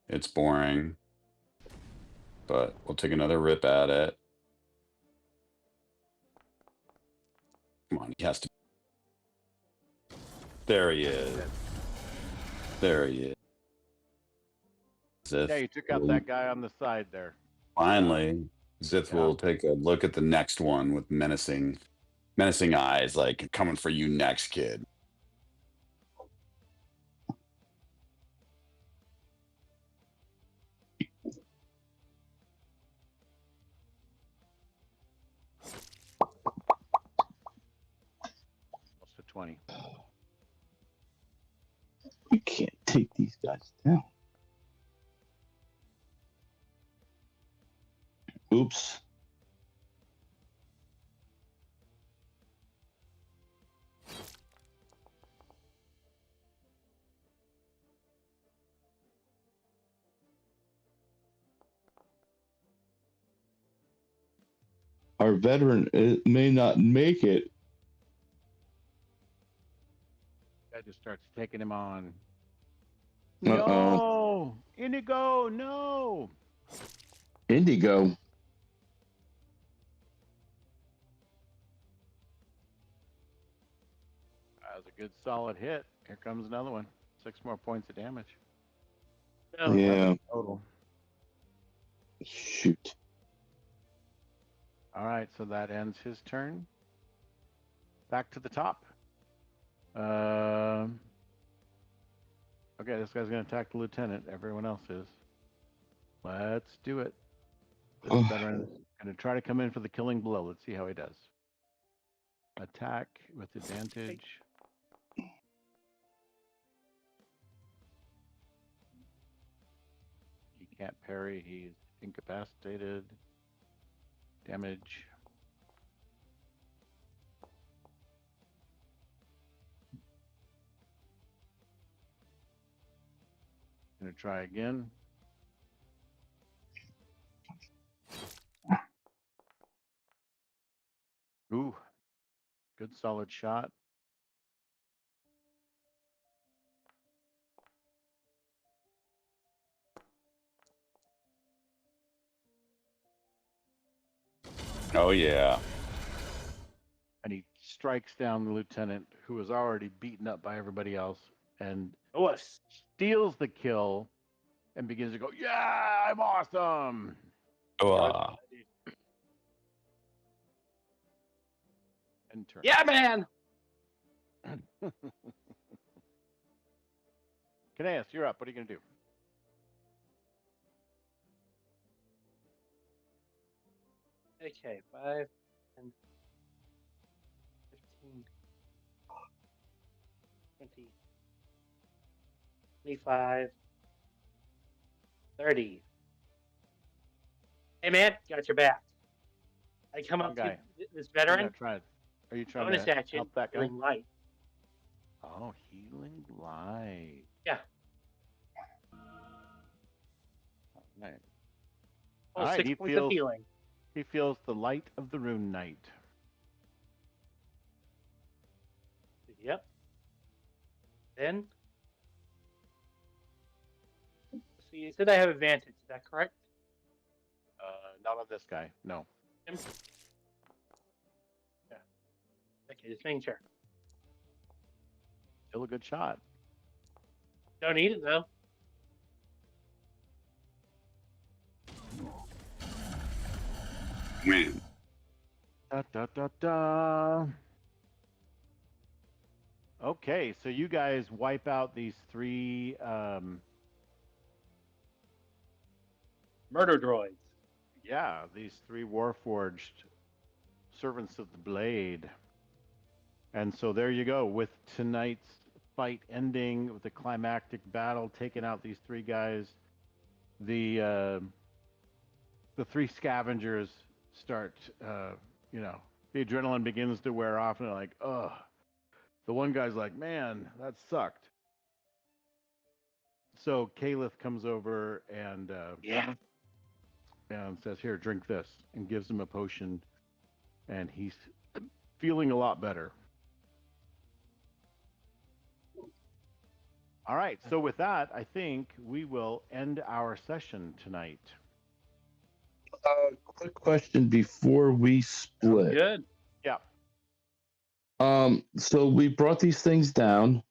It's boring, but we'll take another rip at it. Come on, he has to. There he is. There he is. Sith Yeah, you took out that guy on the side there. finally. Sith Yeah. will take a look at the next one with menacing eyes, like coming for you next, kid. What's the 20? We can't take these guys down. Oops. Our veteran may not make it. Guy just starts taking him on. Uh-oh. No! Indigo, no! Indigo. That was a good solid hit. Here comes another one. 6 more points of damage. No. Yeah. Total. Shoot. All right, so that ends his turn. Back to the top. Okay, this guy's going to attack the lieutenant. Everyone else is. Let's do it. This veteran is going to try to come in for the killing blow. Let's see how he does. Attack with advantage. He can't parry. He's incapacitated. Damage. Gonna try again. Ooh, good solid shot. Oh yeah. And he strikes down the lieutenant, who was already beaten up by everybody else, and Oh, steals the kill and begins to go, yeah, I'm awesome. Oh, And turn. yeah, man. Caneus, you're up. What are you going to do? Okay, 5, 10, 15, 20, 25, 30. Hey, man, got your back. I come up to Okay. this You're veteran. not trying- Are you trying Bonus to action, help that guy? healing light. Oh, healing light. Yeah. All right. Oh, All right, 6 he points feels- of healing. He feels the light of the rune knight. Yep. Then, so you said I have advantage. Is that correct? Not on this guy. No. Him? Yeah. Okay, just making sure. Still a good shot. Don't need it though. man. Da, da, da, da. Okay, so you guys wipe out these 3 Murder droids. these 3 warforged servants of the blade. And so there you go with tonight's fight ending with the climactic battle, taking out these three guys. The three scavengers start, the adrenaline begins to wear off, and they're like, ugh. The one guy's like, man, that sucked. So Caliph comes over and and says, here, drink this, and gives him a potion, and he's feeling a lot better. All right, so with that, I think we will end our session tonight. Quick question before we split. Good. Yeah. So we brought these things down,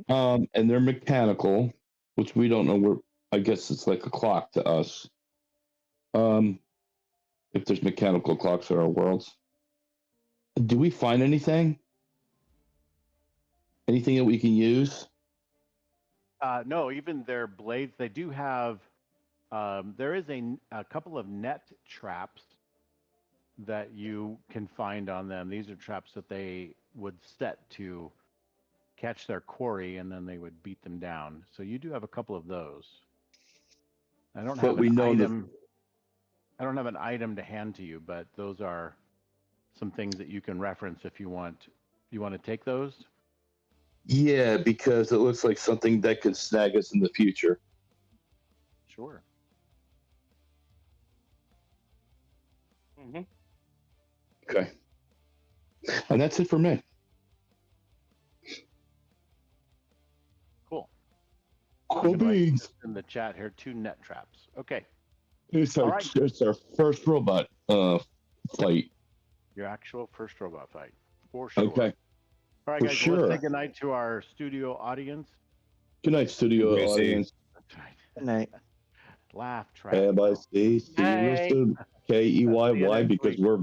and they're mechanical, which we don't know where. I guess it's like a clock to us. If there's mechanical clocks in our worlds, do we find anything? Anything that we can use? No, even their blades, they do have. There is a couple of net traps that you can find on them. These are traps that they would set to catch their quarry, and then they would beat them down. So you do have a couple of those. I don't have an item. I don't have an item to hand to you, but those are some things that you can reference if you want. You want to take those? Yeah, because it looks like something that could snag us in the future. Sure. Mm-hmm. Okay. And that's it for me. Cool. Cool beans. In the chat here, 2 net traps. Okay. It's All our, right. it's our first robot fight. Your actual first robot fight. For sure. Okay. All right, For guys. sure. Let's say goodnight to our studio audience. Good night, studio Good to see you. audience. That's right. Good night. Laugh track. KYY Hey. because we're